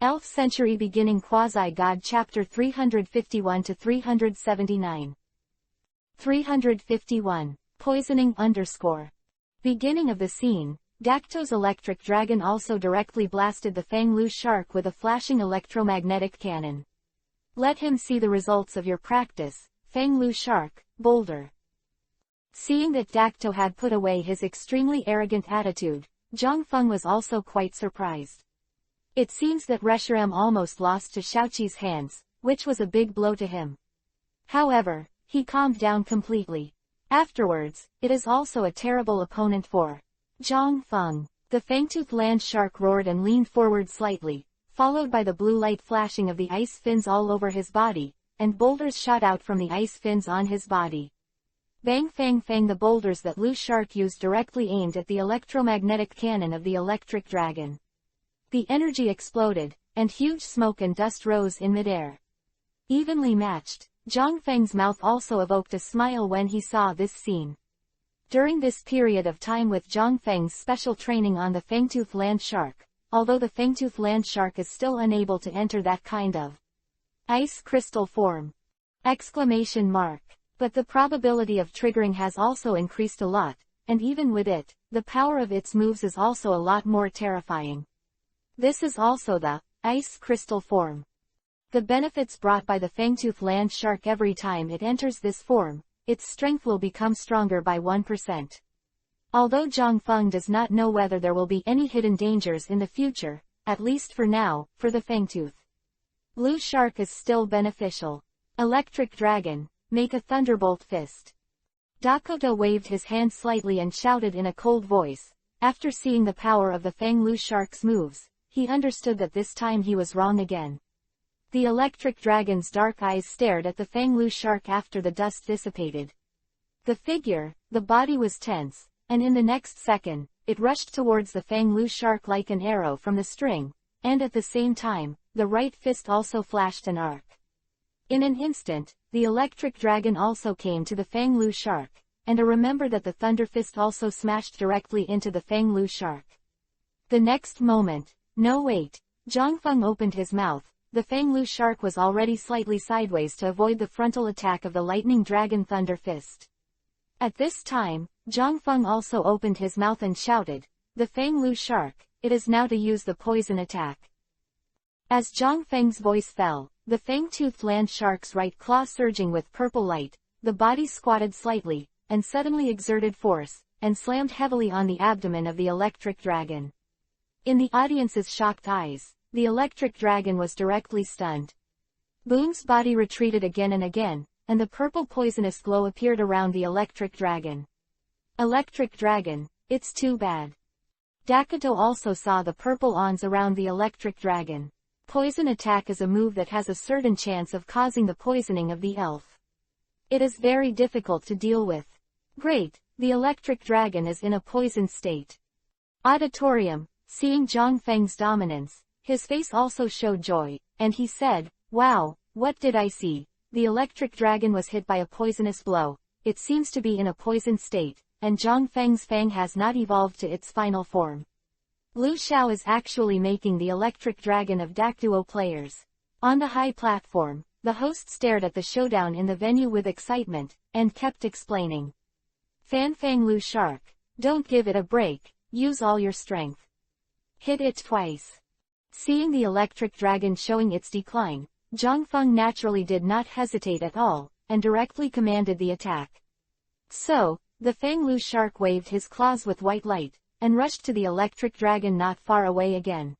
11th Century Beginning Quasi-God Chapter 351 to 379. 351. Poisoning _ Beginning of the scene, Dakto's electric dragon also directly blasted the Fang Lu shark with a flashing electromagnetic cannon. Let him see the results of your practice, Fang Lu shark, boulder. Seeing that Dakto had put away his extremely arrogant attitude, Zhang Feng was also quite surprised. It seems that Reshiram almost lost to Shaoqi's hands, which was a big blow to him. However, he calmed down completely. Afterwards, it is also a terrible opponent for Zhang Feng. The fangtooth land shark roared and leaned forward slightly, followed by the blue light flashing of the ice fins all over his body, and boulders shot out from the ice fins on his body. Bang fang fang, the boulders that Lu shark used directly aimed at the electromagnetic cannon of the electric dragon. The energy exploded, and huge smoke and dust rose in midair. Evenly matched, Zhang Feng's mouth also evoked a smile when he saw this scene. During this period of time with Zhang Feng's special training on the fangtooth land shark, although the fangtooth land shark is still unable to enter that kind of ice crystal form. But the probability of triggering has also increased a lot, and even with it, the power of its moves is also a lot more terrifying. This is also the ice crystal form. The benefits brought by the fangtooth land shark: every time it enters this form, its strength will become stronger by 1%. Although Zhang Feng does not know whether there will be any hidden dangers in the future, at least for now, for the fangtooth Lu shark is still beneficial. Electric dragon, make a thunderbolt fist. Dakto waved his hand slightly and shouted in a cold voice. After seeing the power of the Fang Lu shark's moves, he understood that this time he was wrong again. The electric dragon's dark eyes stared at the Fang Lu shark after the dust dissipated. The body was tense, and in the next second, it rushed towards the Fang Lu shark like an arrow from the string, and at the same time, the right fist also flashed an arc. In an instant, the electric dragon also came to the Fang Lu shark, and remember that the thunder fist also smashed directly into the Fang Lu shark. The next moment, Zhang Feng opened his mouth. The Fang Lu shark was already slightly sideways to avoid the frontal attack of the lightning dragon thunder fist. At this time, Zhang Feng also opened his mouth and shouted, "The Fang Lu shark, it is now to use the poison attack." As Zhang Feng's voice fell, the fang-toothed land shark's right claw surging with purple light, the body squatted slightly, and suddenly exerted force, and slammed heavily on the abdomen of the electric dragon. In the audience's shocked eyes, the electric dragon was directly stunned. Boom's body retreated again and again, and the purple poisonous glow appeared around the electric dragon. Electric dragon, it's too bad. Dakto also saw the purple ons around the electric dragon. Poison attack is a move that has a certain chance of causing the poisoning of the elf. It is very difficult to deal with. Great, the electric dragon is in a poisoned state. Auditorium, seeing Zhang Feng's dominance, his face also showed joy, and he said, "Wow, what did I see? The electric dragon was hit by a poisonous blow. It seems to be in a poisoned state, and Zhang Feng's fang has not evolved to its final form. Lu Xiao is actually making the electric dragon of Daktuo players." On the high platform, the host stared at the showdown in the venue with excitement, and kept explaining. "Fan Fang Lu shark, don't give it a break, use all your strength. Hit it twice." Seeing the electric dragon showing its decline, Zhang Feng naturally did not hesitate at all, and directly commanded the attack. So, the Fang Lu shark waved his claws with white light, and rushed to the electric dragon not far away again.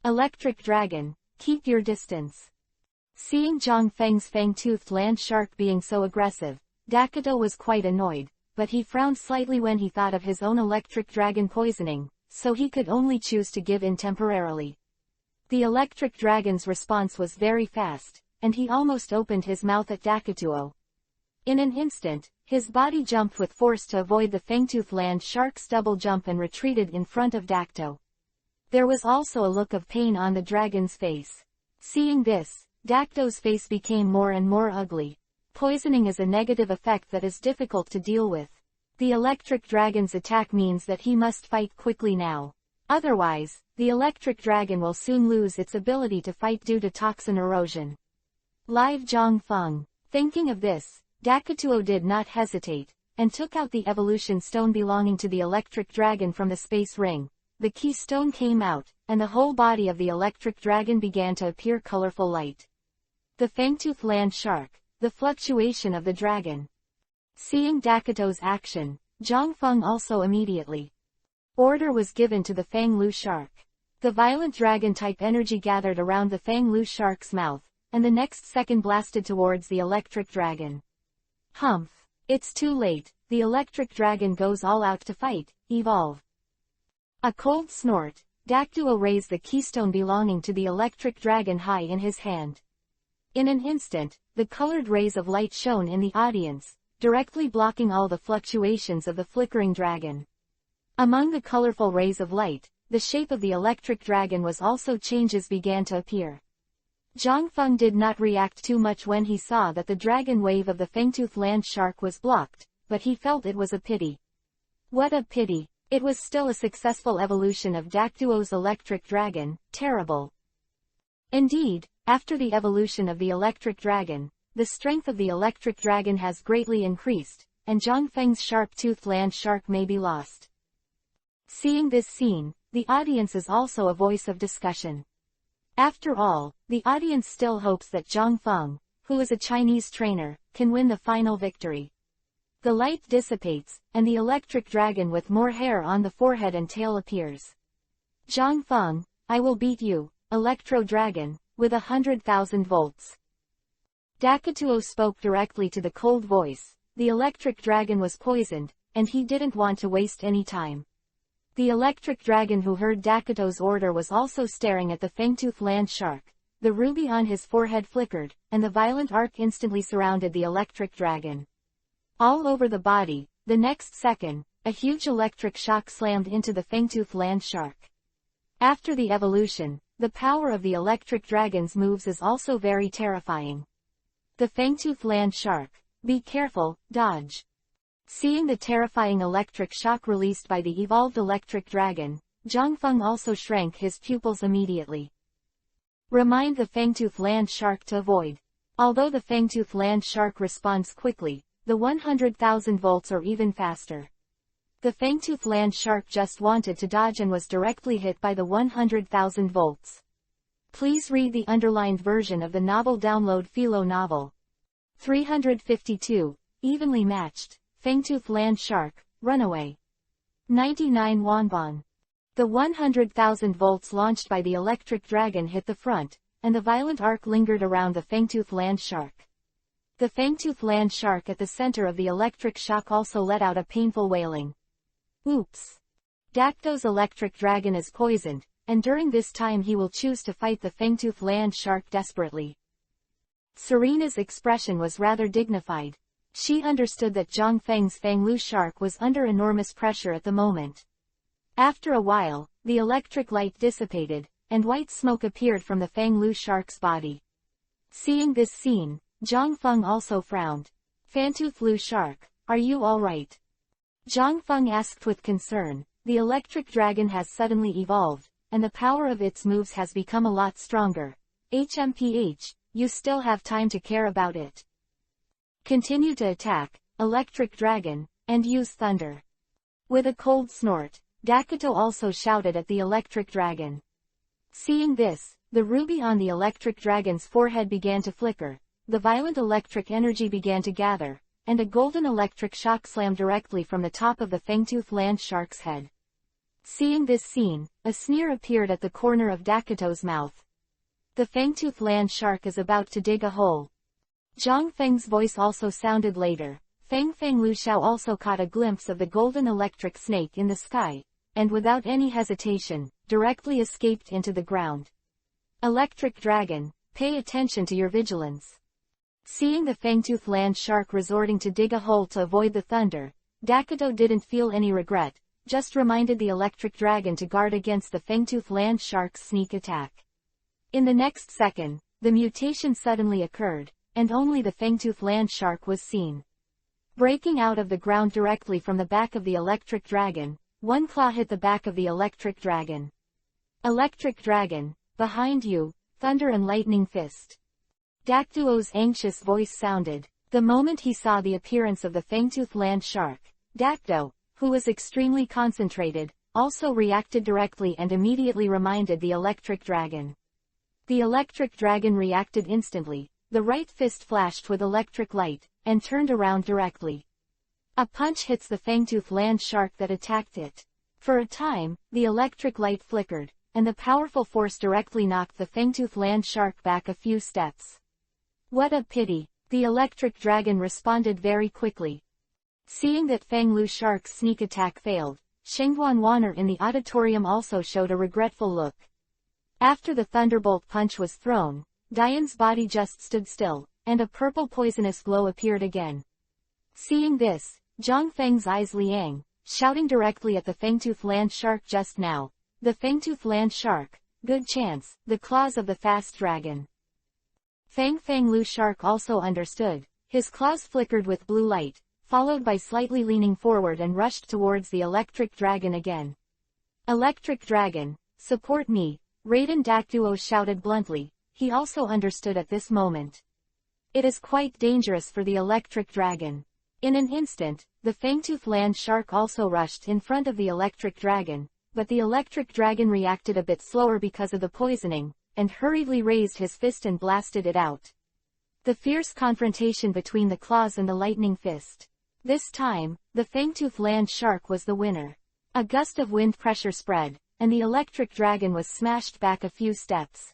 "Electric dragon, keep your distance." Seeing Zhang Feng's fang-toothed land shark being so aggressive, Dakto was quite annoyed, but he frowned slightly when he thought of his own electric dragon poisoning, so he could only choose to give in temporarily. The electric dragon's response was very fast, and he almost opened his mouth at Daktuo. In an instant, his body jumped with force to avoid the fangtooth land shark's double jump and retreated in front of Dakto. There was also a look of pain on the dragon's face. Seeing this, Dakto's face became more and more ugly. Poisoning is a negative effect that is difficult to deal with. The electric dragon's attack means that he must fight quickly now. Otherwise, the electric dragon will soon lose its ability to fight due to toxin erosion. Live Zhang Feng. Thinking of this, Dakituo did not hesitate, and took out the evolution stone belonging to the electric dragon from the space ring. The key stone came out, and the whole body of the electric dragon began to appear colorful light. The Fangtooth Land Shark. The fluctuation of the dragon. Seeing Dakito's action, Zhang Feng also immediately. Order was given to the Fang Lu shark. The violent dragon-type energy gathered around the Fang Lu shark's mouth, and the next second blasted towards the electric dragon. Humph! It's too late, the electric dragon goes all out to fight, evolve. A cold snort, Dakituo raised the keystone belonging to the electric dragon high in his hand. In an instant, the colored rays of light shone in the audience, directly blocking all the fluctuations of the flickering dragon. Among the colorful rays of light, the shape of the electric dragon was also changes began to appear. Zhang Feng did not react too much when he saw that the dragon wave of the Fangtooth Land Shark was blocked, but he felt it was a pity. What a pity! It was still a successful evolution of Dakituo's electric dragon, terrible. Indeed, after the evolution of the electric dragon, the strength of the electric dragon has greatly increased, and Zhang Feng's sharp-toothed land shark may be lost. Seeing this scene, the audience is also a voice of discussion. After all, the audience still hopes that Zhang Feng, who is a Chinese trainer, can win the final victory. The light dissipates, and the electric dragon with more hair on the forehead and tail appears. Zhang Feng, I will beat you, Electro Dragon, with 100,000 volts. Dakituo spoke directly to the cold voice. The electric dragon was poisoned, and he didn't want to waste any time. The electric dragon who heard Dakito's order was also staring at the Fangtooth Land Shark. The ruby on his forehead flickered, and the violent arc instantly surrounded the electric dragon. All over the body, the next second, a huge electric shock slammed into the Fangtooth Land Shark. After the evolution, the power of the electric dragon's moves is also very terrifying. The Fangtooth Land Shark. Be careful, dodge. Seeing the terrifying electric shock released by the evolved electric dragon, Zhang Feng also shrank his pupils immediately. Remind the Fangtooth Land Shark to avoid. Although the Fangtooth Land Shark responds quickly, the 100,000 volts or even faster. The Fangtooth Land Shark just wanted to dodge and was directly hit by the 100,000 volts. Please read the underlined version of the novel. Download Philo Novel. 352, evenly matched. Fangtooth Land Shark, Runaway. 99 Wanbon. The 100,000 volts launched by the electric dragon hit the front, and the violent arc lingered around the Fangtooth Land Shark. The Fangtooth Land Shark at the center of the electric shock also let out a painful wailing. Oops. Dakito's electric dragon is poisoned, and during this time he will choose to fight the Fangtooth Land Shark desperately. Serena's expression was rather dignified. She understood that Zhang Feng's Fang Lu shark was under enormous pressure at the moment. After a while, the electric light dissipated, and white smoke appeared from the Fang Lu shark's body. Seeing this scene, Zhang Feng also frowned. Fangtooth Lu shark, are you alright? Zhang Feng asked with concern. The electric dragon has suddenly evolved, and the power of its moves has become a lot stronger. HMPH, you still have time to care about it. Continue to attack, electric dragon, and use thunder. With a cold snort, Dakito also shouted at the electric dragon. Seeing this, the ruby on the electric dragon's forehead began to flicker, the violent electric energy began to gather, and a golden electric shock slammed directly from the top of the Fangtooth Land Shark's head. Seeing this scene, a sneer appeared at the corner of Dakito's mouth. The Fangtooth Land Shark is about to dig a hole. Zhang Feng's voice also sounded later. Feng Lu Xiao also caught a glimpse of the golden electric snake in the sky, and without any hesitation, directly escaped into the ground. Electric dragon, pay attention to your vigilance. Seeing the Fangtooth Land Shark resorting to dig a hole to avoid the thunder, Dakito didn't feel any regret, just reminded the electric dragon to guard against the Fangtooth Land Shark's sneak attack. In the next second, the mutation suddenly occurred, and only the Fangtooth Land Shark was seen. Breaking out of the ground directly from the back of the electric dragon, one claw hit the back of the electric dragon. Electric dragon, behind you, thunder and lightning fist. Daktuo's anxious voice sounded. The moment he saw the appearance of the fangtooth land shark, Dakto, who was extremely concentrated, also reacted directly and immediately reminded the electric dragon. The electric dragon reacted instantly, the right fist flashed with electric light, and turned around directly. A punch hits the fangtooth land shark that attacked it. For a time, the electric light flickered, and the powerful force directly knocked the fangtooth land shark back a few steps. What a pity! The electric dragon responded very quickly. Seeing that Fang Lu Shark's sneak attack failed, Shengguan Wanner in the auditorium also showed a regretful look. After the thunderbolt punch was thrown, Dian's body just stood still, and a purple poisonous glow appeared again. Seeing this, Zhang Feng's eyes liang, shouting directly at the fangtooth land shark just now. The fangtooth land shark, good chance, the claws of the fast dragon. Fang Lu shark also understood. His claws flickered with blue light, followed by slightly leaning forward and rushed towards the electric dragon again. Electric dragon, support me, Raiden Daktuo shouted bluntly. He also understood at this moment. It is quite dangerous for the electric dragon. In an instant, the fangtooth land shark also rushed in front of the electric dragon, but the electric dragon reacted a bit slower because of the poisoning, and hurriedly raised his fist and blasted it out. The fierce confrontation between the claws and the lightning fist. This time, the fangtooth land shark was the winner. A gust of wind pressure spread, and the electric dragon was smashed back a few steps.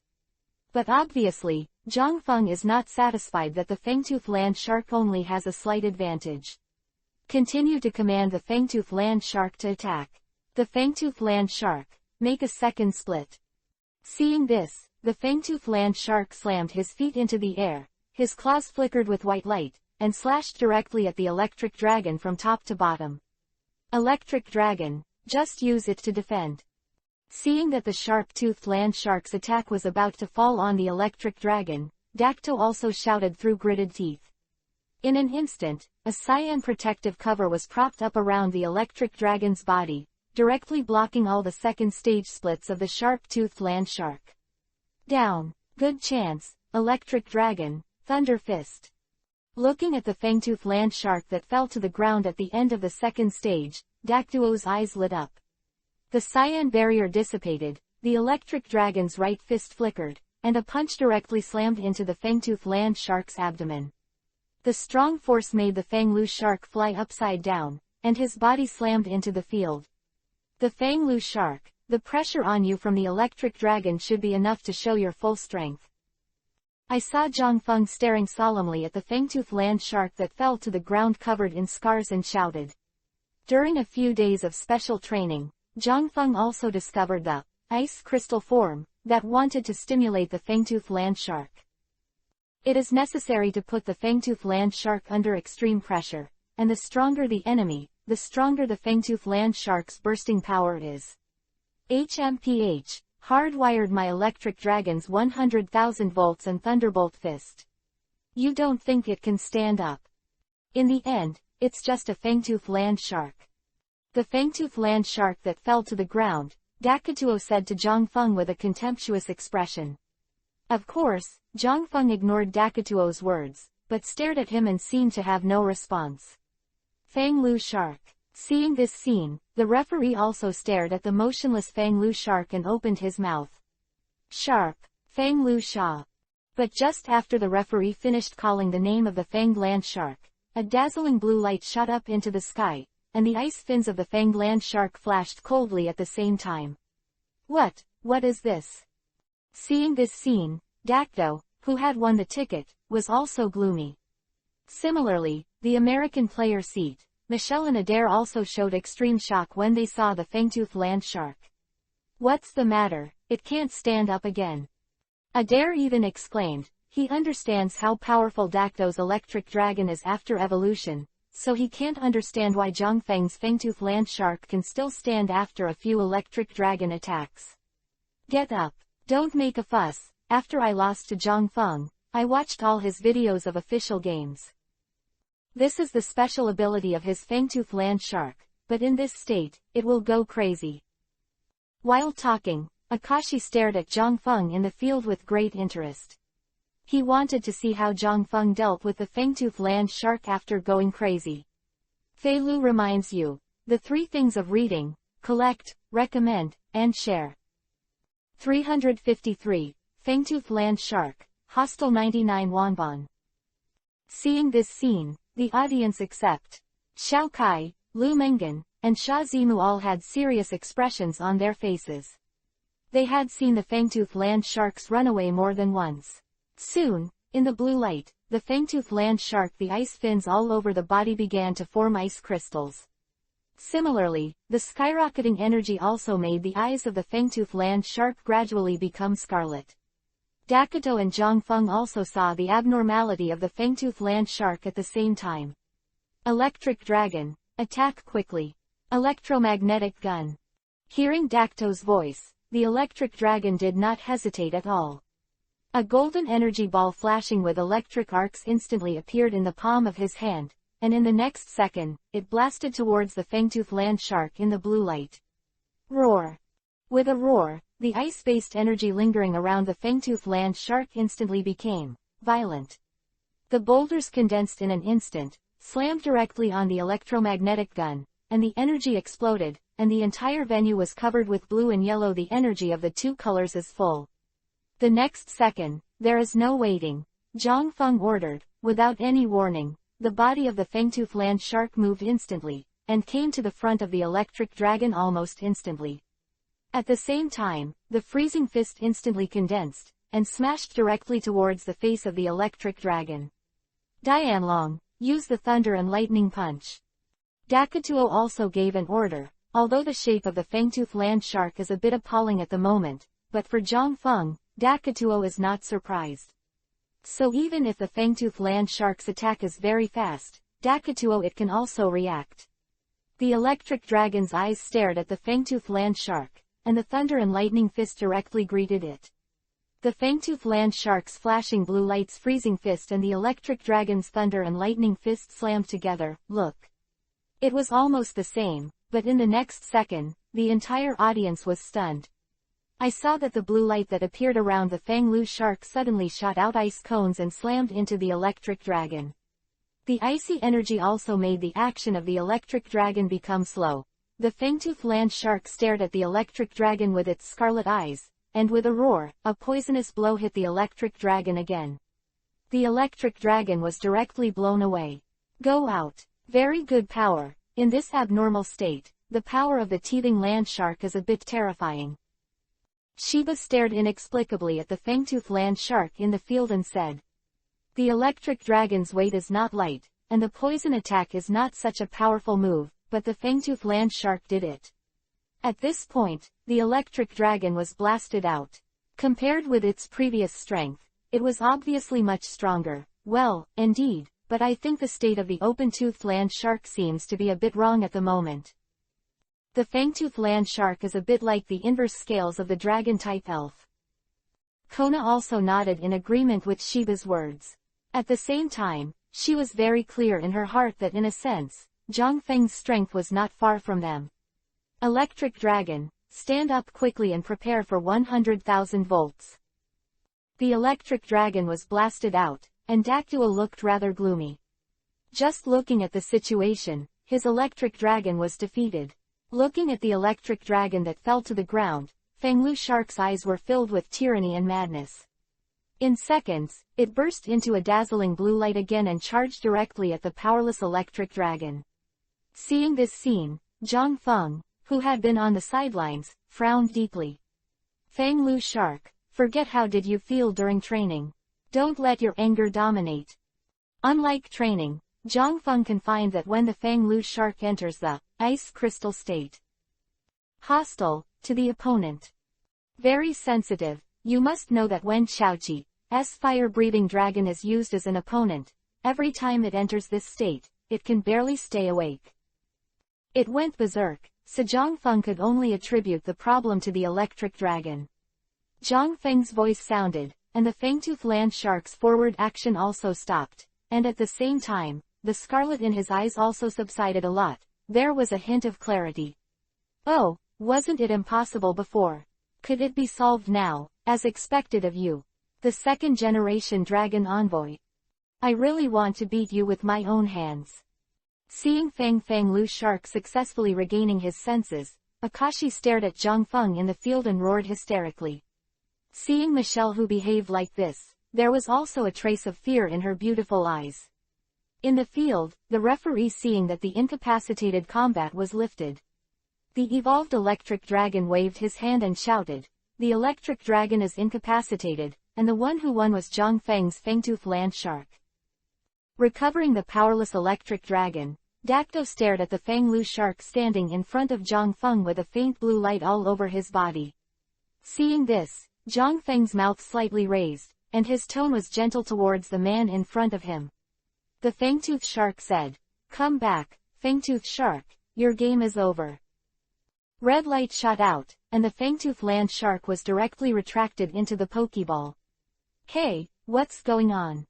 But obviously, Zhang Feng is not satisfied that the fangtooth land shark only has a slight advantage. Continue to command the fangtooth land shark to attack. The fangtooth land shark, make a second split. Seeing this, the fangtooth land shark slammed his feet into the air, his claws flickered with white light, and slashed directly at the electric dragon from top to bottom. Electric dragon, just use it to defend. Seeing that the sharp-toothed land shark's attack was about to fall on the electric dragon, Dakto also shouted through gritted teeth. In an instant, a cyan protective cover was propped up around the electric dragon's body, directly blocking all the second stage splits of the sharp-toothed land shark. Down. Good chance, electric dragon, thunder fist. Looking at the fangtooth land shark that fell to the ground at the end of the second stage, Daktuo's eyes lit up. The cyan barrier dissipated, the electric dragon's right fist flickered, and a punch directly slammed into the fangtooth land shark's abdomen. The strong force made the Fang Lu shark fly upside down, and his body slammed into the field. The Fang Lu shark, the pressure on you from the electric dragon should be enough to show your full strength. I saw Zhang Feng staring solemnly at the fangtooth land shark that fell to the ground covered in scars and shouted. During a few days of special training, Zhang Feng also discovered the ice crystal form that wanted to stimulate the fangtooth land shark. It is necessary to put the fangtooth land shark under extreme pressure, and the stronger the enemy, the stronger the fangtooth land shark's bursting power is. HMPH, hardwired my electric dragon's 100,000 volts and thunderbolt fist. You don't think it can stand up? In the end, it's just a fangtooth land shark. The fangtooth land shark that fell to the ground, Daktuo said to Zhang Feng with a contemptuous expression. Of course, Zhang Feng ignored Daktuo's words, but stared at him and seemed to have no response. Fang Lu shark. Seeing this scene, the referee also stared at the motionless Fang Lu shark and opened his mouth. Sharp. Fang Lu Sha. But just after the referee finished calling the name of the fanged land shark, a dazzling blue light shot up into the sky, and the ice fins of the fanged land shark flashed coldly at the same time. What is this? Seeing this scene, Dakto, who had won the ticket, was also gloomy. Similarly, the American player seat, Michelle and Adair also showed extreme shock when they saw the fangtooth land shark. What's the matter? It can't stand up again. Adair even exclaimed, he understands how powerful Dakto's electric dragon is after evolution, so he can't understand why Zhang Feng's fangtooth land shark can still stand after a few electric dragon attacks. Get up. Don't make a fuss. After I lost to Zhang Feng, I watched all his videos of official games. This is the special ability of his fangtooth land shark. but in this state, it will go crazy. While talking, Akashi stared at Zhang Feng in the field with great interest. He wanted to see how Zhang Feng dealt with the fangtooth land shark after going crazy. Fei Lu reminds you, the 3 things of reading: collect, recommend, and share. 353, Fangtooth Land Shark, Hostel 99 Wanban. Seeing this scene, the audience except Xiao Kai, Lu Mengan, and Sha Zimu all had serious expressions on their faces. They had seen the fangtooth land sharks run away more than once. Soon, in the blue light, the fangtooth land shark, the ice fins all over the body began to form ice crystals. Similarly, the skyrocketing energy also made the eyes of the fangtooth land shark gradually become scarlet. Dakuto and Zhang Feng also saw the abnormality of the fangtooth land shark at the same time. Electric dragon, attack quickly. Electromagnetic gun. Hearing Dakuto's voice, the electric dragon did not hesitate at all. A golden energy ball flashing with electric arcs instantly appeared in the palm of his hand, and in the next second, it blasted towards the fangtooth land shark in the blue light. Roar. With a roar, the ice-based energy lingering around the fangtooth land shark instantly became violent. The boulders condensed in an instant, slammed directly on the electromagnetic gun, and the energy exploded, and the entire venue was covered with blue and yellow. The energy of the 2 colors is full. The next second, there is no waiting. Zhang Feng ordered, without any warning. The body of the fangtooth land shark moved instantly, and came to the front of the electric dragon almost instantly. At the same time, the freezing fist instantly condensed, and smashed directly towards the face of the electric dragon. Dianlong, use the thunder and lightning punch. Dakuto also gave an order, although the shape of the fangtooth land shark is a bit appalling at the moment, but for Zhang Feng, Dakuto is not surprised. So even if the fangtooth land shark's attack is very fast, Dakuto it can also react. The electric dragon's eyes stared at the fangtooth land shark, and the thunder and lightning fist directly greeted it. The fangtooth land shark's flashing blue light's freezing fist and the electric dragon's thunder and lightning fist slammed together. Look. It was almost the same, but in the next second, the entire audience was stunned. I saw that the blue light that appeared around the Fang Lu shark suddenly shot out ice cones and slammed into the electric dragon. The icy energy also made the action of the electric dragon become slow. The fangtooth land shark stared at the electric dragon with its scarlet eyes, and with a roar, a poisonous blow hit the electric dragon again. The electric dragon was directly blown away. Go out. Very good power. In this abnormal state, the power of the teething land shark is a bit terrifying. Shiba stared inexplicably at the fangtooth land shark in the field and said, the electric dragon's weight is not light, and the poison attack is not such a powerful move, but the fangtooth land shark did it. At this point, the electric dragon was blasted out. Compared with its previous strength, it was obviously much stronger. Well, indeed, but I think the state of the open-toothed land shark seems to be a bit wrong at the moment. The fangtooth land shark is a bit like the inverse scales of the dragon-type elf. Kona also nodded in agreement with Shiba's words. At the same time, she was very clear in her heart that in a sense, Zhang Feng's strength was not far from them. Electric dragon, stand up quickly and prepare for 100,000 volts. The electric dragon was blasted out, and Dakuo looked rather gloomy. Just looking at the situation, his electric dragon was defeated. Looking at the electric dragon that fell to the ground, Fanglu Shark's eyes were filled with tyranny and madness. In seconds, it burst into a dazzling blue light again and charged directly at the powerless electric dragon. Seeing this scene, Zhang Feng, who had been on the sidelines, frowned deeply. Fanglu Shark, forget how did you feel during training. Don't let your anger dominate. Unlike training, Zhang Feng can find that when the Fanglu Shark enters the ice crystal state, hostile to the opponent, very sensitive, you must know that when Xiaoqi's fire-breathing dragon is used as an opponent, every time it enters this state, it can barely stay awake. It went berserk, so Zhang Feng could only attribute the problem to the electric dragon. Zhang Feng's voice sounded, and the fangtooth land shark's forward action also stopped, and at the same time, the scarlet in his eyes also subsided a lot, there was a hint of clarity. Oh, wasn't it impossible before? Could it be solved now, as expected of you? The second-generation dragon envoy. I really want to beat you with my own hands. Seeing Fang Lu Shark successfully regaining his senses, Akashi stared at Zhang Feng in the field and roared hysterically. Seeing Michelle who behaved like this, there was also a trace of fear in her beautiful eyes. In the field, the referee seeing that the incapacitated combat was lifted. The evolved electric dragon waved his hand and shouted, "The electric dragon is incapacitated," and the one who won was Zhang Feng's Fangtooth land shark. Recovering the powerless electric dragon, Dakto stared at the Fang Lu shark standing in front of Zhang Feng with a faint blue light all over his body. Seeing this, Zhang Feng's mouth slightly raised, and his tone was gentle towards the man in front of him. The Fangtooth shark said, "Come back, Fangtooth shark, your game is over." Red light shot out, and the Fangtooth land shark was directly retracted into the Pokeball. Hey, what's going on?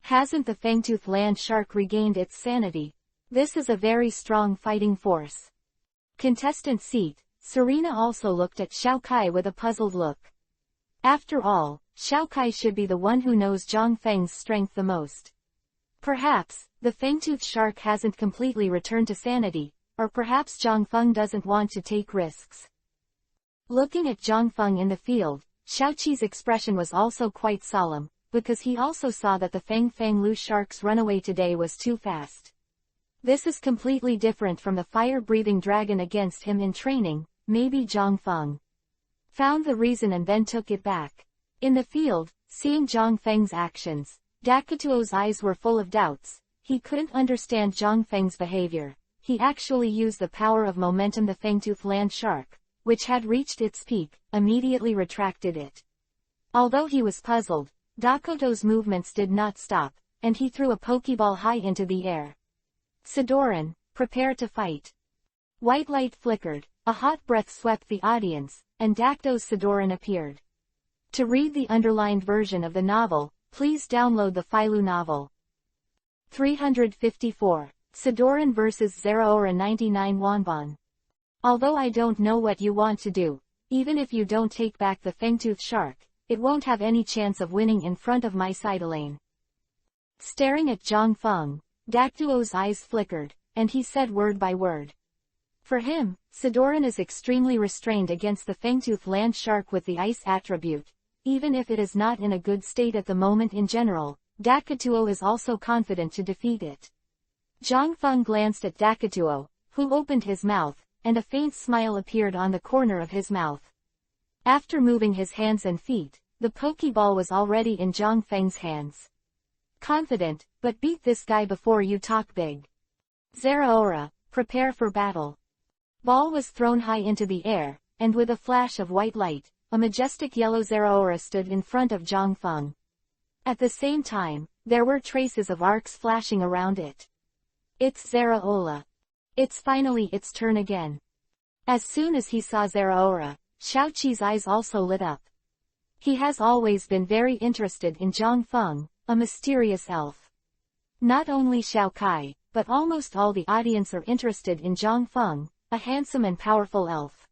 Hasn't the Fangtooth land shark regained its sanity? This is a very strong fighting force. Contestant seat, Serena also looked at Xiao Kai with a puzzled look. After all, Xiao Kai should be the one who knows Zhang Feng's strength the most. Perhaps, the Fangtooth shark hasn't completely returned to sanity, or perhaps Zhang Feng doesn't want to take risks. Looking at Zhang Feng in the field, Xiaoqi's expression was also quite solemn, because he also saw that the Fang Lu shark's runaway today was too fast. This is completely different from the fire-breathing dragon against him in training. Maybe Zhang Feng found the reason and then took it back. In the field, seeing Zhang Feng's actions, Dakatuo's eyes were full of doubts. He couldn't understand Zhang Feng's behavior. He actually used the power of momentum. The Fangtooth land shark, which had reached its peak, immediately retracted it. Although he was puzzled, Dakato's movements did not stop, and he threw a Pokeball high into the air. Sidoran, prepare to fight. White light flickered, a hot breath swept the audience, and Dakto's Sidoran appeared. To read the underlined version of the novel, please download the Filu novel. 354. Sidoran vs. Zeraora 99 Wanban. Although I don't know what you want to do, even if you don't take back the Fangtooth shark, it won't have any chance of winning in front of my Sidolane. Staring at Zhang Feng, Daktuo's eyes flickered, and he said word by word. For him, Sidoran is extremely restrained against the Fangtooth land shark with the ice attribute. Even if it is not in a good state at the moment in general, Dakatuo is also confident to defeat it. Zhang Feng glanced at Dakatuo, who opened his mouth, and a faint smile appeared on the corner of his mouth. After moving his hands and feet, the Pokeball was already in Zhang Feng's hands. Confident, but beat this guy before you talk big. Zeraora, prepare for battle. Ball was thrown high into the air, and with a flash of white light, a majestic yellow Zeraora stood in front of Zhang Feng. At the same time, there were traces of arcs flashing around it. It's Zeraora. It's finally its turn again. As soon as he saw Zeraora, Xiaoqi's eyes also lit up. He has always been very interested in Zhang Feng, a mysterious elf. Not only Xiao Kai, but almost all the audience are interested in Zhang Feng, a handsome and powerful elf.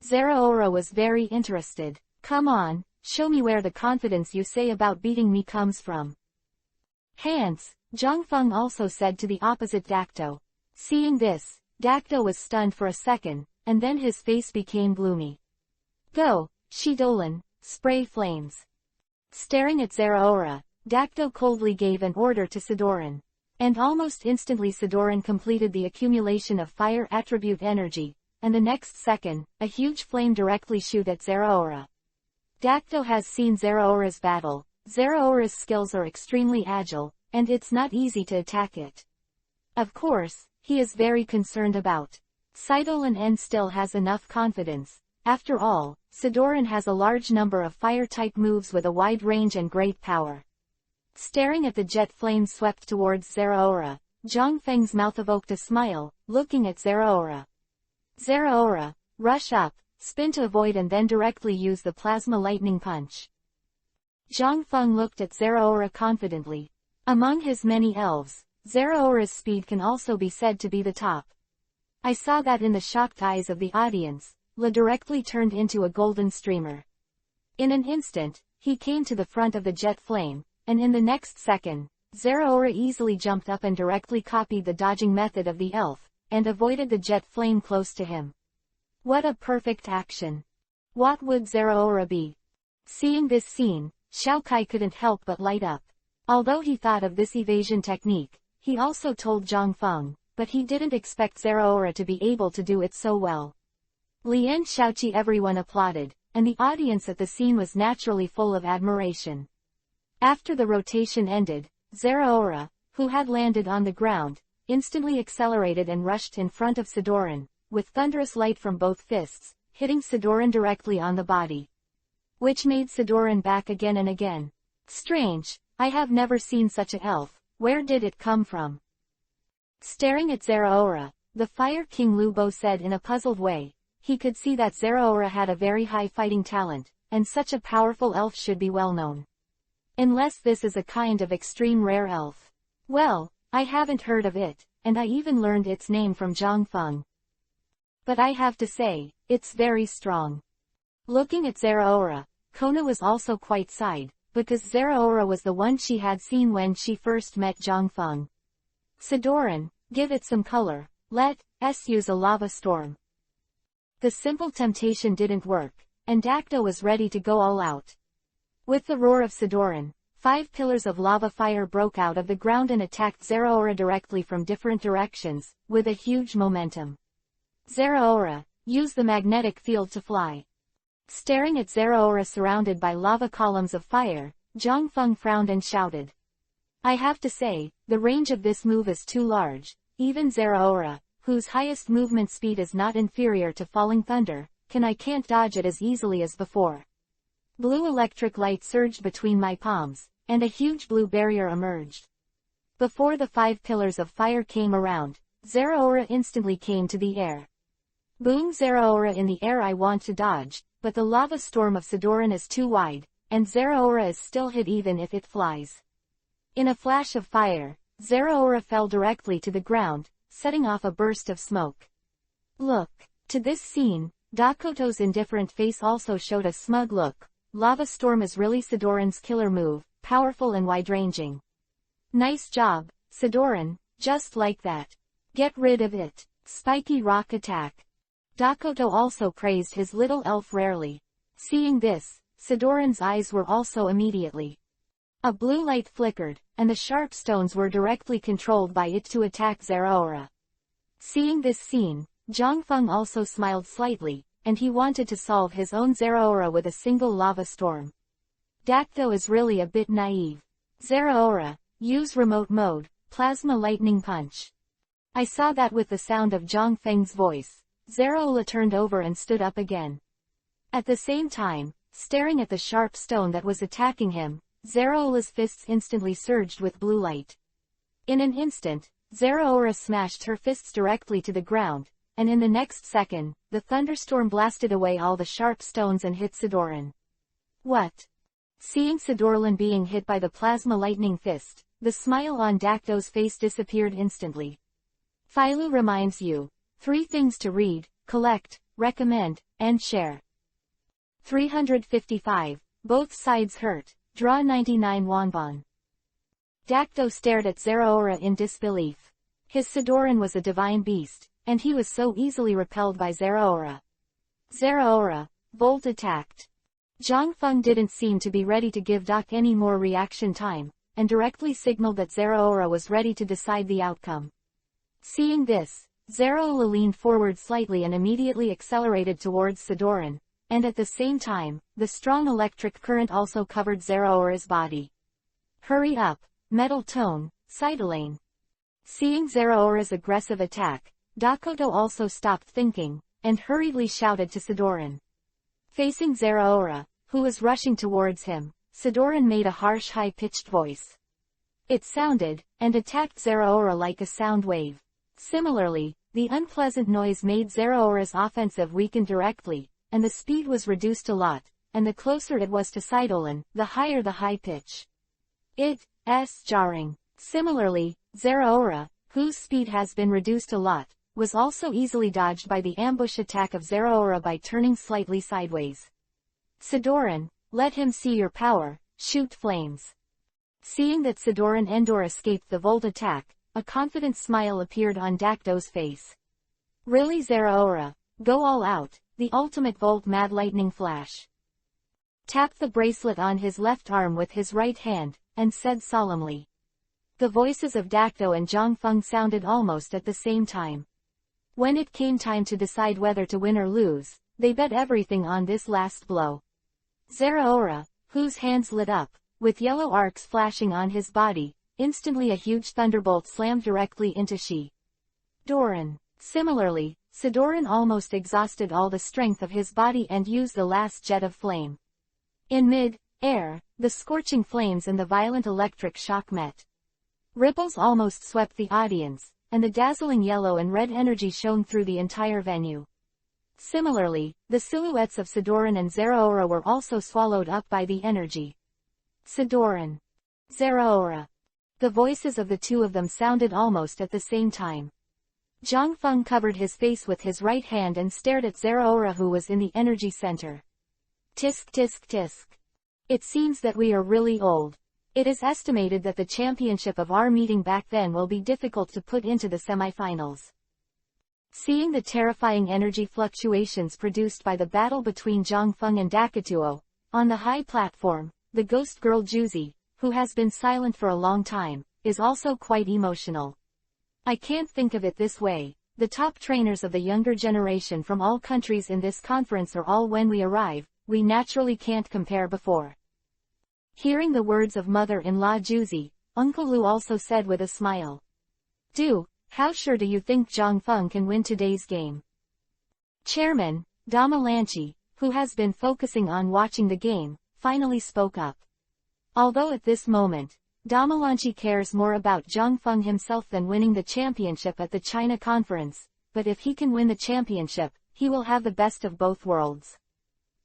Zeraora was very interested. Come on, show me where the confidence you say about beating me comes from. Hands, Zhang Feng also said to the opposite Dakto. Seeing this, Dakto was stunned for a second, and then his face became gloomy. Go, Shidolan, spray flames. Staring at Zeraora, Dakto coldly gave an order to Sidoran. And almost instantly Sidoran completed the accumulation of fire attribute energy, and the next second, a huge flame directly shoot at Zeraora. Dakto has seen Zeraora's battle. Zeraora's skills are extremely agile, and it's not easy to attack it. Of course, he is very concerned about Sidolan and still has enough confidence. After all, Sidoran has a large number of fire-type moves with a wide range and great power. Staring at the jet flames swept towards Zeraora, Zhang Feng's mouth evoked a smile, looking at Zeraora. Zeraora, rush up, spin to avoid and then directly use the plasma lightning punch. Zhang Feng looked at Zeraora confidently. Among his many elves, Zeraora's speed can also be said to be the top. I saw that in the shocked eyes of the audience, La directly turned into a golden streamer. In an instant, he came to the front of the jet flame, and in the next second, Zeraora easily jumped up and directly copied the dodging method of the elf, and avoided the jet flame close to him. What a perfect action! What would Zeraora be? Seeing this scene, Xiaokai couldn't help but light up. Although he thought of this evasion technique, he also told Zhang Feng, but he didn't expect Zeraora to be able to do it so well. Lian Xiaoqi everyone applauded, and the audience at the scene was naturally full of admiration. After the rotation ended, Zeraora, who had landed on the ground, instantly accelerated and rushed in front of Sidoran, with thunderous light from both fists, hitting Sidoran directly on the body. Which made Sidoran back again and again. Strange, I have never seen such a elf, where did it come from? Staring at Zeraora, the Fire King Lubo said in a puzzled way. He could see that Zeraora had a very high fighting talent, and such a powerful elf should be well known. Unless this is a kind of extreme rare elf. Well, I haven't heard of it, and I even learned its name from Zhang Feng. But I have to say, it's very strong. Looking at Zeraora, Kona was also quite sighed, because Zeraora was the one she had seen when she first met Zhang Feng. Sidoran, give it some color, let's use a lava storm. The simple temptation didn't work, and Dacto was ready to go all out. With the roar of Sidoran, 5 pillars of lava fire broke out of the ground and attacked Zeraora directly from different directions, with a huge momentum. Zeraora, use the magnetic field to fly. Staring at Zeraora surrounded by lava columns of fire, Zhang Feng frowned and shouted. I have to say, the range of this move is too large. Even Zeraora, whose highest movement speed is not inferior to falling thunder, can't dodge it as easily as before. Blue electric light surged between my palms, and a huge blue barrier emerged. Before the 5 pillars of fire came around, Zeraora instantly came to the air. Boom! Zeraora in the air. I want to dodge, but the lava storm of Sidoran is too wide, and Zeraora is still hit even if it flies. In a flash of fire, Zeraora fell directly to the ground, setting off a burst of smoke. Look! To this scene, Dakoto's indifferent face also showed a smug look. Lava storm is really Sidoran's killer move, powerful and wide-ranging. Nice job, Sidoran, just like that. Get rid of it. Spiky rock attack. Dakoto also praised his little elf rarely. Seeing this, Sidoran's eyes were also immediately. A blue light flickered, and the sharp stones were directly controlled by it to attack Zeraora. Seeing this scene, Zhang Feng also smiled slightly, and he wanted to solve his own Zeraora with a single lava storm. Dacto is really a bit naive. Zeraora, use remote mode, plasma lightning punch. I saw that with the sound of Zhang Feng's voice, Zeraora turned over and stood up again. At the same time, staring at the sharp stone that was attacking him, Zeraola's fists instantly surged with blue light. In an instant, Zeraora smashed her fists directly to the ground, and in the next second, the thunderstorm blasted away all the sharp stones and hit Sidoran. What? Seeing Sidoran being hit by the plasma lightning fist, the smile on Dacto's face disappeared instantly. Philo reminds you, 3 things to read, collect, recommend, and share. 355, both sides hurt, draw 99 wonbon. Dacto stared at Zeraora in disbelief. His Sidoran was a divine beast, and he was so easily repelled by Zeraora. Zeraora, Volt attacked. Zhang Feng didn't seem to be ready to give Doc any more reaction time, and directly signaled that Zeraora was ready to decide the outcome. Seeing this, Zeraora leaned forward slightly and immediately accelerated towards Sidoran, and at the same time, the strong electric current also covered Zeraora's body. Hurry up, metal tone, Sidolane. Seeing Zeraora's aggressive attack, Dakoto also stopped thinking, and hurriedly shouted to Sidoran. Facing Zeraora, who was rushing towards him, Sidoran made a harsh high-pitched voice. It sounded, and attacked Zeraora like a sound wave. Similarly, the unpleasant noise made Zeraora's offensive weaken directly, and the speed was reduced a lot, and the closer it was to Sidolan, the higher the high pitch. It's jarring. Similarly, Zeraora, whose speed has been reduced a lot, was also easily dodged by the ambush attack of Zeraora by turning slightly sideways. Sidoran, let him see your power, shoot flames. Seeing that Sidoran Endor escaped the Volt attack, a confident smile appeared on Dacto's face. Really Zeraora, go all out, the ultimate Volt Mad Lightning Flash. Tapped the bracelet on his left arm with his right hand, and said solemnly. The voices of Dacto and Zhangfeng sounded almost at the same time. When it came time to decide whether to win or lose, they bet everything on this last blow. Zeraora, whose hands lit up, with yellow arcs flashing on his body, instantly a huge thunderbolt slammed directly into Shi Doran. Similarly, Sidoran almost exhausted all the strength of his body and used the last jet of flame. In mid-air, the scorching flames and the violent electric shock met. Ripples almost swept the audience, and the dazzling yellow and red energy shone through the entire venue. Similarly, the silhouettes of Sidoran and Zeraora were also swallowed up by the energy. Sidoran. Zeraora. The voices of the two of them sounded almost at the same time. Zhangfeng covered his face with his right hand and stared at Zeraora, who was in the energy center. Tisk tisk tisk. It seems that we are really old. It is estimated that the championship of our meeting back then will be difficult to put into the semifinals. Seeing the terrifying energy fluctuations produced by the battle between Zhangfeng and Dakituo, on the high platform, the ghost girl Juzi, who has been silent for a long time, is also quite emotional. I can't think of it this way. The top trainers of the younger generation from all countries in this conference are all when we arrive, we naturally can't compare before. Hearing the words of mother-in-law Juzi, Uncle Lu also said with a smile. How sure do you think Zhangfeng can win today's game? Chairman, Damalanchi, who has been focusing on watching the game, finally spoke up. Although at this moment, Damalanchi cares more about Zhangfeng himself than winning the championship at the China conference, but if he can win the championship, he will have the best of both worlds.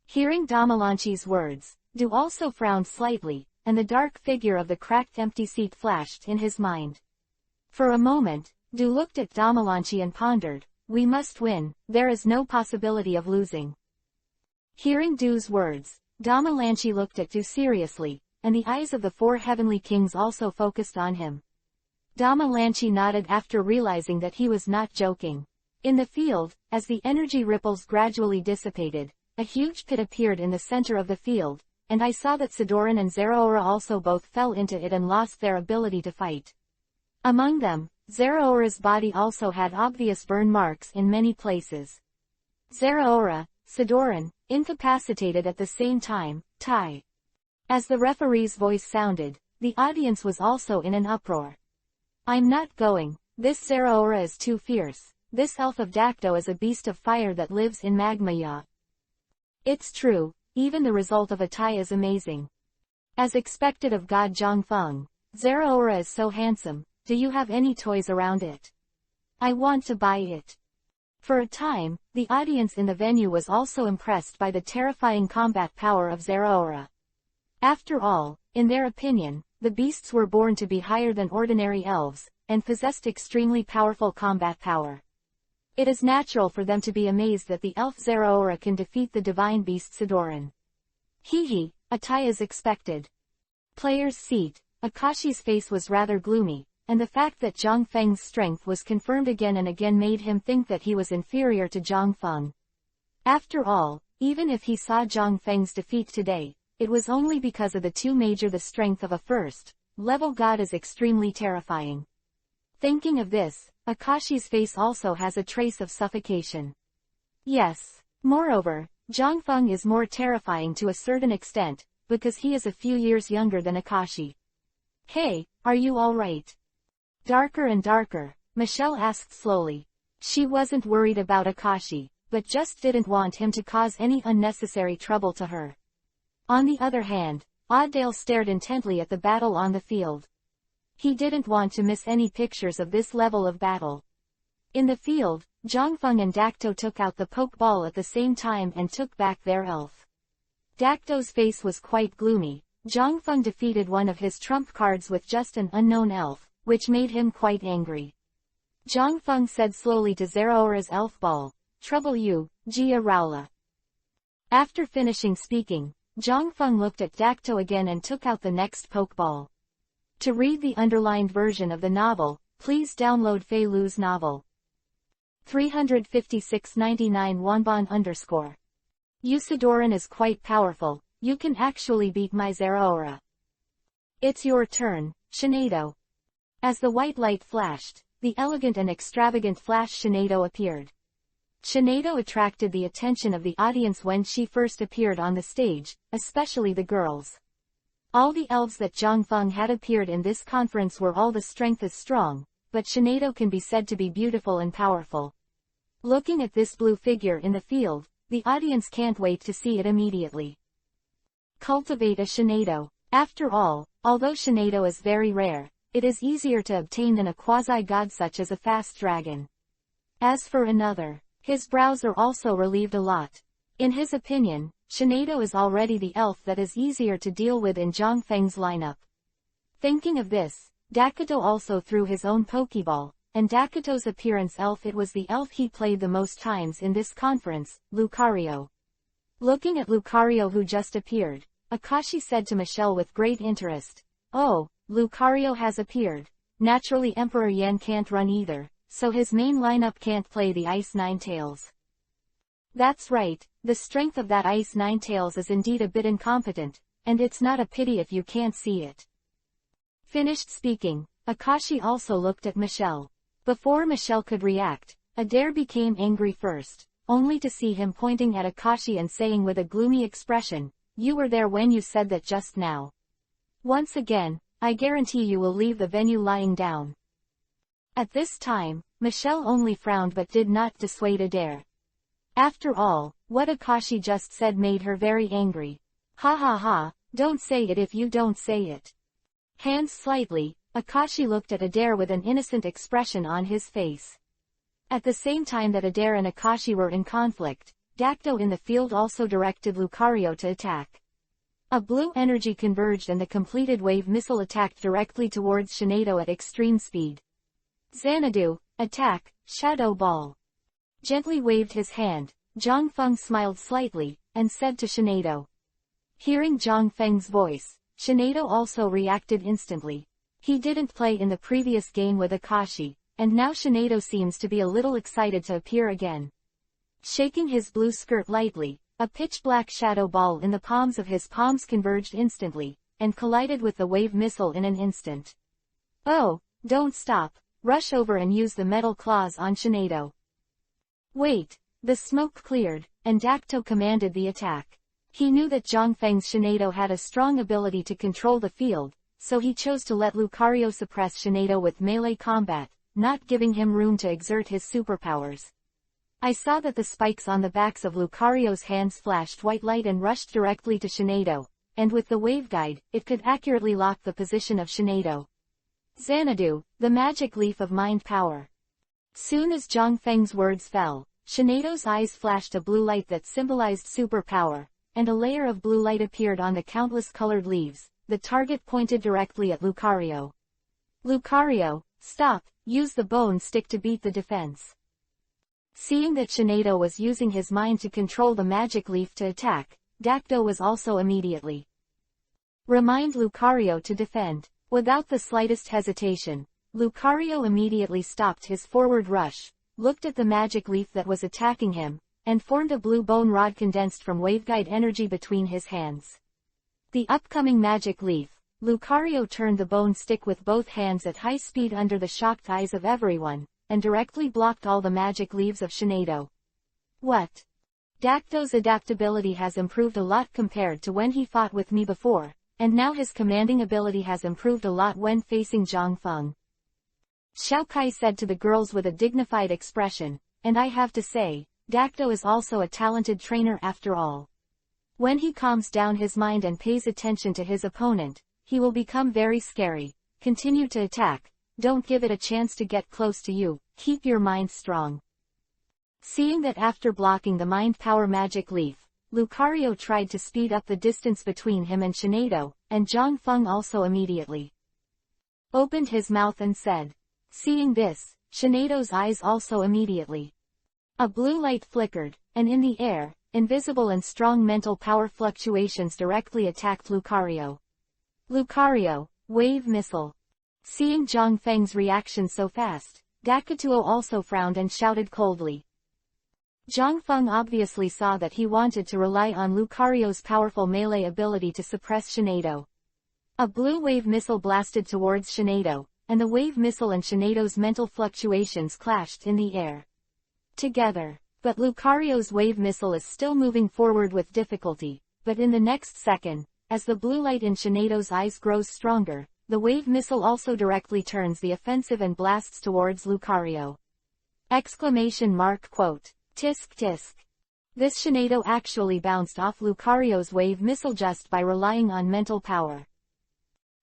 Hearing Damalanchi's words, Du also frowned slightly, and the dark figure of the cracked empty seat flashed in his mind. For a moment, Du looked at Damalanchi and pondered, we must win, there is no possibility of losing. Hearing Du's words, Damalanchi looked at Du seriously, and the eyes of the four heavenly kings also focused on him. Damalanchi nodded after realizing that he was not joking. In the field, as the energy ripples gradually dissipated, a huge pit appeared in the center of the field, and I saw that Sidoran and Zeraora also both fell into it and lost their ability to fight. Among them, Zeraora's body also had obvious burn marks in many places. Zeraora, Sidoran, incapacitated at the same time, tie. As the referee's voice sounded, the audience was also in an uproar. I'm not going, this Zeraora is too fierce, this elf of Dacto is a beast of fire that lives in Magmaya. It's true, even the result of a tie is amazing. As expected of God Zhangfeng, Zeraora is so handsome, do you have any toys around it? I want to buy it. For a time, the audience in the venue was also impressed by the terrifying combat power of Zeraora. After all, in their opinion, the beasts were born to be higher than ordinary elves, and possessed extremely powerful combat power. It is natural for them to be amazed that the elf Zeraora can defeat the divine beast Sidoran. Hee, a tie is expected. Player's seat, Akashi's face was rather gloomy, and the fact that Zhang Feng's strength was confirmed again and again made him think that he was inferior to Zhang Feng. After all, even if he saw Zhang Feng's defeat today, it was only because of the two major the strength of a first-level god is extremely terrifying. Thinking of this, Akashi's face also has a trace of suffocation. Yes. Moreover, Zhang Feng is more terrifying to a certain extent, because he is a few years younger than Akashi. Hey, are you alright? Darker and darker, Michelle asked slowly. She wasn't worried about Akashi, but just didn't want him to cause any unnecessary trouble to her. On the other hand, Oddale stared intently at the battle on the field. He didn't want to miss any pictures of this level of battle. In the field, Zhangfeng and Dacto took out the pokeball at the same time and took back their elf. Dacto's face was quite gloomy. Zhangfeng defeated one of his trump cards with just an unknown elf, which made him quite angry. Zhang Feng said slowly to Zeraora's elf ball. Trouble you, Jia Raula. After finishing speaking, Zhang Feng looked at Dakto again and took out the next pokeball. To read the underlined version of the novel, please download Fei Lu's novel. 356.99 Wanban_. Usidoran is quite powerful, you can actually beat my Zeraora. It's your turn, Shinado. As the white light flashed, the elegant and extravagant Flash Shinado appeared. Shinado attracted the attention of the audience when she first appeared on the stage, especially the girls. All the elves that Zhang Feng had appeared in this conference were all the strength is strong, but Shinado can be said to be beautiful and powerful. Looking at this blue figure in the field, the audience can't wait to see it immediately. Cultivate a Shinado. After all, although Shinado is very rare, it is easier to obtain than a quasi-god such as a fast dragon. As for another, his brows are also relieved a lot. In his opinion, Shinado is already the elf that is easier to deal with in Zhang Feng's lineup. Thinking of this, Dakito also threw his own Pokeball, and Dakito's appearance elf it was the elf he played the most times in this conference, Lucario. Looking at Lucario who just appeared, Akashi said to Michelle with great interest, "Oh, Lucario has appeared. Naturally Emperor Yan can't run either, so his main lineup can't play the Ice Ninetales." That's right, the strength of that Ice Ninetales is indeed a bit incompetent, and it's not a pity if you can't see it. Finished speaking, Akashi also looked at Michelle. Before Michelle could react, Adair became angry first, only to see him pointing at Akashi and saying with a gloomy expression, "You were there when you said that just now. Once again, I guarantee you will leave the venue lying down." At this time, Michelle only frowned but did not dissuade Adair. After all, what Akashi just said made her very angry. "Ha ha ha, don't say it if you don't say it." Hands slightly, Akashi looked at Adair with an innocent expression on his face. At the same time that Adair and Akashi were in conflict, Dakto in the field also directed Lucario to attack. A blue energy converged and the completed wave missile attacked directly towards Shinado at extreme speed. Xanadu, attack, Shadow Ball. Gently waved his hand, Zhang Feng smiled slightly, and said to Shinado. Hearing Zhang Feng's voice, Shinado also reacted instantly. He didn't play in the previous game with Akashi, and now Shinado seems to be a little excited to appear again. Shaking his blue skirt lightly, a pitch-black shadow ball in the palms of his palms converged instantly, and collided with the wave missile in an instant. "Oh, don't stop, rush over and use the metal claws on Shinado." Wait, the smoke cleared, and Dakto commanded the attack. He knew that Zhang Feng's Shinado had a strong ability to control the field, so he chose to let Lucario suppress Shinado with melee combat, not giving him room to exert his superpowers. I saw that the spikes on the backs of Lucario's hands flashed white light and rushed directly to Shinado, and with the waveguide, it could accurately lock the position of Shinado. Xanadu, the magic leaf of mind power. Soon as Zhang Feng's words fell, Shinado's eyes flashed a blue light that symbolized superpower, and a layer of blue light appeared on the countless colored leaves. The target pointed directly at Lucario. "Lucario, stop, use the bone stick to beat the defense." Seeing that Shinado was using his mind to control the magic leaf to attack, Dakto was also immediately. Remind Lucario to defend. Without the slightest hesitation, Lucario immediately stopped his forward rush, looked at the magic leaf that was attacking him, and formed a blue bone rod condensed from waveguide energy between his hands. The upcoming magic leaf, Lucario turned the bone stick with both hands at high speed under the shocked eyes of everyone, and directly blocked all the magic leaves of Shinado. What? Dakto's adaptability has improved a lot compared to when he fought with me before, and now his commanding ability has improved a lot when facing Zhang Feng. Xiao Kai said to the girls with a dignified expression, and I have to say, Dakto is also a talented trainer after all. When he calms down his mind and pays attention to his opponent, he will become very scary. Continue to attack, don't give it a chance to get close to you, keep your mind strong. Seeing that after blocking the mind power magic leaf, Lucario tried to speed up the distance between him and Shinado, and Zhang Feng also immediately opened his mouth and said. Seeing this, Shinedo's eyes also immediately. A blue light flickered, and in the air, invisible and strong mental power fluctuations directly attacked Lucario. Lucario, wave missile. Seeing Zhang Feng's reaction so fast, Dakituo also frowned and shouted coldly. Zhang Feng obviously saw that he wanted to rely on Lucario's powerful melee ability to suppress Shinedo. A blue wave missile blasted towards Shinedo, and the wave missile and Shinedo's mental fluctuations clashed in the air. Together. But Lucario's wave missile is still moving forward with difficulty, but in the next second, as the blue light in Shinedo's eyes grows stronger, the wave missile also directly turns the offensive and blasts towards Lucario. Exclamation mark quote. Tisk tisk. This Shinedo actually bounced off Lucario's wave missile just by relying on mental power.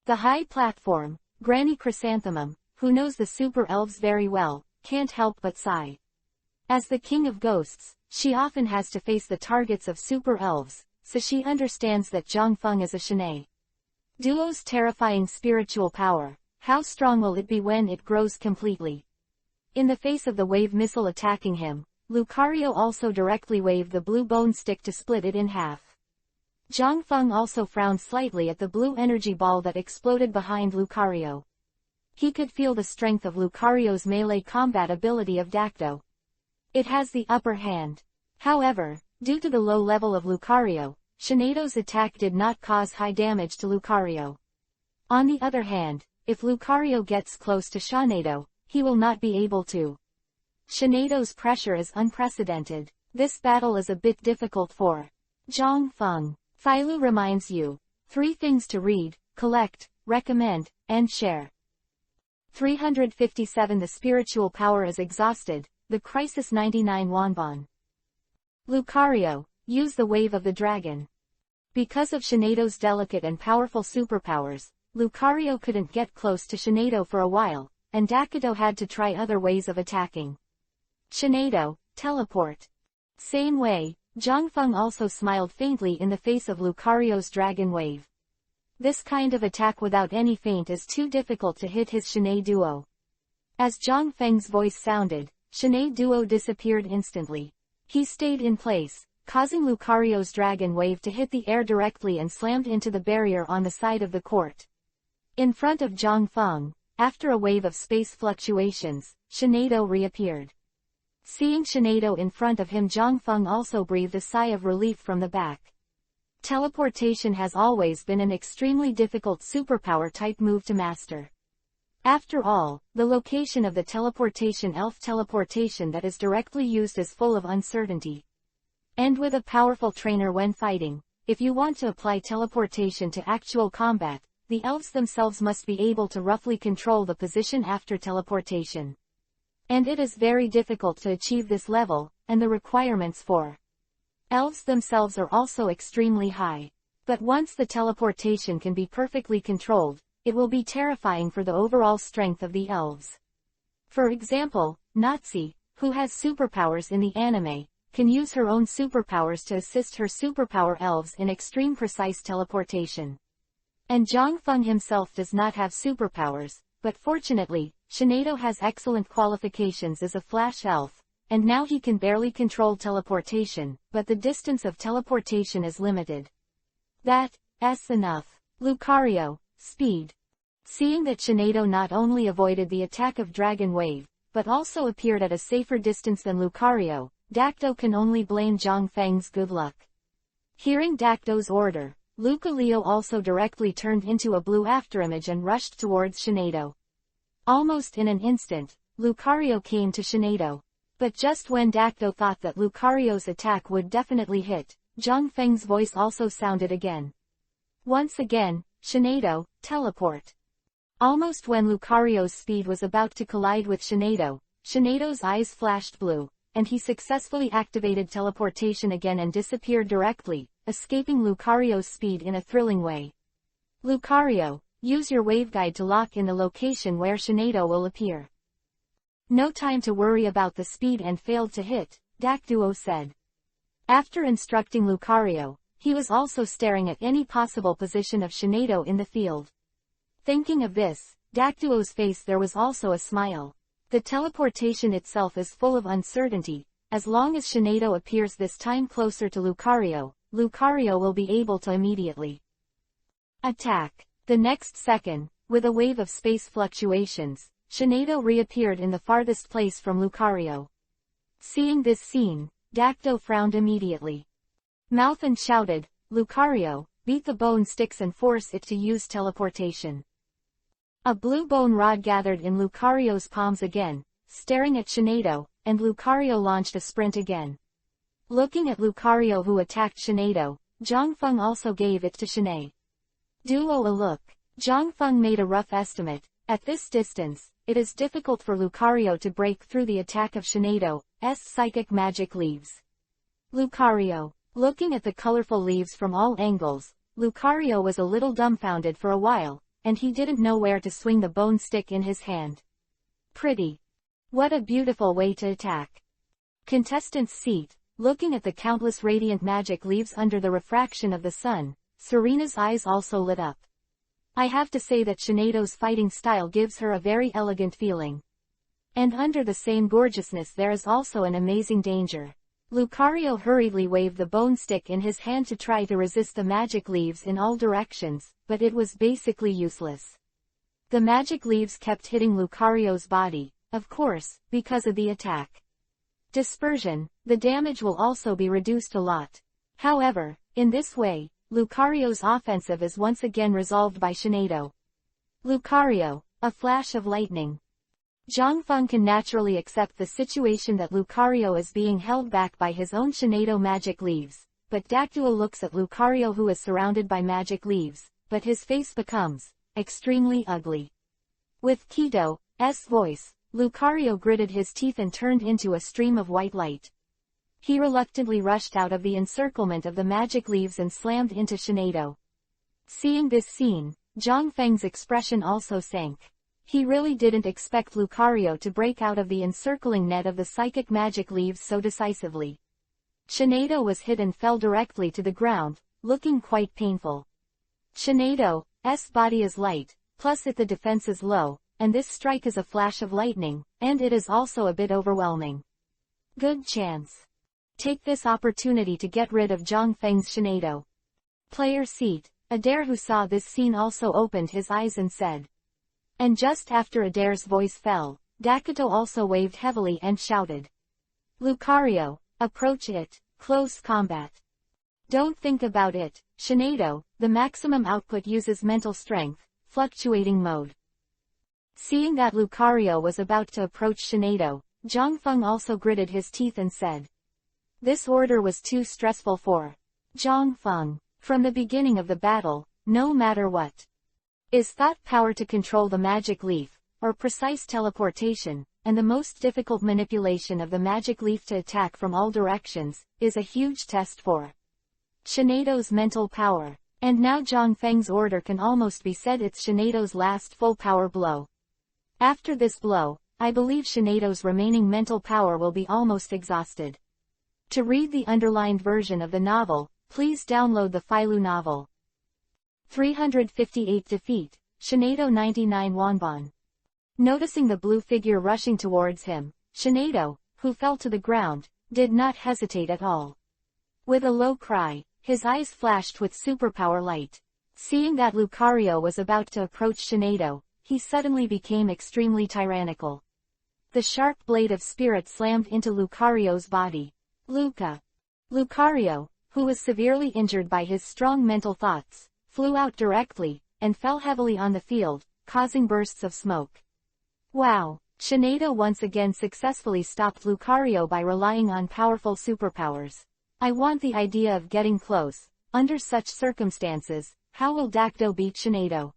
The high platform, Granny Chrysanthemum, who knows the super elves very well, can't help but sigh. As the king of ghosts, she often has to face the targets of super elves, so she understands that Zhang Feng is a Shiné duo's terrifying spiritual power. How strong will it be when it grows completely? In the face of the wave missile attacking him, Lucario also directly waved the blue bone stick to split it in half. Zhang Feng also frowned slightly at the blue energy ball that exploded behind Lucario. He could feel the strength of Lucario's melee combat ability of Dacto. It has the upper hand. However, due to the low level of Lucario, Shinedo's attack did not cause high damage to Lucario. On the other hand, if Lucario gets close to Shinedo, he will not be able to. Shinedo's pressure is unprecedented. This battle is a bit difficult for Zhang Feng. Filu reminds you. 3 things to read, collect, recommend, and share. 357 The spiritual power is exhausted. The crisis 99 Wanbon. Lucario, use the wave of the dragon. Because of Shinedo's delicate and powerful superpowers, Lucario couldn't get close to Shinedo for a while, and Dakito had to try other ways of attacking. Shinedo, teleport. Same way, Zhang Feng also smiled faintly in the face of Lucario's dragon wave. This kind of attack without any feint is too difficult to hit his Shiné duo. As Zhang Feng's voice sounded, Shiné duo disappeared instantly. He stayed in place, causing Lucario's dragon wave to hit the air directly and slammed into the barrier on the side of the court. In front of Zhang Feng, after a wave of space fluctuations, Shinedo reappeared. Seeing Shinedo in front of him, Zhang Feng also breathed a sigh of relief from the back. Teleportation has always been an extremely difficult superpower type move to master. After all, the location of the teleportation elf teleportation that is directly used is full of uncertainty. And with a powerful trainer when fighting, if you want to apply teleportation to actual combat, the elves themselves must be able to roughly control the position after teleportation. And it is very difficult to achieve this level, and the requirements for elves themselves are also extremely high. But once the teleportation can be perfectly controlled, it will be terrifying for the overall strength of the elves. For example, Natsu, who has superpowers in the anime, can use her own superpowers to assist her superpower elves in extreme precise teleportation. And Zhang Feng himself does not have superpowers, but fortunately, Shinedo has excellent qualifications as a flash elf, and now he can barely control teleportation, but the distance of teleportation is limited. That's enough. Lucario, speed. Seeing that Shinedo not only avoided the attack of Dragon Wave, but also appeared at a safer distance than Lucario, Dacto can only blame Zhang Feng's good luck. Hearing Dacto's order, Lucario also directly turned into a blue afterimage and rushed towards Shinedo. Almost in an instant, Lucario came to Shinedo. But just when Dacto thought that Lucario's attack would definitely hit, Zhang Feng's voice also sounded again. Once again, Shinedo, teleport. Almost when Lucario's speed was about to collide with Shinedo, Shinedo's eyes flashed blue, and he successfully activated teleportation again and disappeared directly, escaping Lucario's speed in a thrilling way. Lucario, use your waveguide to lock in the location where Shinedo will appear. No time to worry about the speed and failed to hit, Dactuo said. After instructing Lucario, he was also staring at any possible position of Shinedo in the field. Thinking of this, Dactuo's face there was also a smile. The teleportation itself is full of uncertainty. As long as Shinado appears this time closer to Lucario, Lucario will be able to immediately attack. The next second, with a wave of space fluctuations, Shinado reappeared in the farthest place from Lucario. Seeing this scene, Dacto frowned immediately. Mouth and shouted, "Lucario, beat the bone sticks and force it to use teleportation." A blue bone rod gathered in Lucario's palms again, staring at Shinado, and Lucario launched a sprint again. Looking at Lucario who attacked Shinado, Zhangfeng also gave it to Shinai. Duo a look. Zhangfeng made a rough estimate. At this distance, it is difficult for Lucario to break through the attack of Shinado's psychic magic leaves. Lucario. Looking at the colorful leaves from all angles, Lucario was a little dumbfounded for a while, and he didn't know where to swing the bone stick in his hand. Pretty. What a beautiful way to attack. Contestant's seat. Looking at the countless radiant magic leaves under the refraction of the sun, Serena's eyes also lit up. I have to say that Shinado's fighting style gives her a very elegant feeling. And under the same gorgeousness there is also an amazing danger. Lucario hurriedly waved the bone stick in his hand to try to resist the magic leaves in all directions, but it was basically useless. The magic leaves kept hitting Lucario's body, of course, because of the attack. Dispersion, the damage will also be reduced a lot. However, in this way, Lucario's offensive is once again resolved by Shinado. Lucario, a flash of lightning. Zhangfeng can naturally accept the situation that Lucario is being held back by his own Shinado magic leaves, but Dactuo looks at Lucario who is surrounded by magic leaves, but his face becomes extremely ugly. With Kido's voice, Lucario gritted his teeth and turned into a stream of white light. He reluctantly rushed out of the encirclement of the magic leaves and slammed into Shinado. Seeing this scene, Zhangfeng's expression also sank. He really didn't expect Lucario to break out of the encircling net of the psychic magic leaves so decisively. Shinado was hit and fell directly to the ground, looking quite painful. Shinado's body is light, plus the defense is low, and this strike is a flash of lightning, and it is also a bit overwhelming. Good chance. Take this opportunity to get rid of Zhangfeng's Shinado. Player seat. Adair who saw this scene also opened his eyes and said. And just after Adair's voice fell, Dakato also waved heavily and shouted. Lucario, approach it, close combat. Don't think about it, Shinado, the maximum output uses mental strength, fluctuating mode. Seeing that Lucario was about to approach Shinado, Zhangfeng also gritted his teeth and said. This order was too stressful for Zhangfeng. From the beginning of the battle, no matter what is thought power to control the magic leaf, or precise teleportation, and the most difficult manipulation of the magic leaf to attack from all directions, is a huge test for Shinado's mental power. And now Zhangfeng's order can almost be said it's Shinado's last full power blow. After this blow, I believe Shinado's remaining mental power will be almost exhausted. To read the underlined version of the novel, please download the Filu novel. 358 Defeat, Shinado 99 Wanban. Noticing the blue figure rushing towards him, Shinado, who fell to the ground, did not hesitate at all. With a low cry, his eyes flashed with superpower light. Seeing that Lucario was about to approach Shinado, he suddenly became extremely tyrannical. The sharp blade of spirit slammed into Lucario's body. Lucario, who was severely injured by his strong mental thoughts, flew out directly, and fell heavily on the field, causing bursts of smoke. Wow! Shinado once again successfully stopped Lucario by relying on powerful superpowers. I want the idea of getting close. Under such circumstances, how will Dacto beat Shinado?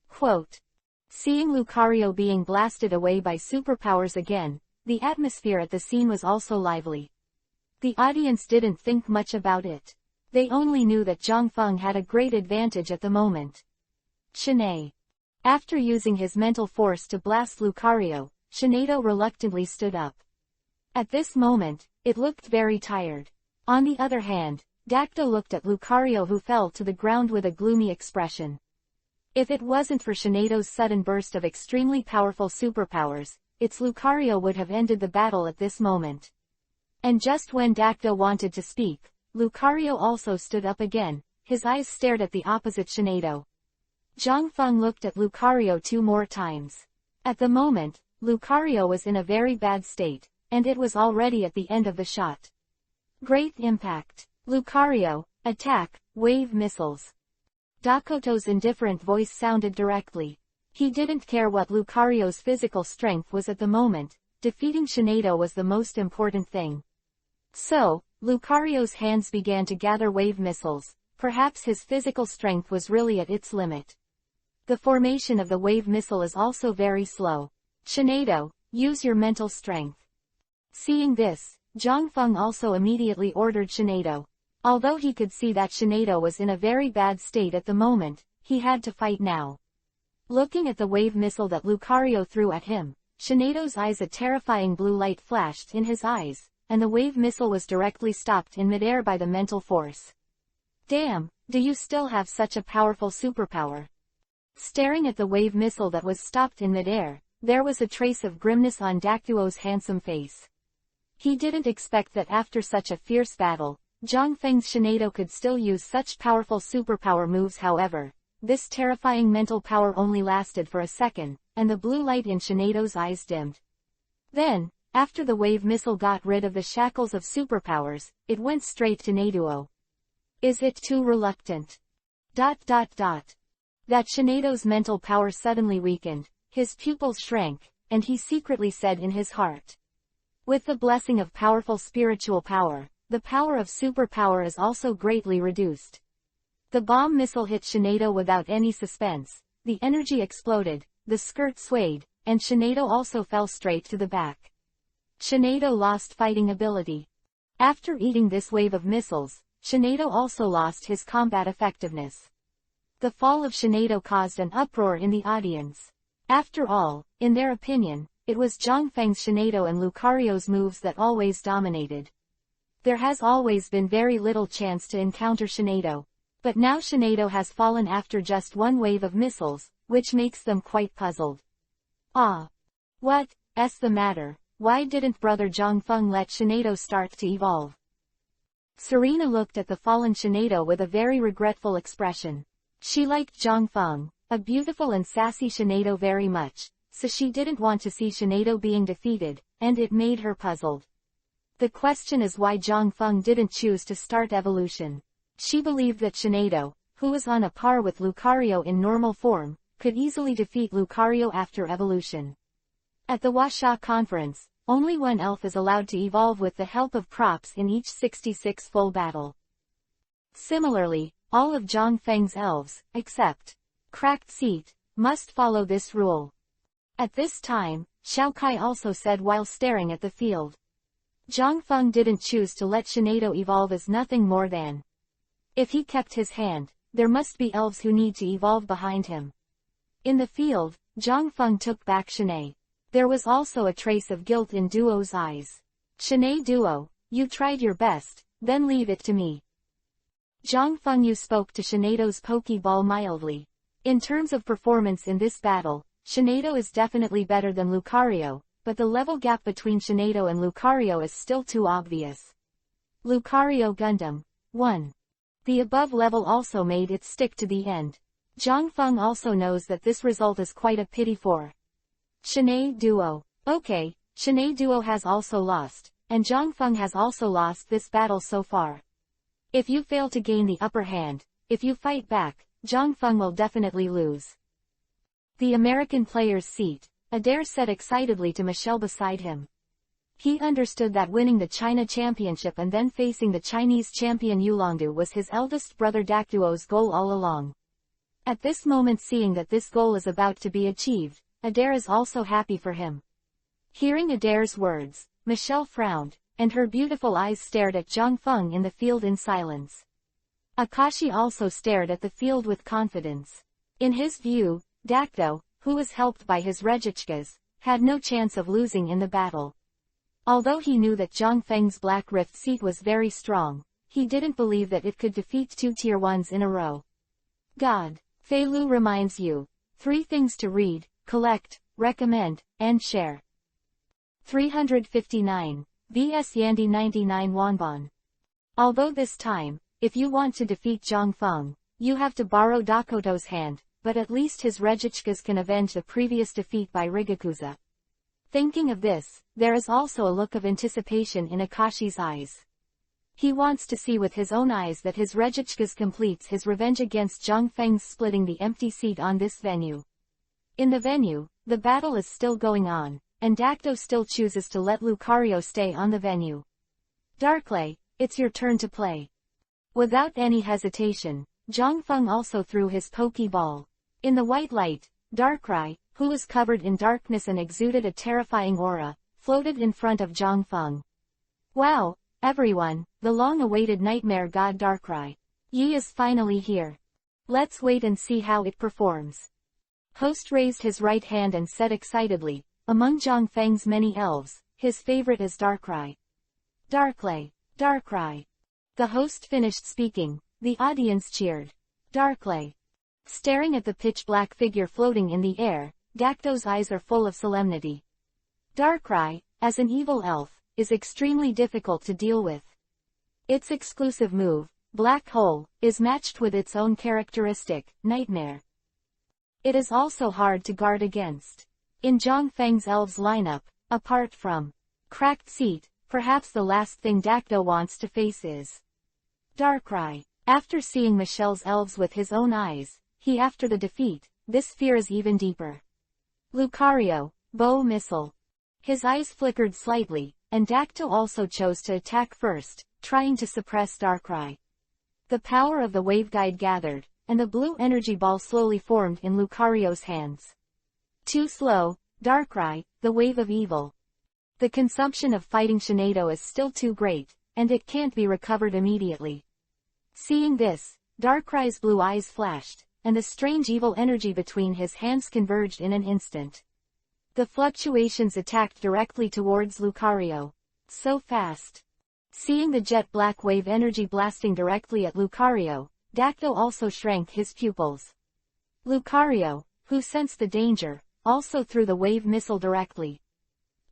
Quote. Seeing Lucario being blasted away by superpowers again, the atmosphere at the scene was also lively. The audience didn't think much about it. They only knew that Zhangfeng had a great advantage at the moment. Shinai. After using his mental force to blast Lucario, Shinado reluctantly stood up. At this moment, it looked very tired. On the other hand, Dacto looked at Lucario who fell to the ground with a gloomy expression. If it wasn't for Shinado's sudden burst of extremely powerful superpowers, its Lucario would have ended the battle at this moment. And just when Dacto wanted to speak, Lucario also stood up again, his eyes stared at the opposite Shinado. Zhang Feng looked at Lucario 2 more times. At the moment, Lucario was in a very bad state, and it was already at the end of the shot. Great impact. Lucario, attack, wave missiles. Dakoto's indifferent voice sounded directly. He didn't care what Lucario's physical strength was at the moment, defeating Shinado was the most important thing. So, Lucario's hands began to gather wave missiles, perhaps his physical strength was really at its limit. The formation of the wave missile is also very slow. Shinado, use your mental strength. Seeing this, Zhang Feng also immediately ordered Shinado. Although he could see that Shinado was in a very bad state at the moment, he had to fight now. Looking at the wave missile that Lucario threw at him, Shinado's eyes, a terrifying blue light flashed in his eyes, and the wave missile was directly stopped in midair by the mental force. Damn, do you still have such a powerful superpower? Staring at the wave missile that was stopped in midair, there was a trace of grimness on Dakuo's handsome face. He didn't expect that after such a fierce battle, Zhang Feng's Shinado could still use such powerful superpower moves. However, this terrifying mental power only lasted for a second, and the blue light in Shinado's eyes dimmed. Then, after the wave missile got rid of the shackles of superpowers, it went straight to Naduo. Is it too reluctant? That Shinado's mental power suddenly weakened, his pupils shrank, and he secretly said in his heart. With the blessing of powerful spiritual power, the power of superpower is also greatly reduced. The bomb missile hit Shinado without any suspense, the energy exploded, the skirt swayed, and Shinado also fell straight to the back. Shinado lost fighting ability. After eating this wave of missiles, Shinado also lost his combat effectiveness. The fall of Shinado caused an uproar in the audience. After all, in their opinion, it was Zhang Feng's Shinado and Lucario's moves that always dominated. There has always been very little chance to encounter Shinado. But now Shinado has fallen after just one wave of missiles, which makes them quite puzzled. What's the matter? Why didn't Brother Zhang Feng let Shinado start to evolve? Serena looked at the fallen Shinado with a very regretful expression. She liked Zhang Feng, a beautiful and sassy Shinado, very much, so she didn't want to see Shinado being defeated, and it made her puzzled. The question is why Zhang Feng didn't choose to start evolution. She believed that Shinado, who was on a par with Lucario in normal form, could easily defeat Lucario after evolution. At the Washa conference, only one elf is allowed to evolve with the help of props in each 66 full battle. Similarly, all of Zhang Feng's elves, except Cracked Seat, must follow this rule. At this time, Xiao Kai also said while staring at the field. Zhang Feng didn't choose to let Shinado evolve as nothing more than. If he kept his hand, there must be elves who need to evolve behind him. In the field, Zhang Feng took back Shanae. There was also a trace of guilt in Duo's eyes. Shanae Duo, you tried your best, then leave it to me. Zhang Feng, you spoke to Shinado's Pokeball mildly. In terms of performance in this battle, Shinado is definitely better than Lucario, but the level gap between Shinado and Lucario is still too obvious. Lucario Gundam 1. The above level also made it stick to the end. Zhang Feng also knows that this result is quite a pity for Shanae Duo. Okay, Shanae Duo has also lost, and Zhang Feng has also lost this battle so far. If you fail to gain the upper hand, if you fight back, Zhang Feng will definitely lose. The American player's seat, Adair said excitedly to Michelle beside him. He understood that winning the China championship and then facing the Chinese champion Yulongdu was his eldest brother Dakduo's goal all along. At this moment, seeing that this goal is about to be achieved, Adair is also happy for him. Hearing Adair's words, Michelle frowned, and her beautiful eyes stared at Zhang Feng in the field in silence. Akashi also stared at the field with confidence. In his view, Dakdo, who was helped by his Regichkas, had no chance of losing in the battle. Although he knew that Zhang Feng's Black Rift seat was very strong, he didn't believe that it could defeat 2 Tier 1s in a row. God. Fei Lu reminds you. 3 things to read, collect, recommend, and share. 359. vs Yandy 99 Wanbon. Although this time, if you want to defeat Zhang Feng, you have to borrow Dakoto's hand, but at least his Regichkas can avenge the previous defeat by Rigakuza. Thinking of this, there is also a look of anticipation in Akashi's eyes. He wants to see with his own eyes that his Regichkas completes his revenge against Zhang Feng's splitting the empty seat on this venue. In the venue, the battle is still going on, and Dakto still chooses to let Lucario stay on the venue. Darkley, it's your turn to play. Without any hesitation, Zhang Feng also threw his Pokeball. In the white light, Darkrai, who was covered in darkness and exuded a terrifying aura, floated in front of Zhang Feng. Wow, everyone, the long-awaited nightmare god Darkrai. Yi is finally here. Let's wait and see how it performs. Host raised his right hand and said excitedly, among Zhang Feng's many elves, his favorite is Darkrai. Darkley, Darkrai. The host finished speaking, the audience cheered. Darkley. Staring at the pitch-black figure floating in the air, Dakto's eyes are full of solemnity. Darkrai, as an evil elf, is extremely difficult to deal with. Its exclusive move, Black Hole, is matched with its own characteristic, Nightmare. It is also hard to guard against. In Zhang Feng's elves lineup, apart from Cracked Seat, perhaps the last thing Dakto wants to face is Darkrai. After seeing Michelle's elves with his own eyes, after the defeat, this fear is even deeper. Lucario, Bow Missile. His eyes flickered slightly, and Dakto also chose to attack first, trying to suppress Darkrai. The power of the waveguide gathered, and the blue energy ball slowly formed in Lucario's hands. Too slow, Darkrai, the wave of evil. The consumption of fighting Shinado is still too great, and it can't be recovered immediately. Seeing this, Darkrai's blue eyes flashed, and the strange evil energy between his hands converged in an instant. The fluctuations attacked directly towards Lucario. So fast. Seeing the jet black wave energy blasting directly at Lucario, Dakto also shrank his pupils. Lucario, who sensed the danger, also threw the wave missile directly.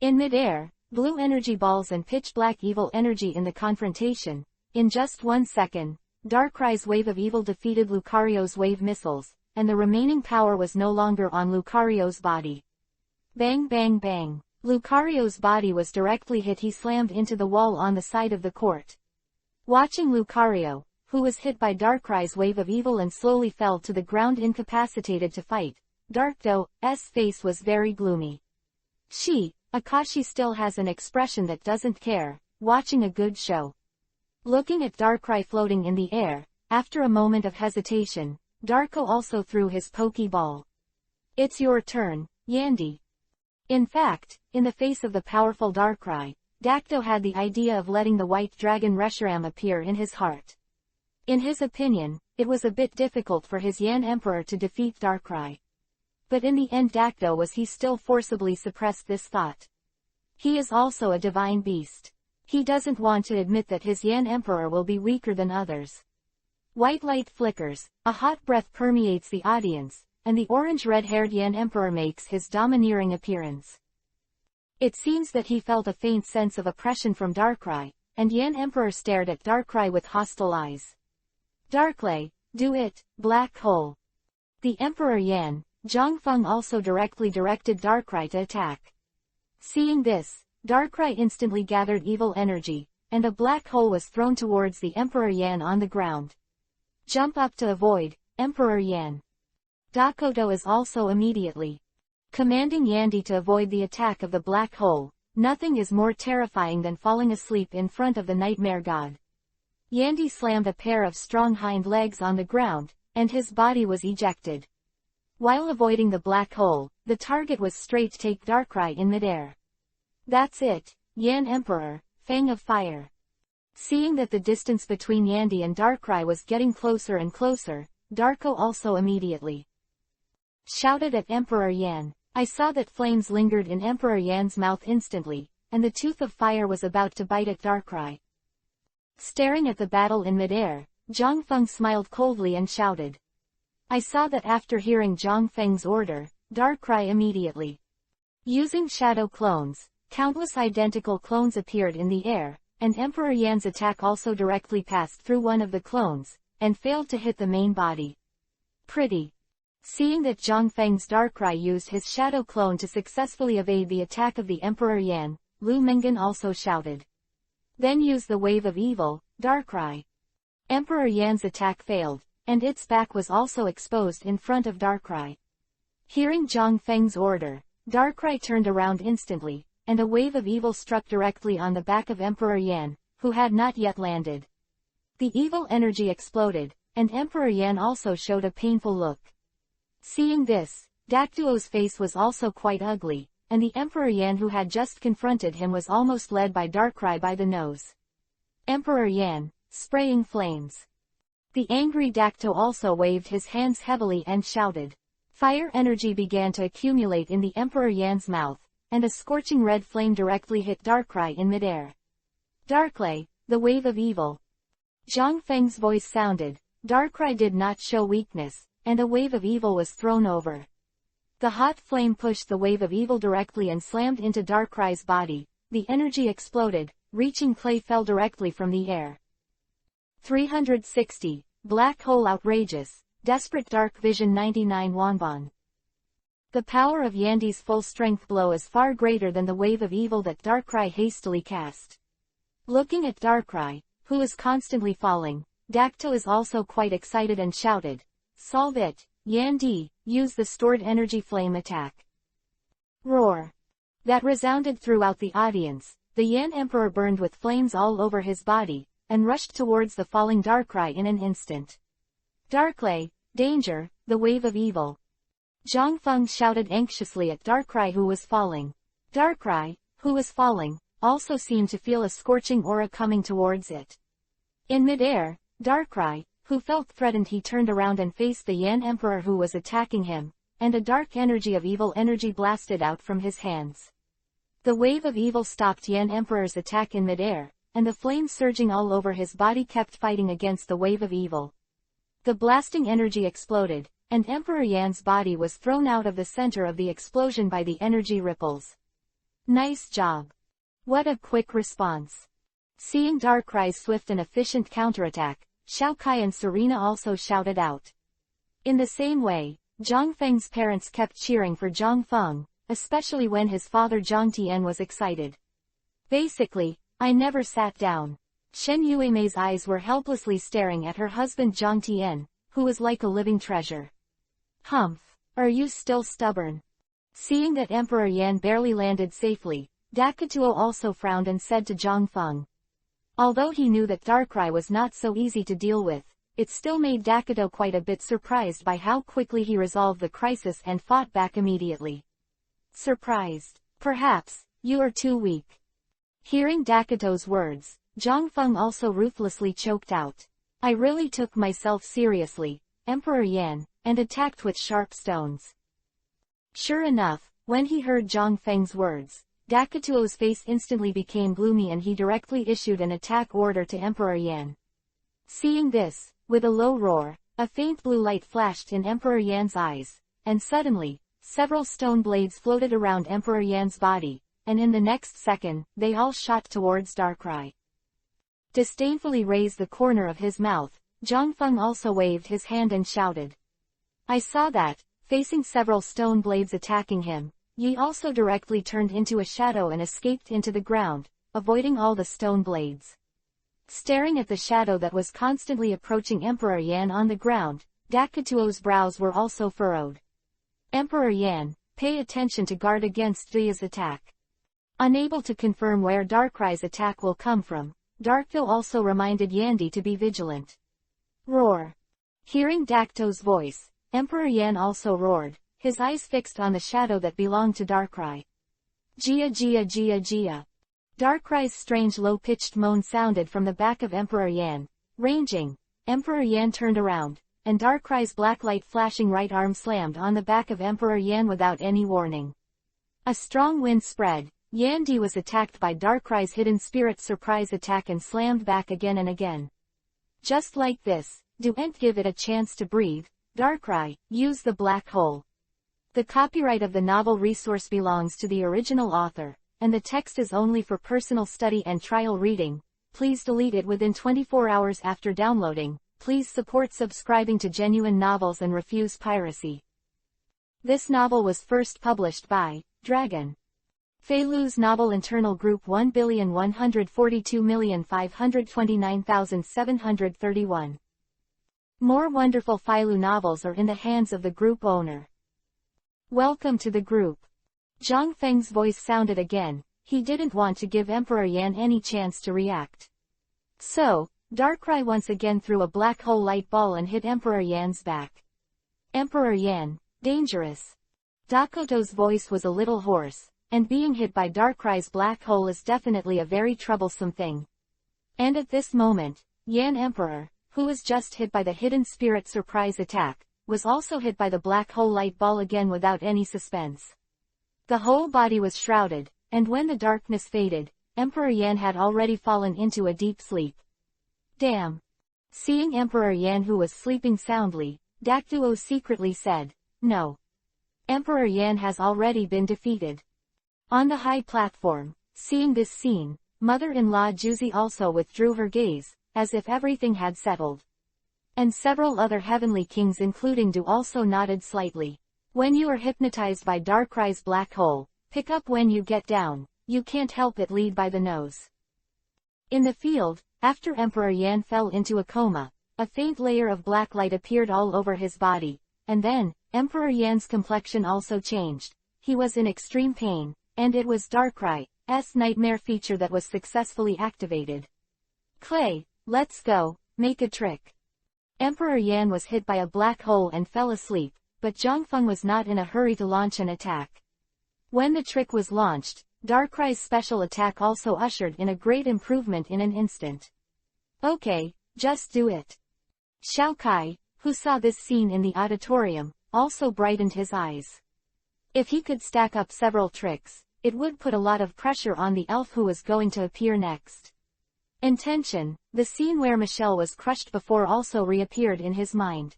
In mid-air, blue energy balls and pitch-black evil energy in the confrontation. In just 1 second, Darkrai's wave of evil defeated Lucario's wave missiles, and the remaining power was no longer on Lucario's body. Bang bang bang. Lucario's body was directly hit. He slammed into the wall on the side of the court. Watching Lucario, who was hit by Darkrai's wave of evil and slowly fell to the ground incapacitated to fight, Dakto's face was very gloomy. Akashi still has an expression that doesn't care, watching a good show. Looking at Darkrai floating in the air, after a moment of hesitation, Darko also threw his Pokeball. It's your turn, Yandy. In fact, in the face of the powerful Darkrai, Dakto had the idea of letting the white dragon Reshiram appear in his heart. In his opinion, it was a bit difficult for his Yan Emperor to defeat Darkrai. But in the end he still forcibly suppressed this thought. He is also a divine beast. He doesn't want to admit that his Yan Emperor will be weaker than others. White light flickers, a hot breath permeates the audience, and the orange-red-haired Yan Emperor makes his domineering appearance. It seems that he felt a faint sense of oppression from Darkrai, and Yan Emperor stared at Darkrai with hostile eyes. Darkley, do it, Black Hole. The Emperor Yan, Zhang Feng also directly directed Darkrai to attack. Seeing this, Darkrai instantly gathered evil energy, and a black hole was thrown towards the Emperor Yan on the ground. Jump up to avoid, Emperor Yan. Dakoto is also immediately commanding Yandy to avoid the attack of the black hole. Nothing is more terrifying than falling asleep in front of the nightmare god. Yandy slammed a pair of strong hind legs on the ground, and his body was ejected. While avoiding the black hole, the target was straight take Darkrai in midair. That's it, Yan Emperor, Fang of Fire. Seeing that the distance between Yandy and Darkrai was getting closer and closer, Darko also immediately shouted at Emperor Yan. I saw that flames lingered in Emperor Yan's mouth instantly, and the tooth of fire was about to bite at Darkrai. Staring at the battle in midair, Zhang Feng smiled coldly and shouted. I saw that after hearing Zhang Feng's order, Darkrai immediately using shadow clones, Countless identical clones appeared in the air, and Emperor Yan's attack also directly passed through one of the clones, and failed to hit the main body. Pretty. Seeing that Zhang Feng's Darkrai used his shadow clone to successfully evade the attack of the Emperor Yan, Lu Mengan also shouted. Then use the Wave of Evil, Darkrai. Emperor Yan's attack failed, and its back was also exposed in front of Darkrai. Hearing Zhang Feng's order, Darkrai turned around instantly, and a wave of evil struck directly on the back of Emperor Yan, who had not yet landed. The evil energy exploded, and Emperor Yan also showed a painful look. Seeing this, Daktuo's face was also quite ugly, and the Emperor Yan who had just confronted him was almost led by Darkrai by the nose. Emperor Yan, spraying flames. The angry Dakto also waved his hands heavily and shouted. Fire energy began to accumulate in the Emperor Yan's mouth, and a scorching red flame directly hit Darkrai in midair. Darkrai, the Wave of Evil. Zhang Feng's voice sounded. Darkrai did not show weakness, and a wave of evil was thrown over. The hot flame pushed the wave of evil directly and slammed into Darkrai's body. The energy exploded, reaching clay fell directly from the air. 360. Black Hole Outrageous, Desperate Dark Vision 99 Wanban. The power of Yandi's full-strength blow is far greater than the wave of evil that Darkrai hastily cast. Looking at Darkrai, who is constantly falling, Dakto is also quite excited and shouted, Solve it, Yandi, use the stored energy flame attack. Roar. That resounded throughout the audience. The Yan Emperor burned with flames all over his body, and rushed towards the falling Darkrai in an instant. Darkrai, danger, the Wave of Evil. Zhang Feng shouted anxiously at Darkrai who was falling. Darkrai, who was falling, also seemed to feel a scorching aura coming towards it. In midair, Darkrai, who felt threatened, he turned around and faced the Yan Emperor who was attacking him, and a dark energy of evil energy blasted out from his hands. The Wave of Evil stopped Yan Emperor's attack in midair, and the flames surging all over his body kept fighting against the Wave of Evil. The blasting energy exploded, and Emperor Yan's body was thrown out of the center of the explosion by the energy ripples. Nice job. What a quick response. Seeing Darkrai's swift and efficient counterattack, Xiao Kai and Serena also shouted out. In the same way, Zhang Feng's parents kept cheering for Zhang Feng, especially when his father Zhang Tian was excited. Basically, I never sat down. Shen Yuemei's eyes were helplessly staring at her husband Zhang Tian, who was like a living treasure. Humph, are you still stubborn? Seeing that Emperor Yan barely landed safely, Dakatuo also frowned and said to Zhang Feng. Although he knew that Darkrai was not so easy to deal with, it still made Dakatuo quite a bit surprised by how quickly he resolved the crisis and fought back immediately. Surprised? Perhaps, you are too weak. Hearing Dakato's words, Zhang Feng also ruthlessly choked out. I really took myself seriously, Emperor Yan, and attacked with sharp stones. Sure enough, when he heard Zhang Feng's words, Dakatuo's face instantly became gloomy and he directly issued an attack order to Emperor Yan. Seeing this, with a low roar, a faint blue light flashed in Emperor Yan's eyes, and suddenly, several stone blades floated around Emperor Yan's body, and in the next second, they all shot towards Darkrai. Disdainfully raised the corner of his mouth, Zhang Feng also waved his hand and shouted. I saw that, facing several stone blades attacking him, Yi also directly turned into a shadow and escaped into the ground, avoiding all the stone blades. Staring at the shadow that was constantly approaching Emperor Yan on the ground, Dakatuo's brows were also furrowed. Emperor Yan, pay attention to guard against Yi's attack. Unable to confirm where Darkrai's attack will come from, Darkto also reminded Yandi to be vigilant. Roar. Hearing Dakto's voice, Emperor Yan also roared, his eyes fixed on the shadow that belonged to Darkrai. Jia Jia Jia Jia. Darkrai's strange low-pitched moan sounded from the back of Emperor Yan. Ranging, Emperor Yan turned around, and Darkrai's black light flashing right arm slammed on the back of Emperor Yan without any warning. A strong wind spread. Yandi was attacked by Darkrai's hidden spirit surprise attack and slammed back again and again. Just like this, don't give it a chance to breathe, Darkrai, use the black hole. The copyright of the novel resource belongs to the original author, and the text is only for personal study and trial reading. Please delete it within 24 hours after downloading. Please support subscribing to Genuine Novels and refuse piracy. This novel was first published by Dragon. Feilu's novel internal group 1,142,529,731. More wonderful Feilu novels are in the hands of the group owner. Welcome to the group. Zhang Feng's voice sounded again. He didn't want to give Emperor Yan any chance to react. So, Darkrai once again threw a black hole light ball and hit Emperor Yan's back. Emperor Yan, dangerous. Dakoto's voice was a little hoarse, and being hit by Darkrai's black hole is definitely a very troublesome thing. And at this moment, Yan Emperor, who was just hit by the hidden spirit surprise attack, was also hit by the black hole light ball again without any suspense. The whole body was shrouded, and when the darkness faded, Emperor Yan had already fallen into a deep sleep. Damn. Seeing Emperor Yan who was sleeping soundly, Dakduo secretly said, no. Emperor Yan has already been defeated. On the high platform, seeing this scene, mother-in-law Juzi also withdrew her gaze, as if everything had settled. And several other heavenly kings including Du also nodded slightly. When you are hypnotized by Darkrai's black hole, pick up when you get down, you can't help it lead by the nose. In the field, after Emperor Yan fell into a coma, a faint layer of black light appeared all over his body, and then, Emperor Yan's complexion also changed. He was in extreme pain, and it was Darkrai's nightmare feature that was successfully activated. Clay, let's go, make a trick. Emperor Yan was hit by a black hole and fell asleep, but Zhang Feng was not in a hurry to launch an attack. When the trick was launched, Darkrai's special attack also ushered in a great improvement in an instant. Okay, just do it. Xiao Kai, who saw this scene in the auditorium, also brightened his eyes. If he could stack up several tricks, it would put a lot of pressure on the elf who was going to appear next. Intention, the scene where Michelle was crushed before also reappeared in his mind.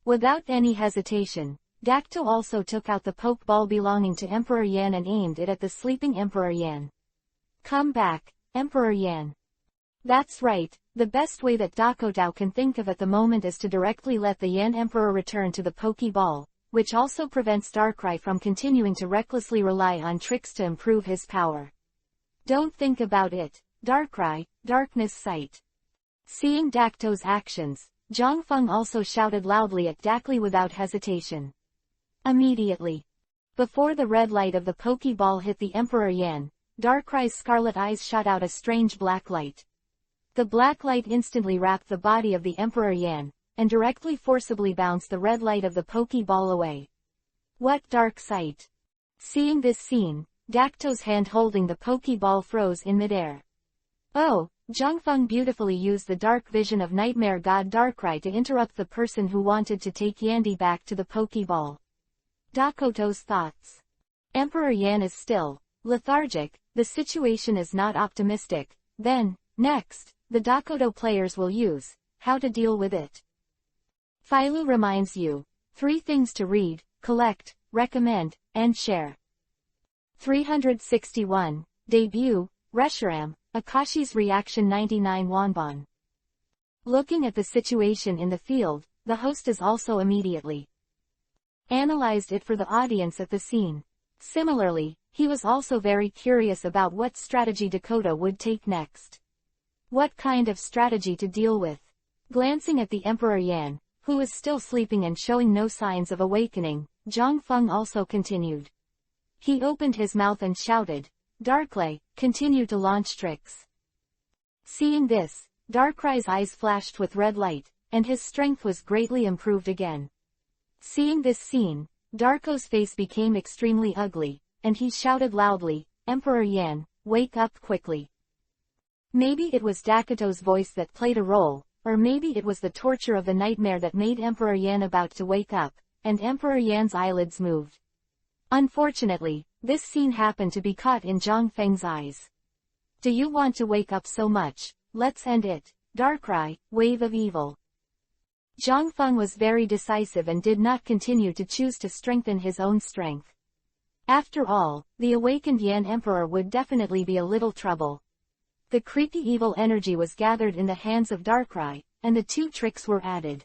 Without any hesitation, Dakto also took out the poke ball belonging to Emperor Yan and aimed it at the sleeping Emperor Yan. Come back, Emperor Yan. That's right, the best way that Dakotao can think of at the moment is to directly let the Yan Emperor return to the Pokeball, which also prevents Darkrai from continuing to recklessly rely on tricks to improve his power. Don't think about it, Darkrai, darkness sight. Seeing Dakto's actions, Zhang Feng also shouted loudly at Dakli without hesitation. Immediately. Before the red light of the Pokeball hit the Emperor Yan, Darkrai's scarlet eyes shot out a strange black light. The black light instantly wrapped the body of the Emperor Yan, and directly forcibly bounced the red light of the Pokeball away. What dark sight! Seeing this scene, Dakto's hand holding the Pokeball froze in midair. Oh, Zhang Feng beautifully used the dark vision of Nightmare God Darkrai to interrupt the person who wanted to take Yandy back to the Pokeball. Dakoto's thoughts. Emperor Yan is still lethargic, the situation is not optimistic. Then, next, the Dakoto players will use how to deal with it. Feilu reminds you 3 things to read, collect, recommend, and share. 361, Debut, Reshiram, Akashi's Reaction 99 Wanbon. Looking at the situation in the field, the host is also immediately analyzed it for the audience at the scene. Similarly, he was also very curious about what strategy Dakota would take next. What kind of strategy to deal with. Glancing at the Emperor Yan, who was still sleeping and showing no signs of awakening, Zhang Feng also continued. He opened his mouth and shouted, Darklay, continue to launch tricks. Seeing this, Darkrai's eyes flashed with red light, and his strength was greatly improved again. Seeing this scene, Darko's face became extremely ugly, and he shouted loudly, Emperor Yan, wake up quickly. Maybe it was Dakoto's voice that played a role, or maybe it was the torture of the nightmare that made Emperor Yan about to wake up, and Emperor Yan's eyelids moved. Unfortunately, this scene happened to be caught in Zhang Feng's eyes. Do you want to wake up so much? Let's end it. Darkrai, wave of evil. Zhang Feng was very decisive and did not continue to choose to strengthen his own strength. After all, the awakened Yan Emperor would definitely be a little trouble. The creepy evil energy was gathered in the hands of Darkrai, and the two tricks were added.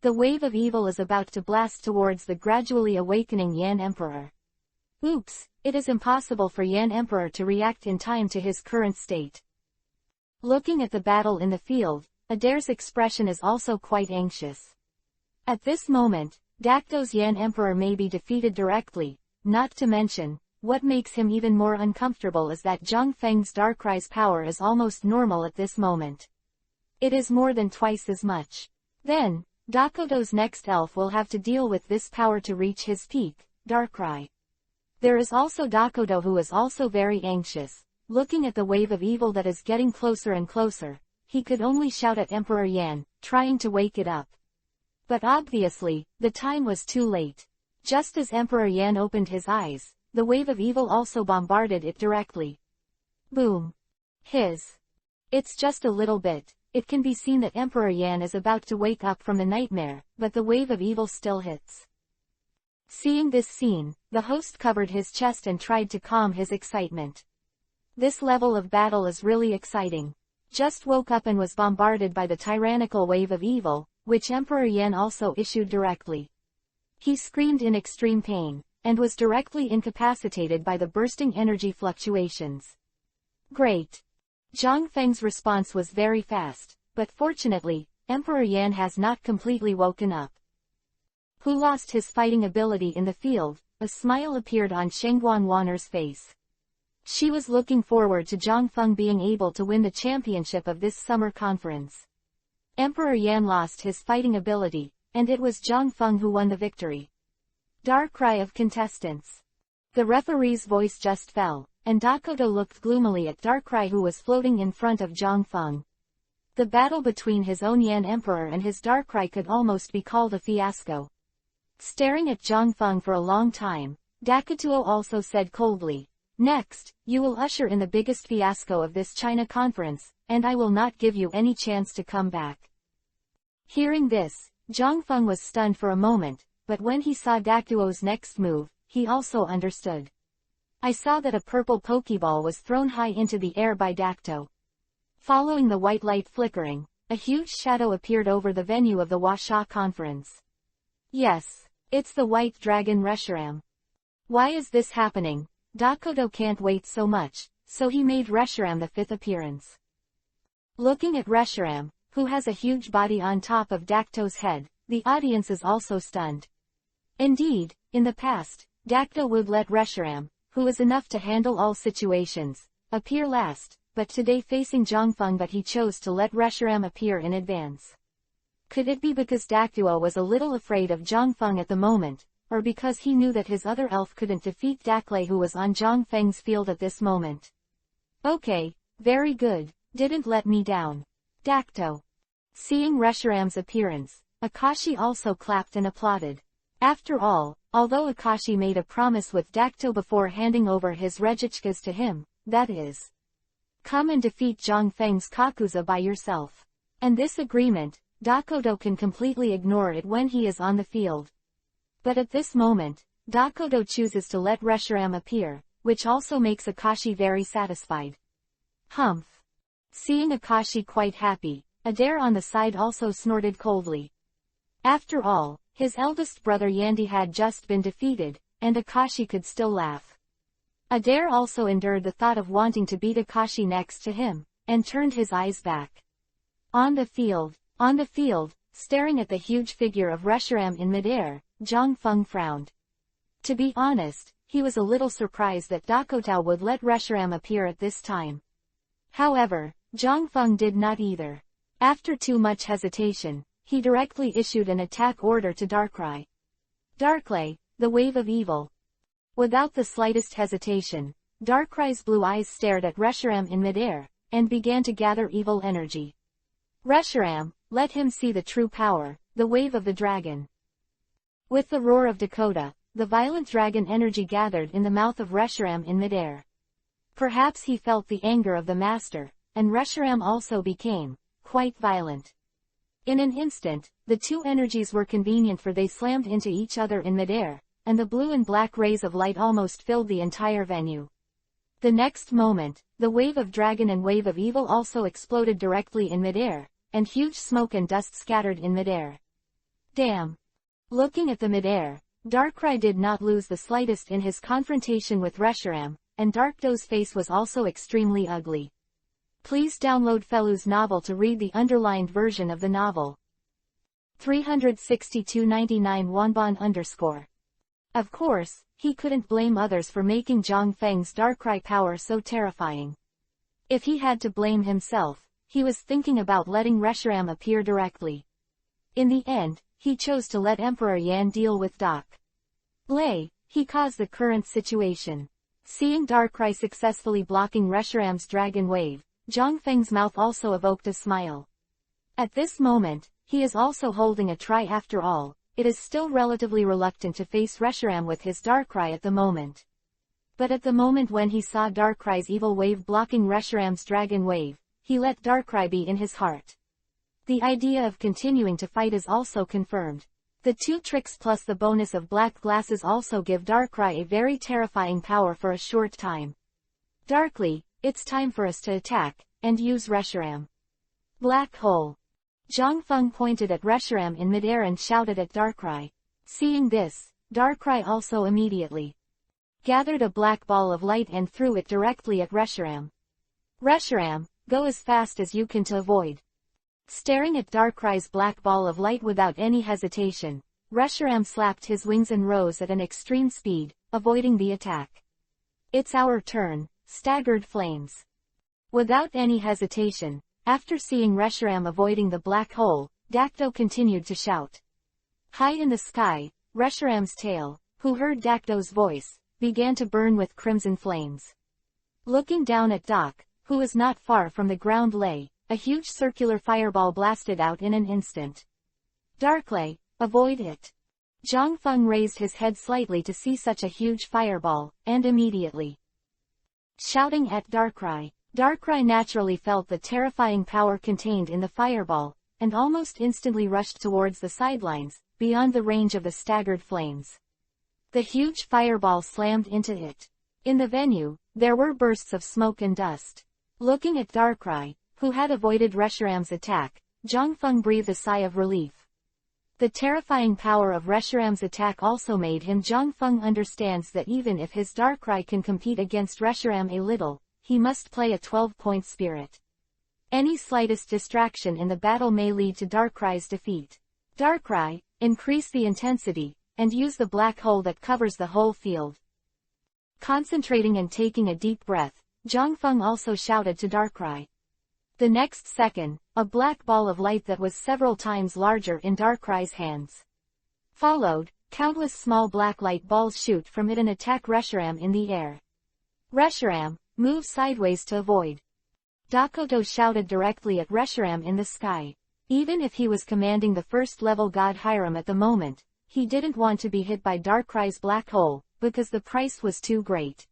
The wave of evil is about to blast towards the gradually awakening Yan Emperor. Oops, it is impossible for Yan Emperor to react in time to his current state. Looking at the battle in the field, Adair's expression is also quite anxious. At this moment, Dacto's Yan Emperor may be defeated directly, not to mention, what makes him even more uncomfortable is that Zhang Feng's Darkrai's power is almost normal at this moment. It is more than twice as much. Then, Dakodo's next elf will have to deal with this power to reach his peak, Darkrai. There is also Dakodo, who is also very anxious. Looking at the wave of evil that is getting closer and closer, he could only shout at Emperor Yan, trying to wake it up. But obviously, the time was too late. Just as Emperor Yan opened his eyes, the wave of evil also bombarded it directly. Boom. It's just a little bit. It can be seen that Emperor Yan is about to wake up from the nightmare, but the wave of evil still hits. Seeing this scene, the host covered his chest and tried to calm his excitement. This level of battle is really exciting. Just woke up and was bombarded by the tyrannical wave of evil, which Emperor Yan also issued directly. He screamed in extreme pain, and was directly incapacitated by the bursting energy fluctuations. Great. Zhang Feng's response was very fast, but fortunately, Emperor Yan has not completely woken up. Who lost his fighting ability in the field, a smile appeared on Shengguan Wan'er's face. She was looking forward to Zhang Feng being able to win the championship of this summer conference. Emperor Yan lost his fighting ability, and it was Zhang Feng who won the victory. Darkrai of contestants. The referee's voice just fell, and Dakodo looked gloomily at Darkrai, who was floating in front of Zhang Feng. The battle between his own Yan Emperor and his Darkrai could almost be called a fiasco. Staring at Zhang Feng for a long time, Dakotuo also said coldly, "Next, you will usher in the biggest fiasco of this China conference, and I will not give you any chance to come back." Hearing this, Zhang Feng was stunned for a moment, but when he saw Dakotuo's next move, he also understood. I saw that a purple Pokeball was thrown high into the air by Dakoto. Following the white light flickering, a huge shadow appeared over the venue of the Huasha conference. Yes, it's the white dragon Reshiram. Why is this happening? Dakoto can't wait so much, so he made Reshiram the fifth appearance. Looking at Reshiram, who has a huge body on top of Dakoto's head, the audience is also stunned. Indeed, in the past, Dakoto would let Reshiram, who is enough to handle all situations, appear last, but today facing Zhang Feng, but he chose to let Reshiram appear in advance. Could it be because Dakoto was a little afraid of Zhang Feng at the moment, or because he knew that his other elf couldn't defeat Daklei, who was on Zhang Feng's field at this moment? Okay, very good, didn't let me down. Dakoto. Seeing Reshiram's appearance, Akashi also clapped and applauded. After all, although Akashi made a promise with Dakoto before handing over his Regichkas to him, that is, come and defeat Zhang Feng's Kakuza by yourself. And this agreement, Dakoto can completely ignore it when he is on the field. But at this moment, Dakoto chooses to let Reshiram appear, which also makes Akashi very satisfied. Humph. Seeing Akashi quite happy, Adair on the side also snorted coldly. After all, his eldest brother Yandy had just been defeated, and Akashi could still laugh. Adair also endured the thought of wanting to beat Akashi next to him, and turned his eyes back. On the field, staring at the huge figure of Reshiram in midair, Zhang Feng frowned. To be honest, he was a little surprised that Dakoto would let Reshiram appear at this time. However, Zhang Feng did not either. After too much hesitation, he directly issued an attack order to Darkrai. Darklei, the wave of evil. Without the slightest hesitation, Darkrai's blue eyes stared at Reshiram in midair, and began to gather evil energy. Reshiram, let him see the true power, the wave of the dragon. With the roar of Dakota, the violent dragon energy gathered in the mouth of Reshiram in midair. Perhaps he felt the anger of the master, and Reshiram also became quite violent. In an instant, the two energies were convenient, for they slammed into each other in midair, and the blue and black rays of light almost filled the entire venue. The next moment, the wave of dragon and wave of evil also exploded directly in midair, and huge smoke and dust scattered in midair. Damn! Looking at the midair, Darkrai did not lose the slightest in his confrontation with Reshiram, and Darkdo's face was also extremely ugly. Please download Felu's novel to read the underlined version of the novel. 362.99 Wanban_. Of course, he couldn't blame others for making Zhang Feng's Darkrai power so terrifying. If he had to blame himself, he was thinking about letting Reshiram appear directly. In the end, he chose to let Emperor Yan deal with Doc Lei. He caused the current situation. Seeing Darkrai successfully blocking Reshiram's dragon wave, Zhang Feng's mouth also evoked a smile. At this moment, he is also holding a try after all. It is still relatively reluctant to face Reshiram with his Darkrai at the moment. But at the moment when he saw Darkrai's evil wave blocking Reshiram's dragon wave, he let Darkrai be in his heart. The idea of continuing to fight is also confirmed. The 2 tricks plus the bonus of black glasses also give Darkrai a very terrifying power for a short time. Darkly, it's time for us to attack, and use Reshiram. Black hole. Zhang Feng pointed at Reshiram in midair and shouted at Darkrai. Seeing this, Darkrai also immediately gathered a black ball of light and threw it directly at Reshiram. Reshiram, go as fast as you can to avoid. Staring at Darkrai's black ball of light without any hesitation, Reshiram slapped his wings and rose at an extreme speed, avoiding the attack. It's our turn, staggered flames. Without any hesitation, after seeing Reshiram avoiding the black hole, Dacto continued to shout. High in the sky, Reshiram's tail, who heard Dacto's voice, began to burn with crimson flames. Looking down at Doc, who was not far from the ground lay, a huge circular fireball blasted out in an instant. Darklay, avoid it. Zhang Feng raised his head slightly to see such a huge fireball, and immediately shouting at Darkrai. Darkrai naturally felt the terrifying power contained in the fireball, and almost instantly rushed towards the sidelines, beyond the range of the staggered flames. The huge fireball slammed into it. In the venue, there were bursts of smoke and dust. Looking at Darkrai, who had avoided Reshiram's attack, Zhang Feng breathed a sigh of relief. The terrifying power of Reshiram's attack also made him. Zhang Feng understands that even if his Darkrai can compete against Reshiram a little, he must play a 12-point spirit. Any slightest distraction in the battle may lead to Darkrai's defeat. Darkrai, increase the intensity, and use the black hole that covers the whole field. Concentrating and taking a deep breath, Zhang Feng also shouted to Darkrai. The next second, a black ball of light that was several times larger in Darkrai's hands followed. Countless small black light balls shoot from it and attack Reshiram in the air. Reshiram, move sideways to avoid. Dakoto shouted directly at Reshiram in the sky. Even if he was commanding the first-level god Hiram at the moment, he didn't want to be hit by Darkrai's black hole, because the price was too great.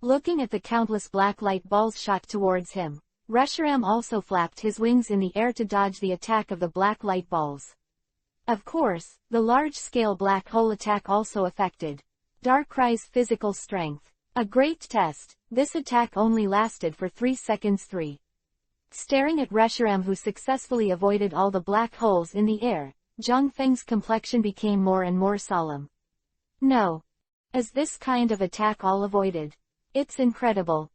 Looking at the countless black light balls shot towards him, Reshiram also flapped his wings in the air to dodge the attack of the black light balls. Of course, the large-scale black hole attack also affected Darkrai's physical strength. A great test. This attack only lasted for 3 seconds. Staring at Reshiram, who successfully avoided all the black holes in the air, Zhang Feng's complexion became more and more solemn. No. Is this kind of attack all avoided? It's incredible.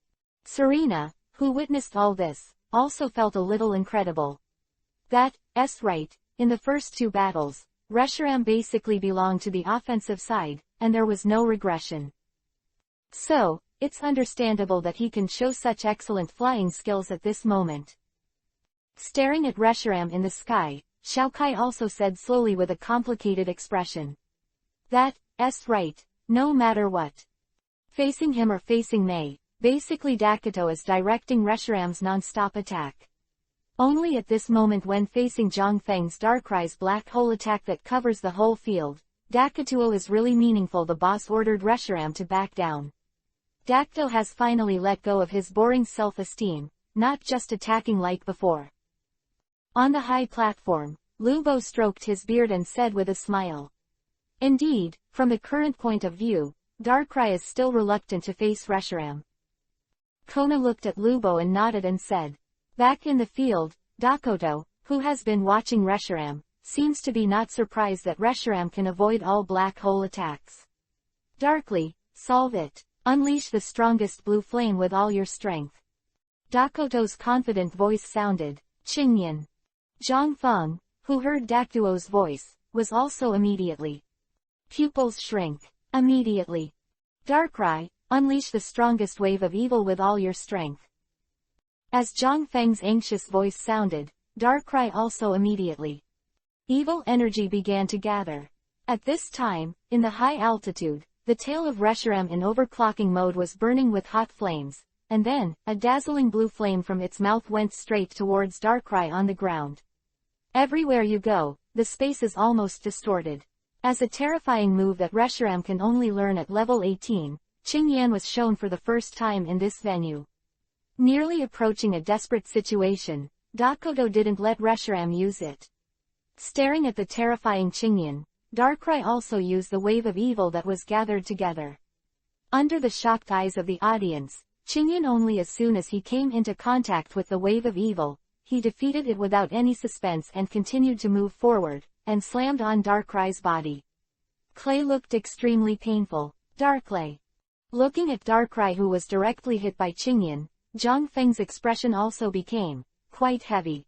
Serena, who witnessed all this, also felt a little incredible. That's right, in the first 2 battles, Reshiram basically belonged to the offensive side, and there was no regression. So, it's understandable that he can show such excellent flying skills at this moment. Staring at Reshiram in the sky, Xiaokai also said slowly with a complicated expression. That's right, no matter what. Facing him or facing Mei, basically Dakoto is directing Reshiram's non-stop attack. Only at this moment when facing Zhang Feng's Darkrai's black hole attack that covers the whole field, Dakoto is really meaningful. The boss ordered Reshiram to back down. Dacto has finally let go of his boring self-esteem, not just attacking like before. On the high platform, Lubo stroked his beard and said with a smile. Indeed, from the current point of view, Darkrai is still reluctant to face Reshiram. Kona looked at Lubo and nodded and said. Back in the field, Dakoto, who has been watching Reshiram, seems to be not surprised that Reshiram can avoid all black hole attacks. Darkly, solve it. Unleash the strongest blue flame with all your strength. Dakoto's confident voice sounded. Qingyan. Zhang Feng, who heard Dakuo's voice, was also immediately. Pupils shrink. Immediately. Darkrai, unleash the strongest wave of evil with all your strength. As Zhang Feng's anxious voice sounded, Darkrai also immediately. Evil energy began to gather. At this time, in the high altitude, the tail of Reshiram in overclocking mode was burning with hot flames, and then, a dazzling blue flame from its mouth went straight towards Darkrai on the ground. Everywhere you go, the space is almost distorted. As a terrifying move that Reshiram can only learn at level 18, Qingyan was shown for the first time in this venue. Nearly approaching a desperate situation, Dakoto didn't let Reshiram use it. Staring at the terrifying Qingyan, Darkrai also used the wave of evil that was gathered together. Under the shocked eyes of the audience, Qingyan only as soon as he came into contact with the wave of evil, he defeated it without any suspense and continued to move forward, and slammed on Darkrai's body. Clay looked extremely painful. Darkrai. Looking at Darkrai, who was directly hit by Qingyan, Zhang Feng's expression also became quite heavy.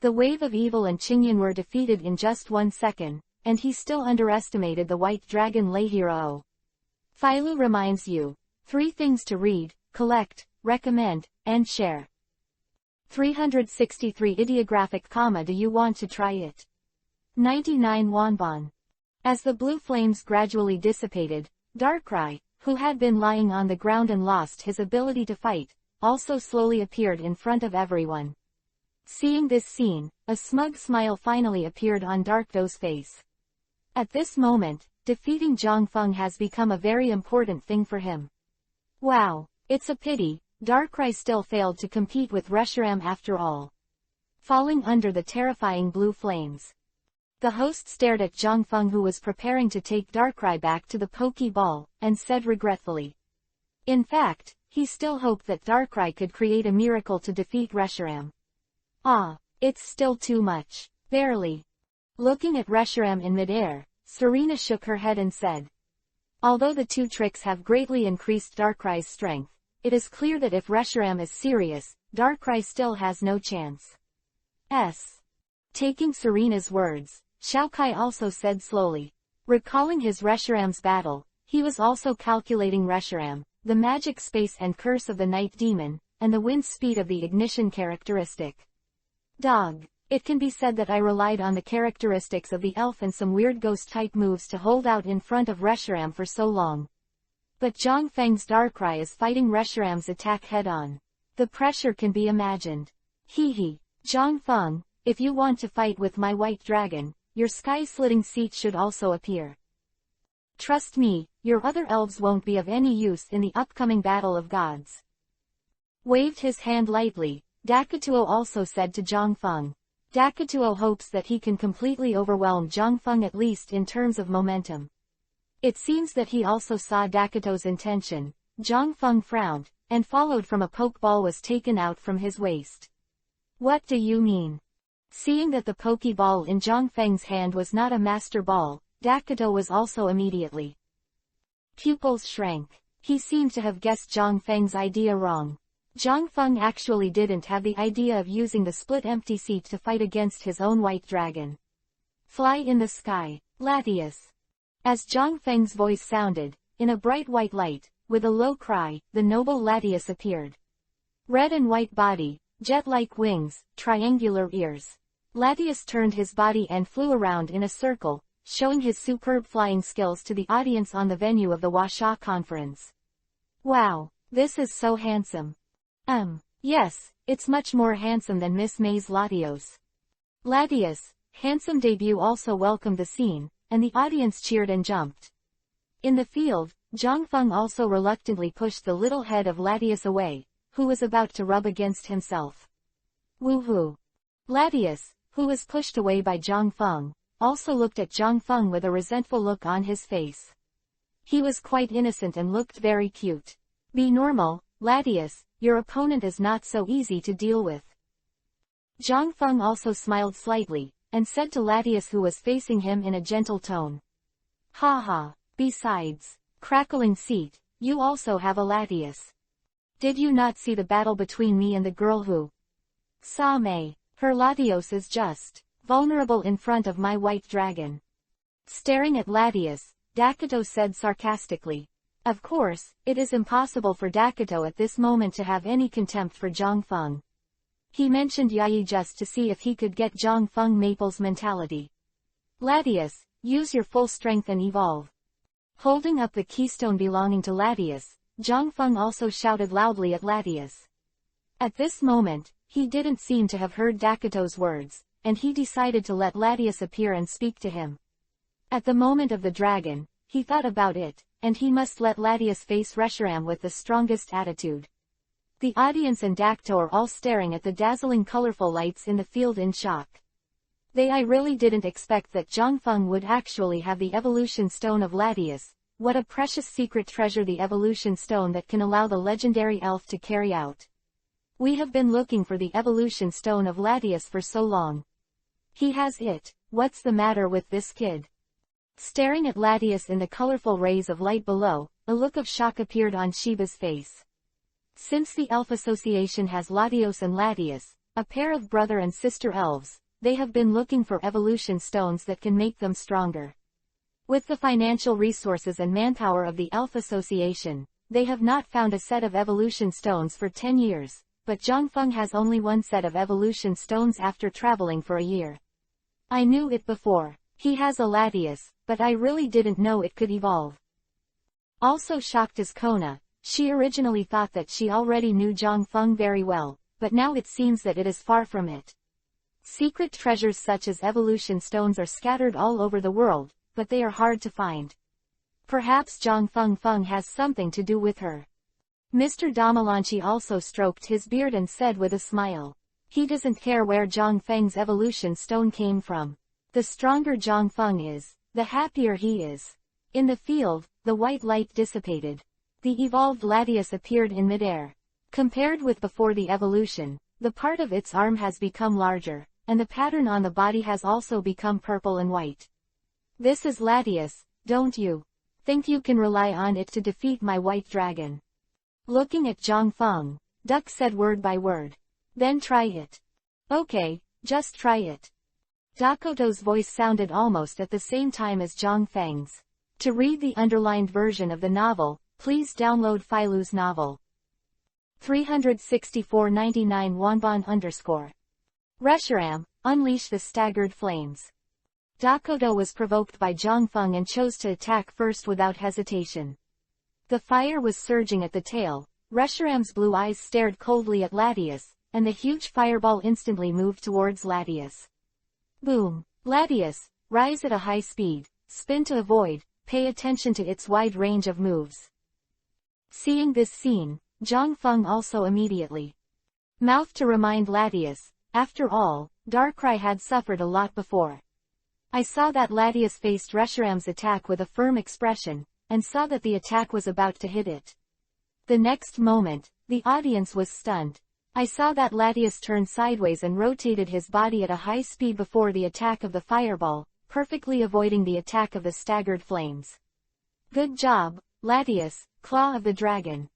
The wave of evil and Qingyan were defeated in just 1 second, and he still underestimated the white dragon Leihiro. Philo reminds you. 3 things to read, collect, recommend, and share. 363 Ideographic, do you want to try it? 99 Wanbon. As the blue flames gradually dissipated, Darkrai, who had been lying on the ground and lost his ability to fight, also slowly appeared in front of everyone. Seeing this scene, a smug smile finally appeared on Darkdo's face. At this moment, defeating Zhang Feng has become a very important thing for him. Wow, it's a pity, Darkrai still failed to compete with Reshiram after all. Falling under the terrifying blue flames. The host stared at Zhang Feng, who was preparing to take Darkrai back to the Pokeball, and said regretfully. In fact, he still hoped that Darkrai could create a miracle to defeat Reshiram. Ah, it's still too much. Barely. Looking at Reshiram in midair, Serena shook her head and said. Although the 2 tricks have greatly increased Darkrai's strength, it is clear that if Reshiram is serious, Darkrai still has no chance. Taking Serena's words, Xiaokai also said slowly. Recalling his Reshiram's battle, he was also calculating Reshiram, the magic space and curse of the night demon, and the wind speed of the ignition characteristic. Dog. It can be said that I relied on the characteristics of the elf and some weird ghost-type moves to hold out in front of Reshiram for so long. But Zhang Feng's Darkrai is fighting Reshiram's attack head-on. The pressure can be imagined. Hee. Zhang Feng, if you want to fight with my white dragon, your sky-slitting seat should also appear. Trust me, your other elves won't be of any use in the upcoming battle of gods. Waved his hand lightly, Dakutuo also said to Zhang Feng. Dakutuo hopes that he can completely overwhelm Zhang Feng, at least in terms of momentum. It seems that he also saw Dakuto's intention. Zhang Feng frowned, and followed from a pokeball was taken out from his waist. What do you mean? Seeing that the pokeball in Zhang Feng's hand was not a master ball, Dakuto was also immediately. Pupils shrank. He seemed to have guessed Zhang Feng's idea wrong. Zhang Feng actually didn't have the idea of using the split empty seat to fight against his own white dragon. Fly in the sky, Latias. As Zhang Feng's voice sounded, in a bright white light, with a low cry, the noble Latias appeared. Red and white body, jet-like wings, triangular ears. Latias turned his body and flew around in a circle, showing his superb flying skills to the audience on the venue of the Washa conference. Wow, this is so handsome. Yes, it's much more handsome than Miss May's Latios. Latias' handsome debut also welcomed the scene, and the audience cheered and jumped. In the field, Zhang Feng also reluctantly pushed the little head of Latias away, who was about to rub against himself. Woohoo! Latias, who was pushed away by Zhang Feng, also looked at Zhang Feng with a resentful look on his face. He was quite innocent and looked very cute. Be normal, Latius, your opponent is not so easy to deal with. Zhang Feng also smiled slightly, and said to Latius who was facing him in a gentle tone. Ha ha, besides, crackling seat, you also have a Latius. Did you not see the battle between me and the girl who saw me? Her Latios is just vulnerable in front of my white dragon. Staring at Latius, Dakuto said sarcastically. Of course, it is impossible for Dakuto at this moment to have any contempt for Zhang Feng. He mentioned Yai just to see if he could get Zhang Feng Maple's mentality. Latius, use your full strength and evolve. Holding up the keystone belonging to Latius, Zhang Feng also shouted loudly at Latius. At this moment, he didn't seem to have heard Dakuto's words, and he decided to let Latius appear and speak to him. At the moment of the dragon, he thought about it, and he must let Latius face Reshiram with the strongest attitude. The audience and Dakuto are all staring at the dazzling colorful lights in the field in shock. I really didn't expect that Zhang Feng would actually have the evolution stone of Latius. What a precious secret treasure, the evolution stone that can allow the legendary elf to carry out. We have been looking for the evolution stone of Latius for so long. He has it. What's the matter with this kid? Staring at Latius in the colorful rays of light below, a look of shock appeared on Shiba's face. Since the Elf Association has Latios and Latius, a pair of brother and sister elves, they have been looking for evolution stones that can make them stronger. With the financial resources and manpower of the Elf Association, they have not found a set of evolution stones for 10 years, but Zhang Feng has only one set of evolution stones after traveling for a year. I knew it before. He has a Latius, but I really didn't know it could evolve. Also shocked is Kona. She originally thought that she already knew Zhang Feng very well, but now it seems that it is far from it. Secret treasures such as evolution stones are scattered all over the world, but they are hard to find. Perhaps Zhang Feng has something to do with her. Mr. Damalanchi also stroked his beard and said with a smile. He doesn't care where Zhang Feng's evolution stone came from. The stronger Zhang Feng is, the happier he is. In the field, the white light dissipated. The evolved Latius appeared in midair. Compared with before the evolution, the part of its arm has become larger, and the pattern on the body has also become purple and white. This is Latius, don't you think you can rely on it to defeat my white dragon? Looking at Zhang Feng, Duck said word by word. Then try it. Okay, just try it. Dakoto's voice sounded almost at the same time as Zhang Feng's. To read the underlined version of the novel, please download Filu's novel. 364.99 Wonbon_. Reshiram, unleash the staggered flames. Dakoto was provoked by Zhang Feng and chose to attack first without hesitation. The fire was surging at the tail. Reshiram's blue eyes stared coldly at Latius, and the huge fireball instantly moved towards Latius. Boom! Latius, rise at a high speed, spin to avoid, pay attention to its wide range of moves. Seeing this scene, Zhang Feng also immediately mouthed to remind Latius, after all, Darkrai had suffered a lot before. I saw that Latius faced Reshiram's attack with a firm expression, and saw that the attack was about to hit it. The next moment, the audience was stunned. I saw that Latius turned sideways and rotated his body at a high speed before the attack of the fireball, perfectly avoiding the attack of the staggered flames. Good job, Latius, Claw of the Dragon.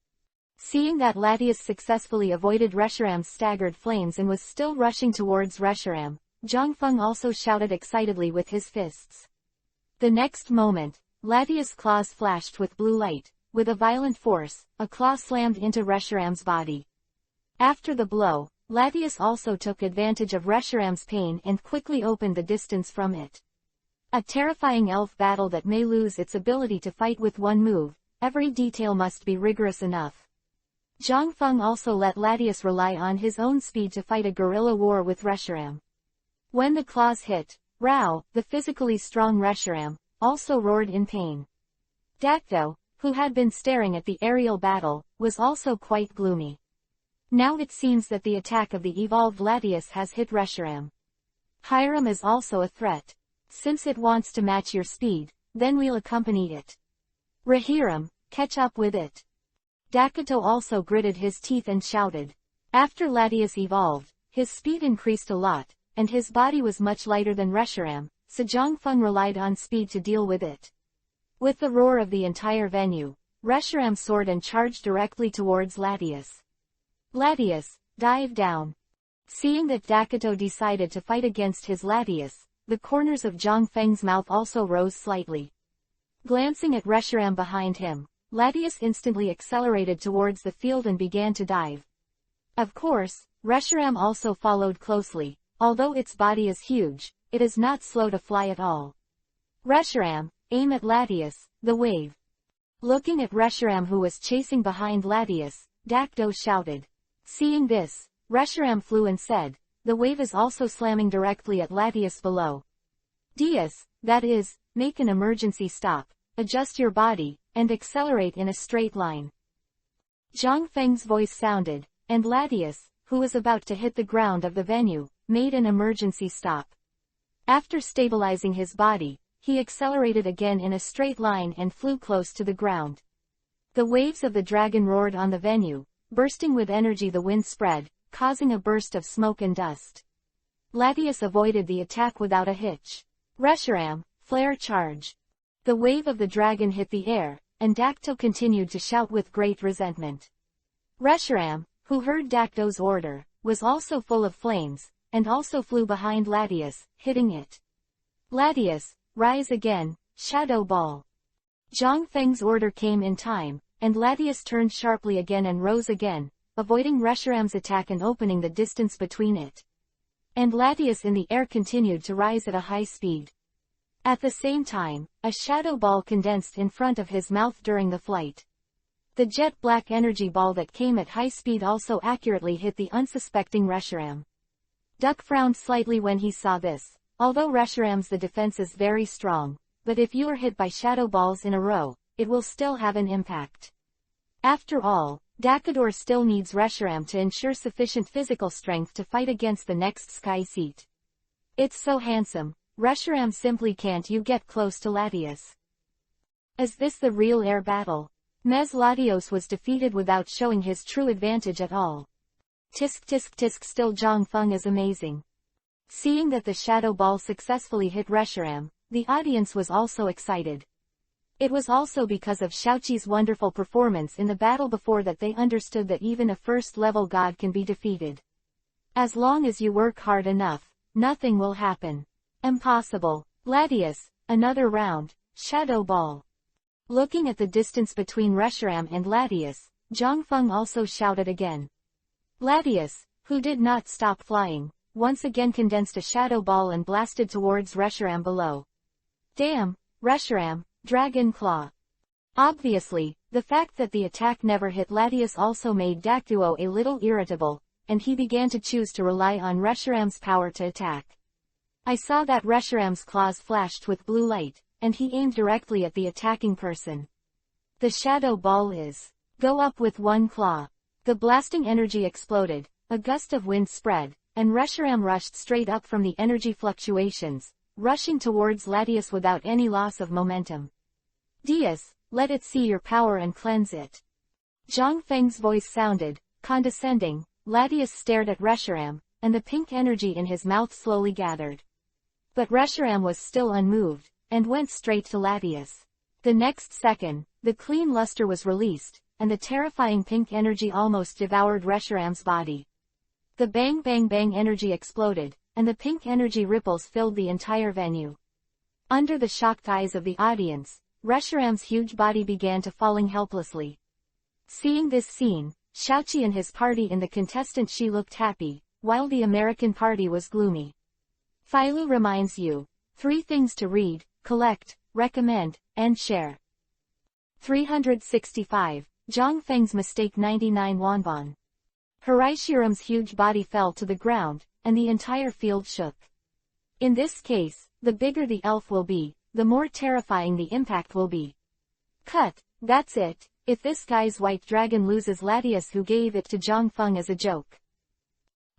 Seeing that Latius successfully avoided Reshiram's staggered flames and was still rushing towards Reshiram, Zhang Feng also shouted excitedly with his fists. The next moment, Latius' claws flashed with blue light. With a violent force, a claw slammed into Reshiram's body. After the blow, Latius also took advantage of Reshiram's pain and quickly opened the distance from it. A terrifying elf battle that may lose its ability to fight with one move. Every detail must be rigorous enough. Zhang Feng also let Latius rely on his own speed to fight a guerrilla war with Reshiram. When the claws hit, Rao, the physically strong Reshiram, also roared in pain. Dakuto, who had been staring at the aerial battle, was also quite gloomy. Now it seems that the attack of the evolved Latius has hit Reshiram. Hiram is also a threat. Since it wants to match your speed, then we'll accompany it. Rahiram, catch up with it. Dakito also gritted his teeth and shouted. After Latias evolved, his speed increased a lot, and his body was much lighter than Reshiram, so Zhongfeng relied on speed to deal with it. With the roar of the entire venue, Reshiram soared and charged directly towards Latias. Latias, dive down. Seeing that Dakito decided to fight against his Latias, the corners of Zhongfeng's mouth also rose slightly. Glancing at Reshiram behind him, Latias instantly accelerated towards the field and began to dive. Of course, Reshiram also followed closely. Although its body is huge, it is not slow to fly at all. Reshiram, aim at Latias, the wave. Looking at Reshiram who was chasing behind Latias, Dakito shouted. Seeing this, Reshiram flew and said, the wave is also slamming directly at Latias below. Dias, that is, make an emergency stop, adjust your body, and accelerate in a straight line. Zhongfeng's voice sounded, and Latias, who was about to hit the ground of the venue, made an emergency stop. After stabilizing his body, he accelerated again in a straight line and flew close to the ground. The waves of the dragon roared on the venue, bursting with energy. The wind spread, causing a burst of smoke and dust. Latias avoided the attack without a hitch. Reshiram, flare charge. The wave of the dragon hit the air, and Dakito continued to shout with great resentment. Reshiram, who heard Dakito's order, was also full of flames, and also flew behind Latias, hitting it. Latias, rise again, Shadow Ball. Zhongfeng's order came in time, and Latias turned sharply again and rose again, avoiding Reshiram's attack and opening the distance between it. And Latias in the air continued to rise at a high speed. At the same time, a shadow ball condensed in front of his mouth during the flight. The jet black energy ball that came at high speed also accurately hit the unsuspecting Reshiram. Duck frowned slightly when he saw this. Although Reshiram's the defense is very strong, but if you are hit by shadow balls in a row, it will still have an impact. After all, Dakito still needs Reshiram to ensure sufficient physical strength to fight against the next sky seat. It's so handsome, Reshiram simply can't you get close to Latias. Is this the real air battle? Mez Latios was defeated without showing his true advantage at all. Tisk tisk tisk, still Zhongfeng is amazing. Seeing that the shadow ball successfully hit Reshiram, the audience was also excited. It was also because of Xiaoqi's wonderful performance in the battle before that they understood that even a first-level god can be defeated. As long as you work hard enough, nothing will happen. Impossible. Latias, another round, shadow ball. Looking at the distance between Reshiram and Latias, Zhongfeng also shouted again. Latias, who did not stop flying, once again condensed a shadow ball and blasted towards Reshiram below. Damn, Reshiram, Dragon Claw. Obviously, the fact that the attack never hit Latias also made Dakito a little irritable, and he began to choose to rely on Reshiram's power to attack. I saw that Reshiram's claws flashed with blue light, and he aimed directly at the attacking person. The shadow ball is. Go up with one claw. The blasting energy exploded, a gust of wind spread, and Reshiram rushed straight up from the energy fluctuations, rushing towards Latias without any loss of momentum. Dias, let it see your power and cleanse it. Zhongfeng's voice sounded, condescending. Latias stared at Reshiram, and the pink energy in his mouth slowly gathered. But Reshiram was still unmoved, and went straight to Latias. The next second, the clean luster was released, and the terrifying pink energy almost devoured Reshiram's body. The bang bang bang energy exploded, and the pink energy ripples filled the entire venue. Under the shocked eyes of the audience, Reshiram's huge body began to falling helplessly. Seeing this scene, Xiaoqi and his party in the contestant she looked happy, while the American party was gloomy. Phailu reminds you. 3 things to read, collect, recommend, and share. 365. Zhongfeng's mistake. 99 wonbon. Reshiram's huge body fell to the ground, and the entire field shook. In this case, the bigger the elf will be, the more terrifying the impact will be. Cut, that's it. If this guy's white dragon loses, Latias who gave it to Zhongfeng as a joke.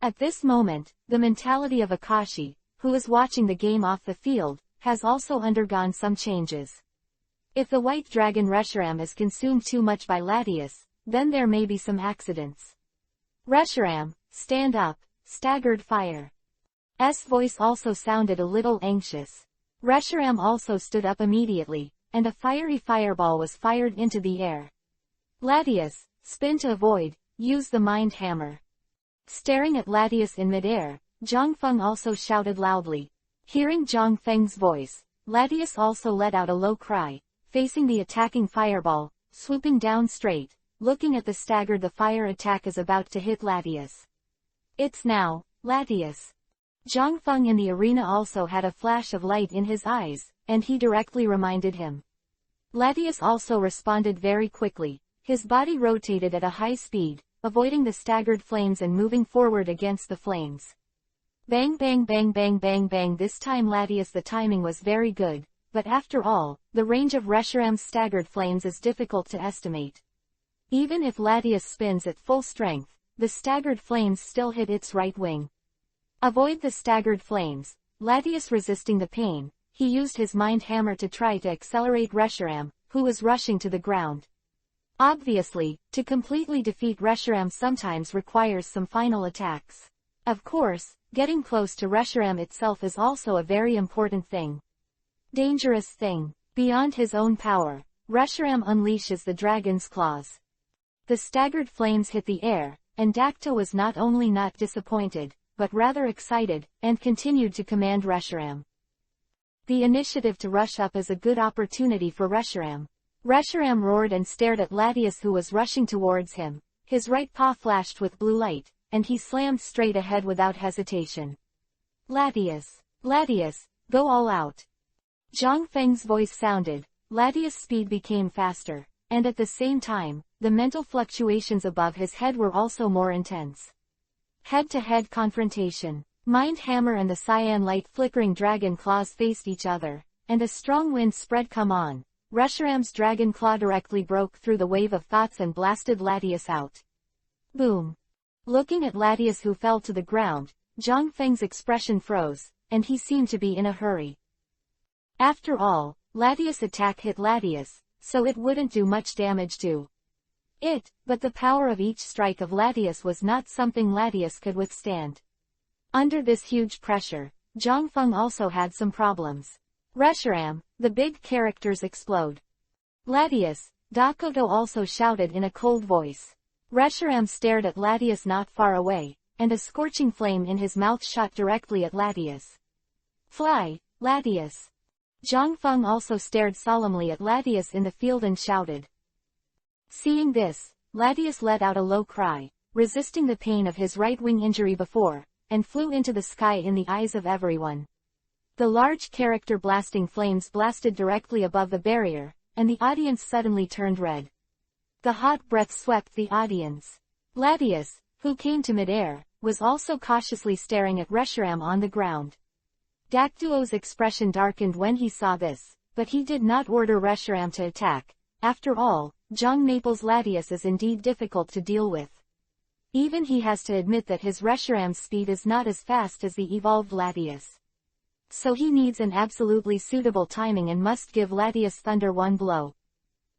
At this moment, the mentality of Akashi, who was watching the game off the field, has also undergone some changes. If the white dragon Reshiram is consumed too much by Latius, then there may be some accidents. Reshiram, stand up, staggered fire. S voice also sounded a little anxious. Reshiram also stood up immediately, and a fiery fireball was fired into the air. Latius, spin to avoid, use the mind hammer. Staring at Latius in midair, Zhongfeng also shouted loudly. Hearing Zhongfeng's voice, Latius also let out a low cry, facing the attacking fireball, swooping down straight, looking at the staggered the fire attack is about to hit Latius. It's now, Latius. Zhongfeng in the arena also had a flash of light in his eyes, and he directly reminded him. Latius also responded very quickly, his body rotated at a high speed, avoiding the staggered flames and moving forward against the flames. Bang bang bang bang bang bang. This time Latius the timing was very good, but after all, the range of Reshiram's staggered flames is difficult to estimate. Even if Latius spins at full strength, the staggered flames still hit its right wing. Avoid the staggered flames. Latius resisting the pain, he used his mind hammer to try to accelerate Reshiram, who was rushing to the ground. Obviously, to completely defeat Reshiram sometimes requires some final attacks. Of course, getting close to Reshiram itself is also a very important thing. Dangerous thing. Beyond his own power, Reshiram unleashes the dragon's claws. The staggered flames hit the air, and Dakto was not only not disappointed, but rather excited, and continued to command Reshiram. The initiative to rush up is a good opportunity for Reshiram. Reshiram roared and stared at Latius who was rushing towards him, his right paw flashed with blue light, and he slammed straight ahead without hesitation. Latius, go all out. Zhongfeng's voice sounded, Latius' speed became faster, and at the same time, the mental fluctuations above his head were also more intense. Head-to-head confrontation. Mind hammer and the cyan light flickering dragon claws faced each other, and a strong wind spread come on. Reshiram's dragon claw directly broke through the wave of thoughts and blasted Latius out. Boom. Looking at Latius who fell to the ground, Zhongfeng's expression froze, and he seemed to be in a hurry. After all, Latius' attack hit Latius, so it wouldn't do much damage to it, but the power of each strike of Latius was not something Latius could withstand. Under this huge pressure, Zhongfeng also had some problems. Reshiram, the big characters explode. Latius, Dakoto also shouted in a cold voice. Reshiram stared at Latius not far away, and a scorching flame in his mouth shot directly at Latius. Fly, Latius. Zhongfeng also stared solemnly at Latius in the field and shouted. Seeing this, Latius let out a low cry, resisting the pain of his right wing injury before, and flew into the sky in the eyes of everyone. The large character blasting flames blasted directly above the barrier, and the audience suddenly turned red. The hot breath swept the audience. Latius, who came to midair, was also cautiously staring at Reshiram on the ground. Daktuo's expression darkened when he saw this, but he did not order Reshiram to attack. After all, Zhang Maple's Latius is indeed difficult to deal with. Even he has to admit that his Reshiram's speed is not as fast as the evolved Latius. So he needs an absolutely suitable timing and must give Latius Thunder one blow.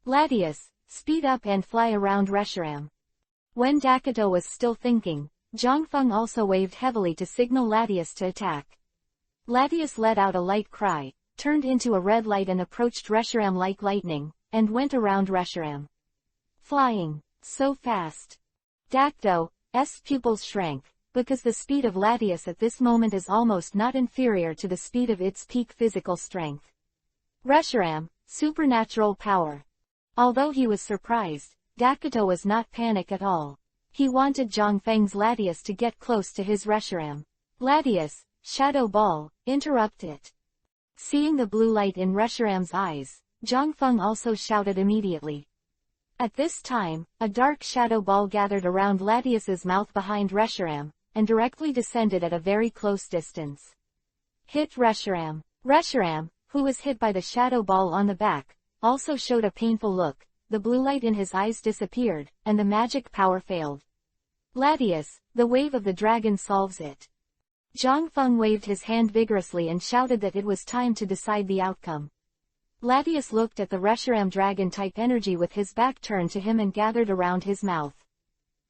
Latius, speed up and fly around Reshiram. When Dakoto was still thinking, Zhongfeng also waved heavily to signal Latius to attack. Latius let out a light cry, turned into a red light and approached Reshiram like lightning, and went around Reshiram. Flying, so fast. Dakto's pupils shrank, because the speed of Latius at this moment is almost not inferior to the speed of its peak physical strength. Reshiram, supernatural power. Although he was surprised, Dakoto was not panic at all. He wanted Zhongfeng's Latius to get close to his Reshiram. Latius, shadow ball, interrupt it. Seeing the blue light in Reshiram's eyes, Zhongfeng also shouted immediately. At this time, a dark shadow ball gathered around Latius's mouth behind Reshiram, and directly descended at a very close distance. Hit Reshiram. Reshiram, who was hit by the shadow ball on the back, also showed a painful look, the blue light in his eyes disappeared, and the magic power failed. Latius, the wave of the dragon solves it. Zhang Feng waved his hand vigorously and shouted that it was time to decide the outcome. Latius looked at the Reshiram dragon-type energy with his back turned to him and gathered around his mouth.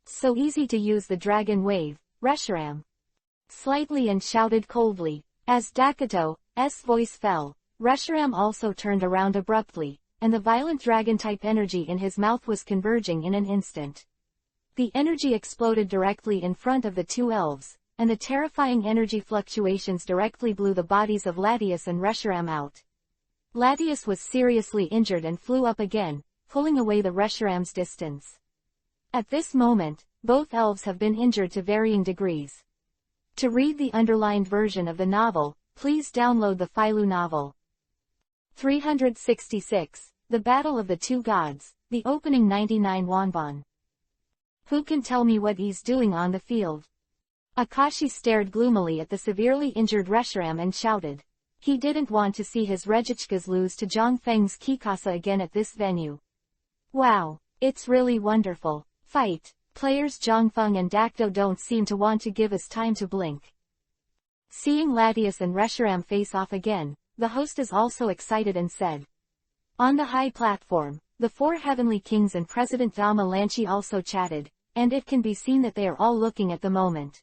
So easy to use the dragon wave, Reshiram. Slightly and shouted coldly. As Dakato's voice fell, Reshiram also turned around abruptly, and the violent dragon-type energy in his mouth was converging in an instant. The energy exploded directly in front of the two elves, and the terrifying energy fluctuations directly blew the bodies of Latius and Reshiram out. Latius was seriously injured and flew up again, pulling away the Reshiram's distance. At this moment, both elves have been injured to varying degrees. To read the underlined version of the novel, please download the Filu novel. 366. The Battle of the Two Gods, the opening 99 wonbon. Who can tell me what he's doing on the field? Akashi stared gloomily at the severely injured Reshiram and shouted. He didn't want to see his Regichkas lose to Zhang Feng's Kikasa again at this venue. Wow, it's really wonderful. Fight. Players Zhang Feng and Dakdo don't seem to want to give us time to blink. Seeing Latius and Reshiram face off again, the host is also excited and said. On the high platform, the four heavenly kings and President Dama Lanchi also chatted, and it can be seen that they are all looking at the moment.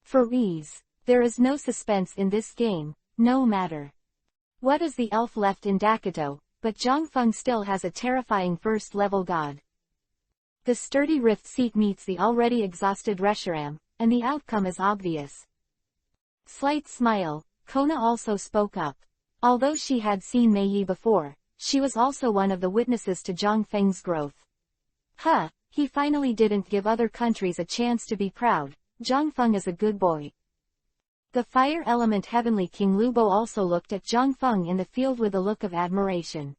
For ease, there is no suspense in this game, no matter what is the elf left in Dakado, but Zhang Feng still has a terrifying first-level god. The sturdy Rift seat meets the already exhausted Reshiram, and the outcome is obvious. Slight smile, Kona also spoke up. Although she had seen Mei Yi before, she was also one of the witnesses to Zhang Feng's growth. He finally didn't give other countries a chance to be proud. Zhang Feng is a good boy. The fire element heavenly king Lubo also looked at Zhang Feng in the field with a look of admiration.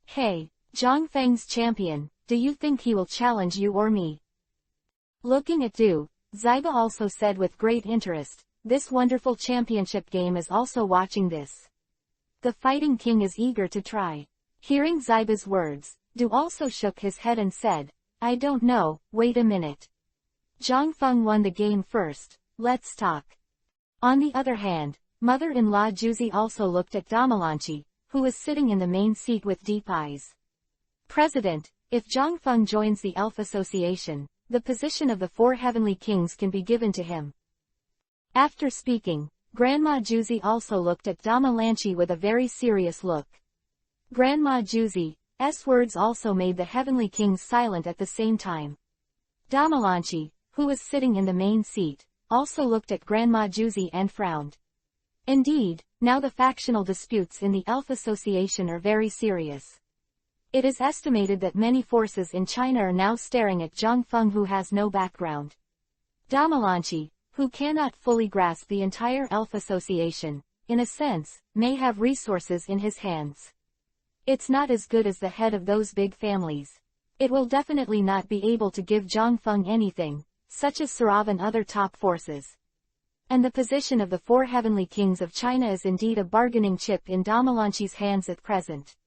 Hey, Zhang Feng's champion, do you think he will challenge you or me? Looking at Du, Zyba also said with great interest, this wonderful championship game is also watching this. The fighting king is eager to try. Hearing Zyba's words, Du also shook his head and said, I don't know, wait a minute. Zhang Feng won the game first, let's talk. On the other hand, mother-in-law Juzi also looked at Damalanchi, who was sitting in the main seat with deep eyes. President, if Zhang Feng joins the Elf Association, the position of the four heavenly kings can be given to him. After speaking, Grandma Juzi also looked at Damalanchi with a very serious look. Grandma Juzi's words also made the heavenly kings silent at the same time. Damalanchi, who was sitting in the main seat, also looked at Grandma Juzi and frowned. Indeed, now the factional disputes in the Elf Association are very serious. It is estimated that many forces in China are now staring at Zhang Feng who has no background. Damalanchi, who cannot fully grasp the entire Elf Association, in a sense, may have resources in his hands. It's not as good as the head of those big families. It will definitely not be able to give Zhang Feng anything, such as Sarav and other top forces. And the position of the four heavenly kings of China is indeed a bargaining chip in Damalanchi's hands at present.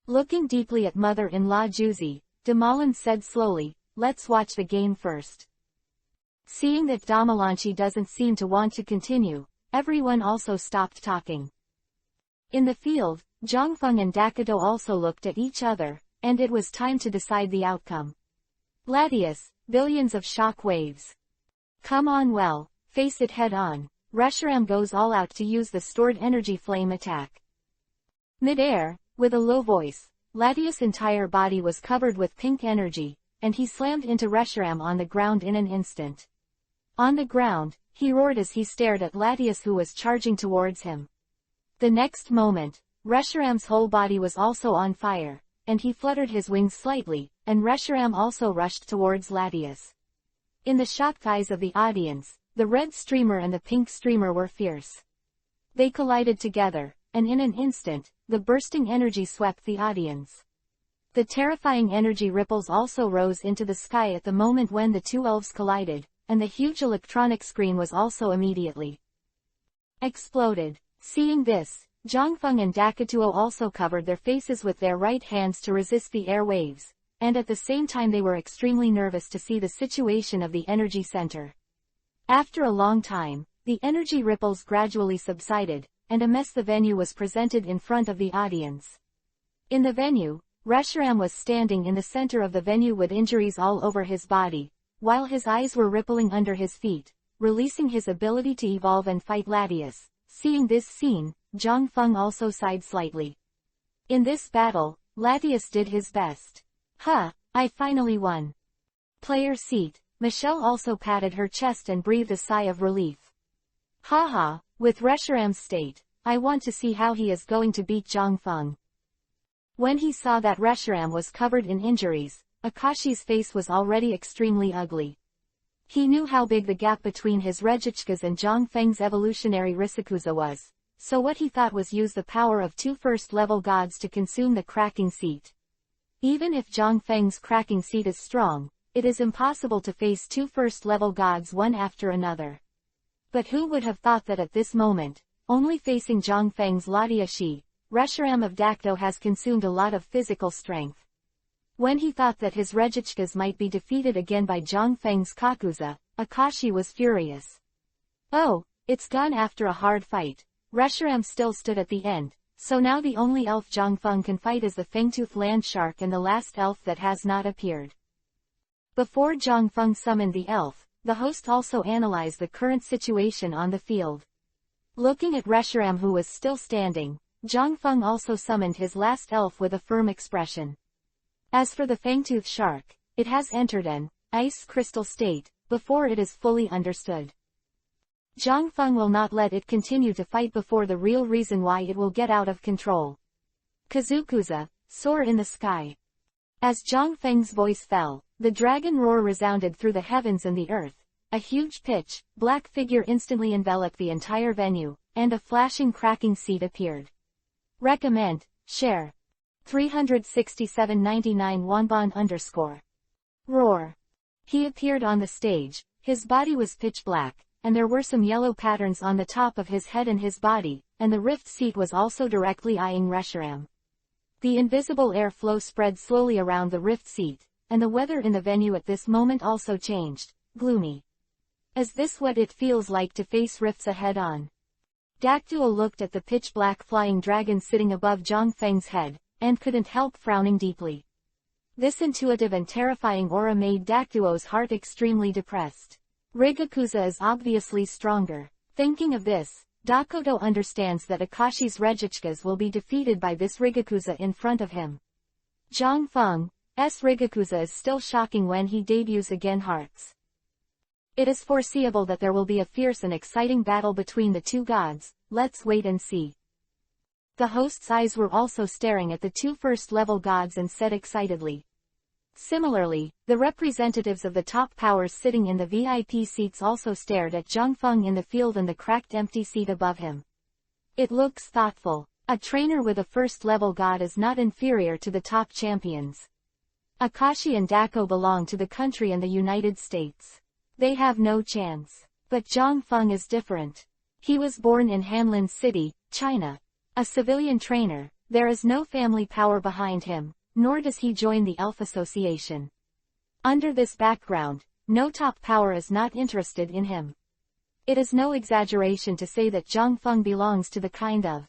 Looking deeply at mother-in-law Juzi, Damalan said slowly, let's watch the game first. Seeing that Damalanchi doesn't seem to want to continue, everyone also stopped talking. In the field, Zhang Feng and Dakado also looked at each other, and it was time to decide the outcome. Latius, billions of shock waves. Come on well, face it head on. Reshiram goes all out to use the stored energy flame attack. Mid-air, with a low voice, Latius' entire body was covered with pink energy, and he slammed into Reshiram on the ground in an instant. On the ground, he roared as he stared at Latius who was charging towards him. The next moment, Reshiram's whole body was also on fire, and he fluttered his wings slightly, and Reshiram also rushed towards Latius. In the shocked eyes of the audience, the red streamer and the pink streamer were fierce. They collided together, and in an instant, the bursting energy swept the audience. The terrifying energy ripples also rose into the sky at the moment when the two elves collided, and the huge electronic screen was also immediately exploded. Seeing this, Zhang Feng and Dakatuo also covered their faces with their right hands to resist the air waves, and at the same time they were extremely nervous to see the situation of the energy center. After a long time, The energy ripples gradually subsided, and a mess the venue was presented in front of the audience. In the venue, Reshiram was standing in the center of the venue with injuries all over his body, while his eyes were rippling under his feet, releasing his ability to evolve and fight Latius. Seeing this scene, Zhang Feng also sighed slightly. In this battle, Latius did his best. I finally won. Player seat, Michelle also patted her chest and breathed a sigh of relief. With Reshiram's state, I want to see how he is going to beat Zhang Feng. When he saw that Reshiram was covered in injuries, Akashi's face was already extremely ugly. He knew how big the gap between his Regichkas and Zhang Feng's evolutionary Risikuza was, so what he thought was use the power of 2 first-level gods to consume the cracking seat. Even if Zhang Feng's cracking seat is strong, it is impossible to face 2 first-level gods one after another. But who would have thought that at this moment, only facing Zhang Feng's Latia Shi, Reshiram of Dakdo has consumed a lot of physical strength. When he thought that his Regichkas might be defeated again by Zhang Feng's Kakuza, Akashi was furious. Oh, it's gone after a hard fight. Reshiram still stood at the end, so now the only elf Zhang Feng can fight is the Fangtooth land shark and the last elf that has not appeared. Before Zhang Feng summoned the elf, the host also analyzed the current situation on the field. Looking at Reshiram who was still standing, Zhang Feng also summoned his last elf with a firm expression. As for the Fangtooth shark, it has entered an ice crystal state before it is fully understood. Zhang Feng will not let it continue to fight before the real reason why it will get out of control. Kazukuza, soar in the sky. As Zhang Feng's voice fell, the dragon roar resounded through the heavens and the earth. A huge pitch black figure instantly enveloped the entire venue, and a flashing cracking seat appeared. Recommend, share. 367.99 wonbon_. Roar. He appeared on the stage, his body was pitch black, and there were some yellow patterns on the top of his head and his body, and the rift seat was also directly eyeing Reshiram. The invisible air flow spread slowly around the rift seat, and the weather in the venue at this moment also changed, gloomy. Is this what it feels like to face rifts ahead on? Dakduo looked at the pitch-black flying dragon sitting above Zhang Feng's head, and couldn't help frowning deeply. This intuitive and terrifying aura made Dakduo's heart extremely depressed. Rigakuza is obviously stronger. Thinking of this, Dakoto understands that Akashi's Regichkas will be defeated by this Rigakuza in front of him. Zhang Feng's Rigakuza is still shocking when he debuts again Hearts. It is foreseeable that there will be a fierce and exciting battle between the two gods. Let's wait and see. The host's eyes were also staring at the 2 first-level gods and said excitedly. Similarly, the representatives of the top powers sitting in the VIP seats also stared at Zhang Feng in the field and the cracked empty seat above him. It looks thoughtful. A trainer with a first-level god is not inferior to the top champions. Akashi and Dako belong to the country and the United States. They have no chance. But Zhang Feng is different. He was born in Hanlin City, China. A civilian trainer, there is no family power behind him, nor does he join the Elf Association. Under this background, no top power is not interested in him. It is no exaggeration to say that Zhang Feng belongs to the kind of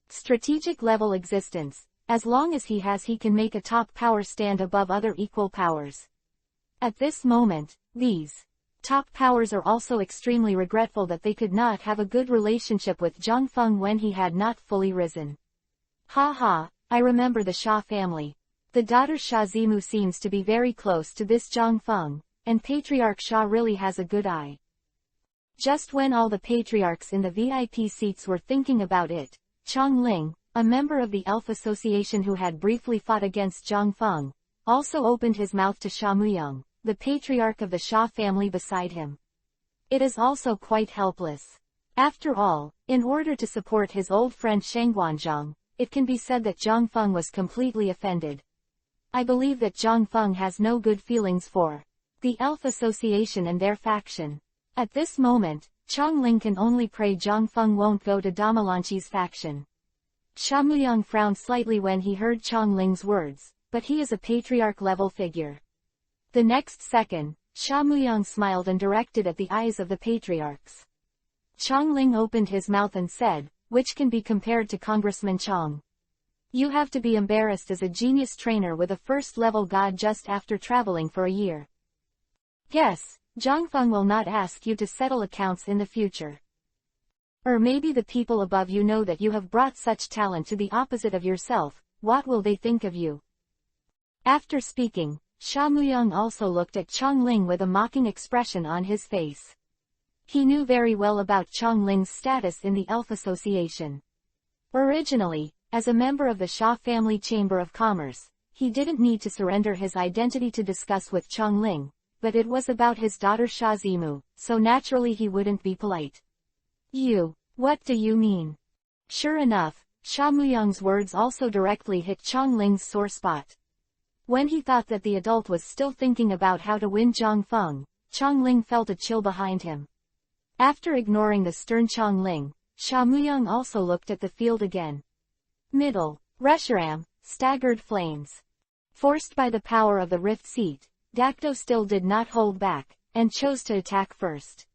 strategic level existence. As long as he can make a top power stand above other equal powers. At this moment, these top powers are also extremely regretful that they could not have a good relationship with Zhang Feng when he had not fully risen. I remember the Xia family. The daughter Xia Zimu seems to be very close to this Zhang Feng, and Patriarch Xia really has a good eye. Just when all the patriarchs in the VIP seats were thinking about it, Chong Ling, a member of the Elf Association who had briefly fought against Zhang Feng, also opened his mouth to Xia Muyang, the patriarch of the Xia family beside him. It is also quite helpless. After all, in order to support his old friend Shengguanzhang, it can be said that Zhang Feng was completely offended. I believe that Zhang Feng has no good feelings for the Elf Association and their faction. At this moment, Chong Ling can only pray Zhang Feng won't go to Damalanchi's faction. Xia Muyang frowned slightly when he heard Chong Ling's words, but he is a patriarch-level figure. The next second, Xia Muyang smiled and directed at the eyes of the patriarchs. Chongling opened his mouth and said, which can be compared to Congressman Chong. You have to be embarrassed as a genius trainer with a first-level god just after traveling for a year. Guess, Zhangfeng will not ask you to settle accounts in the future. Or maybe the people above you know that you have brought such talent to the opposite of yourself, what will they think of you? After speaking, Sha Muyang also looked at Chongling with a mocking expression on his face. He knew very well about Chongling's status in the Elf Association. Originally, as a member of the Sha family Chamber of Commerce, he didn't need to surrender his identity to discuss with Chongling, but it was about his daughter Sha Zimu, so naturally he wouldn't be polite. What do you mean? Sure enough, Sha Muyang's words also directly hit Chongling's sore spot. When he thought that the adult was still thinking about how to win Zhangfeng, Chongling felt a chill behind him. After ignoring the stern Chongling, Sha Muyang also looked at the field again. Middle, Reshiram, staggered flames. Forced by the power of the rift seat, Dakto still did not hold back, and chose to attack first.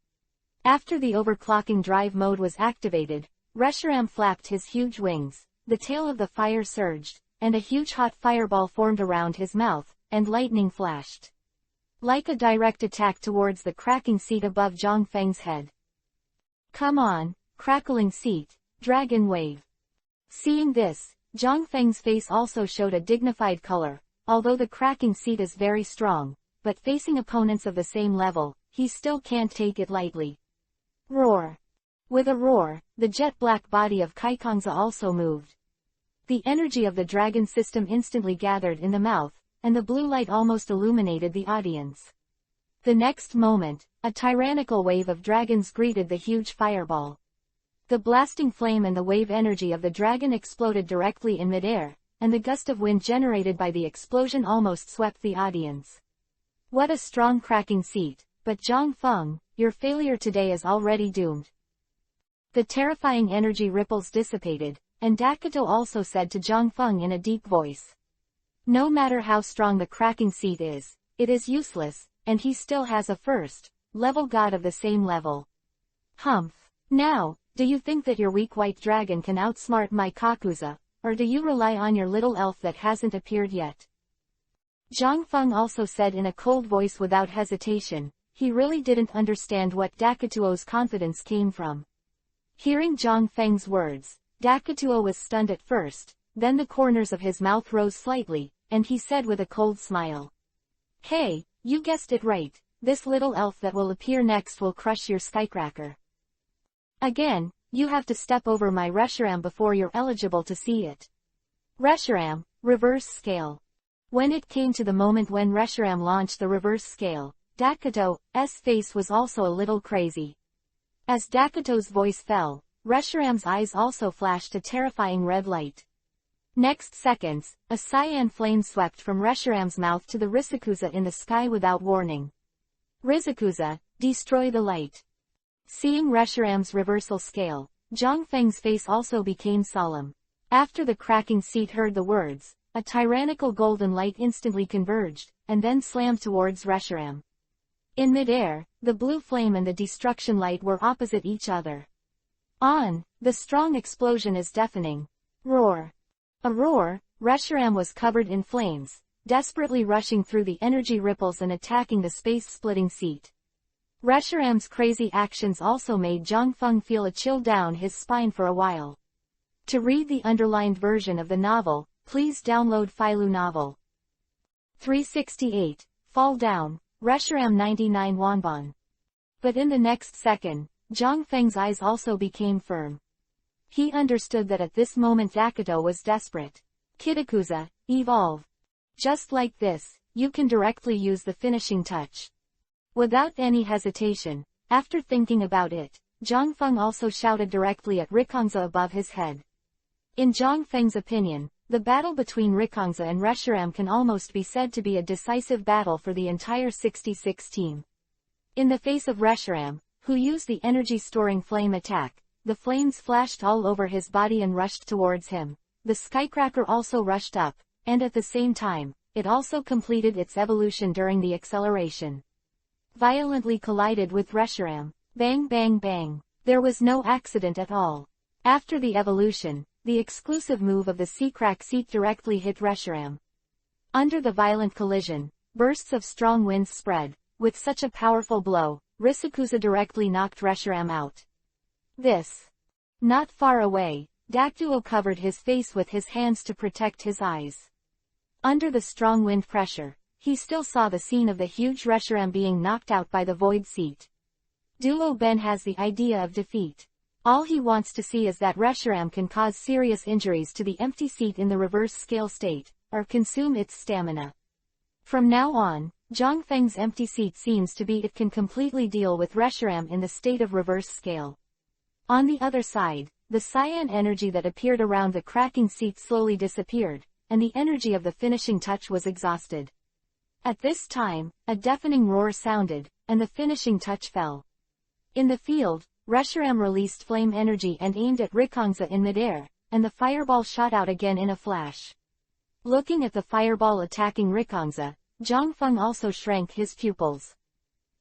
After the overclocking drive mode was activated, Reshiram flapped his huge wings, the tail of the fire surged, and a huge hot fireball formed around his mouth, and lightning flashed. Like a direct attack towards the cracking seat above Zhangfeng's head. Come on, crackling seat, dragon wave. Seeing this, Zhangfeng's face also showed a dignified color, although the cracking seat is very strong, but facing opponents of the same level, he still can't take it lightly. Roar. With a roar, the jet-black body of Kaikongza also moved. The energy of the dragon system instantly gathered in the mouth, and the blue light almost illuminated the audience. The next moment, a tyrannical wave of dragons greeted the huge fireball. The blasting flame and the wave energy of the dragon exploded directly in midair, and the gust of wind generated by the explosion almost swept the audience. What a strong cracking seat, but Zhangfeng, your failure today is already doomed. The terrifying energy ripples dissipated, and Dakito also said to Zhangfeng in a deep voice. No matter how strong the cracking seat is, it is useless, and he still has a first-level god of the same level. Humph. Now, do you think that your weak white dragon can outsmart my Kakuza, or do you rely on your little elf that hasn't appeared yet? Zhangfeng also said in a cold voice without hesitation. He really didn't understand what Dakituo's confidence came from. Hearing Zhangfeng's words, Dakituo was stunned at first, then the corners of his mouth rose slightly, and he said with a cold smile. Hey, you guessed it right, this little elf that will appear next will crush your skycracker. Again, you have to step over my Reshiram before you're eligible to see it. Reshiram, reverse scale. When it came to the moment when Reshiram launched the reverse scale, Dakito's face was also a little crazy. As Dakito's voice fell, Reshiram's eyes also flashed a terrifying red light. Next seconds, a cyan flame swept from Reshiram's mouth to the Risakuza in the sky without warning. Risakuza, destroy the light. Seeing Reshiram's reversal scale, Zhangfeng's face also became solemn. After the cracking seat heard the words, a tyrannical golden light instantly converged, and then slammed towards Reshiram. In midair, the blue flame and the destruction light were opposite each other. The strong explosion is deafening. Roar. A roar, Reshiram was covered in flames, desperately rushing through the energy ripples and attacking the space-splitting seat. Reshiram's crazy actions also made Zhangfeng feel a chill down his spine for a while. To read the underlined version of the novel, please download Filu Novel. 368, Fall Down, Reshiram 99 Wanbon. But in the next second, Zhangfeng's eyes also became firm. He understood that at this moment Dakito was desperate. Kitakuza, evolve. Just like this, you can directly use the finishing touch. Without any hesitation, after thinking about it, Zhangfeng also shouted directly at Rikongza above his head. In Zhangfeng's opinion, the battle between Rikongza and Reshiram can almost be said to be a decisive battle for the entire 66 team. In the face of Reshiram, who used the energy-storing flame attack, the flames flashed all over his body and rushed towards him. The skycracker also rushed up, and at the same time, it also completed its evolution during the acceleration. Violently collided with Reshiram. Bang bang bang. There was no accident at all. After the evolution, the exclusive move of the Seacrack seat directly hit Reshiram. Under the violent collision, bursts of strong winds spread. With such a powerful blow, Risikuza directly knocked Reshiram out. Not far away, Dakduo covered his face with his hands to protect his eyes. Under the strong wind pressure, he still saw the scene of the huge Reshiram being knocked out by the void seat. Duo Ben has the idea of defeat. All he wants to see is that Reshiram can cause serious injuries to the empty seat in the reverse scale state, or consume its stamina. From now on, Zhongfeng's empty seat seems to be it can completely deal with Reshiram in the state of reverse scale. On the other side, the cyan energy that appeared around the cracking seat slowly disappeared, and the energy of the finishing touch was exhausted. At this time, a deafening roar sounded, and the finishing touch fell. In the field, Reshiram released flame energy and aimed at Rikongza in midair, and the fireball shot out again in a flash. Looking at the fireball attacking Rikongza, Zhongfeng also shrank his pupils.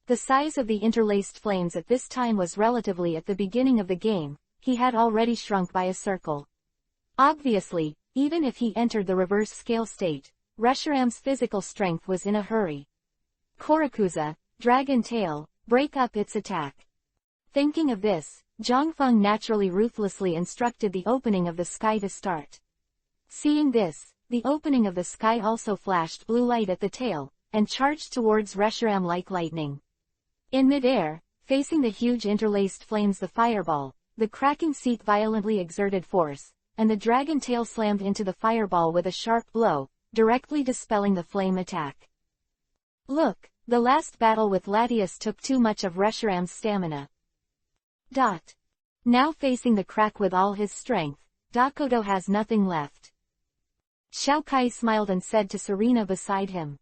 The size of the interlaced flames at this time was relatively at the beginning of the game, he had already shrunk by a circle. Obviously, even if he entered the reverse scale state, Reshiram's physical strength was in a hurry. Korakuza, Dragon Tail, break up its attack. Thinking of this, Zhongfeng naturally ruthlessly instructed the opening of the sky to start. Seeing this, the opening of the sky also flashed blue light at the tail, and charged towards Reshiram like lightning. In midair, facing the huge interlaced flames the fireball, the cracking seat violently exerted force, and the dragon tail slammed into the fireball with a sharp blow, directly dispelling the flame attack. Look, the last battle with Latius took too much of Reshiram's stamina. Now facing the crack with all his strength, Dakodo has nothing left. Xiao Kai smiled and said to Serena beside him.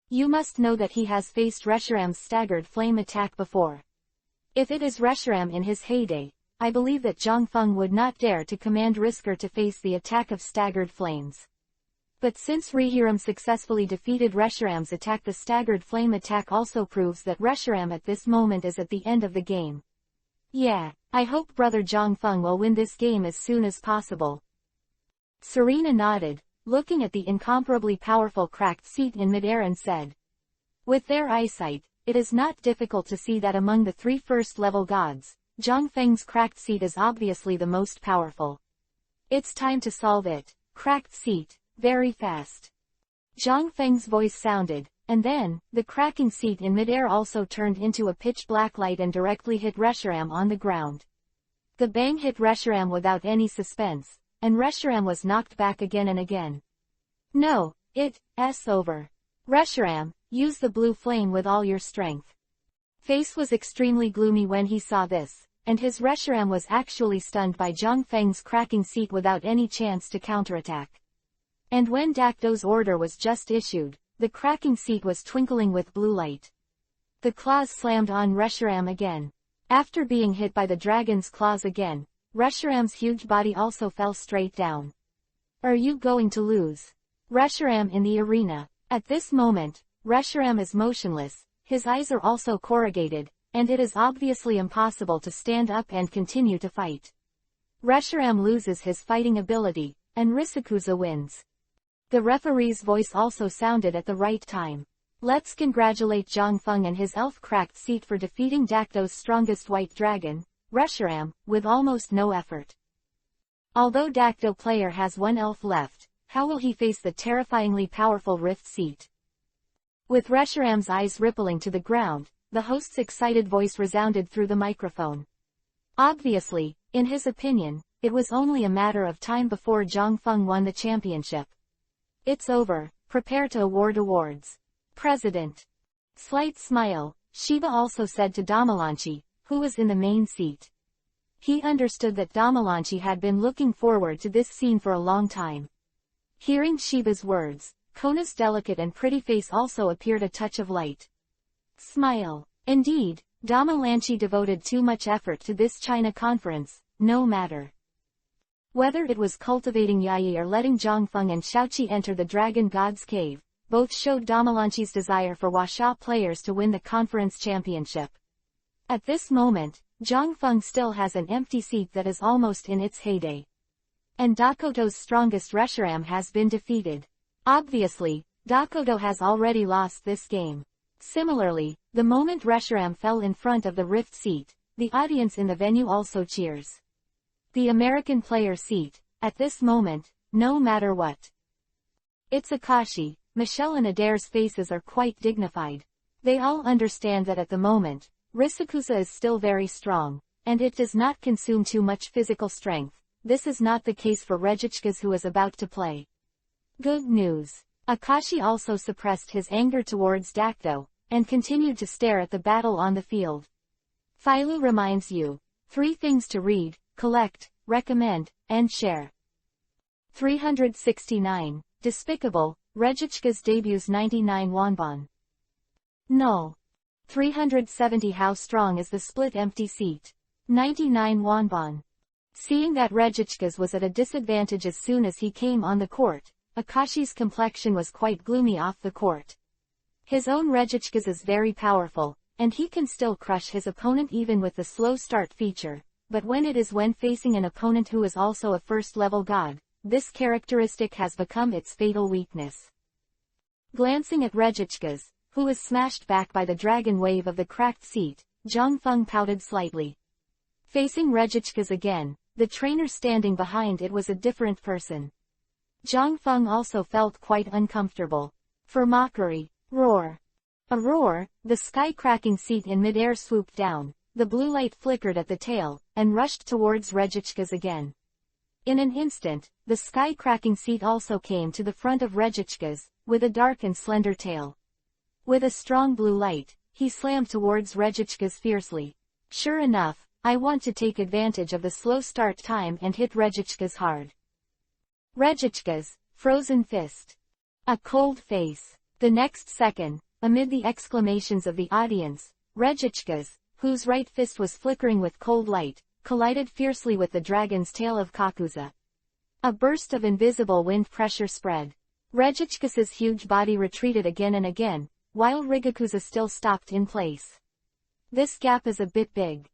You must know that he has faced Reshiram's staggered flame attack before. If it is Reshiram in his heyday, I believe that Zhongfeng would not dare to command Risker to face the attack of staggered flames. But since Rehiram successfully defeated Reshiram's attack, the staggered flame attack also proves that Reshiram at this moment is at the end of the game. Yeah, I hope brother Zhongfeng will win this game as soon as possible. Serena nodded, looking at the incomparably powerful cracked seat in midair and said. With their eyesight, it is not difficult to see that among the 3 first-level gods, Zhongfeng's cracked seat is obviously the most powerful. It's time to solve it. Cracked seat, very fast. Zhongfeng's voice sounded, and then, the cracking seat in midair also turned into a pitch-black light and directly hit Reshiram on the ground. The bang hit Reshiram without any suspense, and Reshiram was knocked back again and again. No, it's over. Reshiram, use the blue flame with all your strength. Face was extremely gloomy when he saw this, and his Reshiram was actually stunned by Zhongfeng's cracking seat without any chance to counterattack. And when Dakdo's order was just issued, the cracking seat was twinkling with blue light. The claws slammed on Reshiram again. After being hit by the dragon's claws again, Reshiram's huge body also fell straight down. Are you going to lose? Reshiram in the arena. At this moment, Reshiram is motionless, his eyes are also corrugated, and it is obviously impossible to stand up and continue to fight. Reshiram loses his fighting ability, and Risikuza wins. The referee's voice also sounded at the right time. Let's congratulate Zhongfeng and his elf-cracked seat for defeating Dakdo's strongest white dragon, Reshiram, with almost no effort. Although Dakdo player has 1 elf left, how will he face the terrifyingly powerful Rift seat? With Reshiram's eyes rippling to the ground, the host's excited voice resounded through the microphone. Obviously, in his opinion, it was only a matter of time before Zhongfeng won the championship. It's over, prepare to award awards. President. Slight smile, Shiba also said to Damalanchi, who was in the main seat. He understood that Damalanchi had been looking forward to this scene for a long time. Hearing Shiba's words, Kona's delicate and pretty face also appeared a touch of light. Smile. Indeed, Damalanchi devoted too much effort to this China conference, no matter. Whether it was cultivating Yayi or letting Zhongfeng and Xiaoqi enter the Dragon God's Cave, both showed Damalanchi's desire for Huaxia players to win the conference championship. At this moment, Zhangfeng still has an empty seat that is almost in its heyday. And Dakoto's strongest Reshiram has been defeated. Obviously, Dakoto has already lost this game. Similarly, the moment Reshiram fell in front of the rift seat, the audience in the venue also cheers. The American player seat, at this moment, no matter what. It's Akashi, Michelle and Adair's faces are quite dignified. They all understand that at the moment, Risakusa is still very strong, and it does not consume too much physical strength. This is not the case for Regichkas who is about to play. Good news. Akashi also suppressed his anger towards Dakto, and continued to stare at the battle on the field. Philo reminds you. 3 things to read, collect, recommend, and share. 369. Despicable, Regichkas debuts 99 wonbon. Null. 370. How strong is the split empty seat? 99 wonbon. Seeing that Regichkas was at a disadvantage as soon as he came on the court, Akashi's complexion was quite gloomy off the court. His own Regichkas is very powerful, and he can still crush his opponent even with the slow start feature, but when it is when facing an opponent who is also a first-level god, this characteristic has become its fatal weakness. Glancing at Regichkas, who is smashed back by the dragon wave of the cracked seat, Zhangfeng pouted slightly. Facing Regichkas again, the trainer standing behind it was a different person. Zhangfeng also felt quite uncomfortable. For mockery. Roar. A roar, the sky-cracking seat in mid-air swooped down, the blue light flickered at the tail, and rushed towards Regichkas again. In an instant, the sky-cracking seat also came to the front of Regichkas, with a dark and slender tail. With a strong blue light, he slammed towards Regichkas fiercely. Sure enough, I want to take advantage of the slow start time and hit Regichkas hard. Regichkas, frozen fist. A cold face. The next second, amid the exclamations of the audience, Regichkas, whose right fist was flickering with cold light, collided fiercely with the dragon's tail of Kakuza. A burst of invisible wind pressure spread. Regichkas's huge body retreated again and again, while Rigakuza still stopped in place. This gap is a bit big.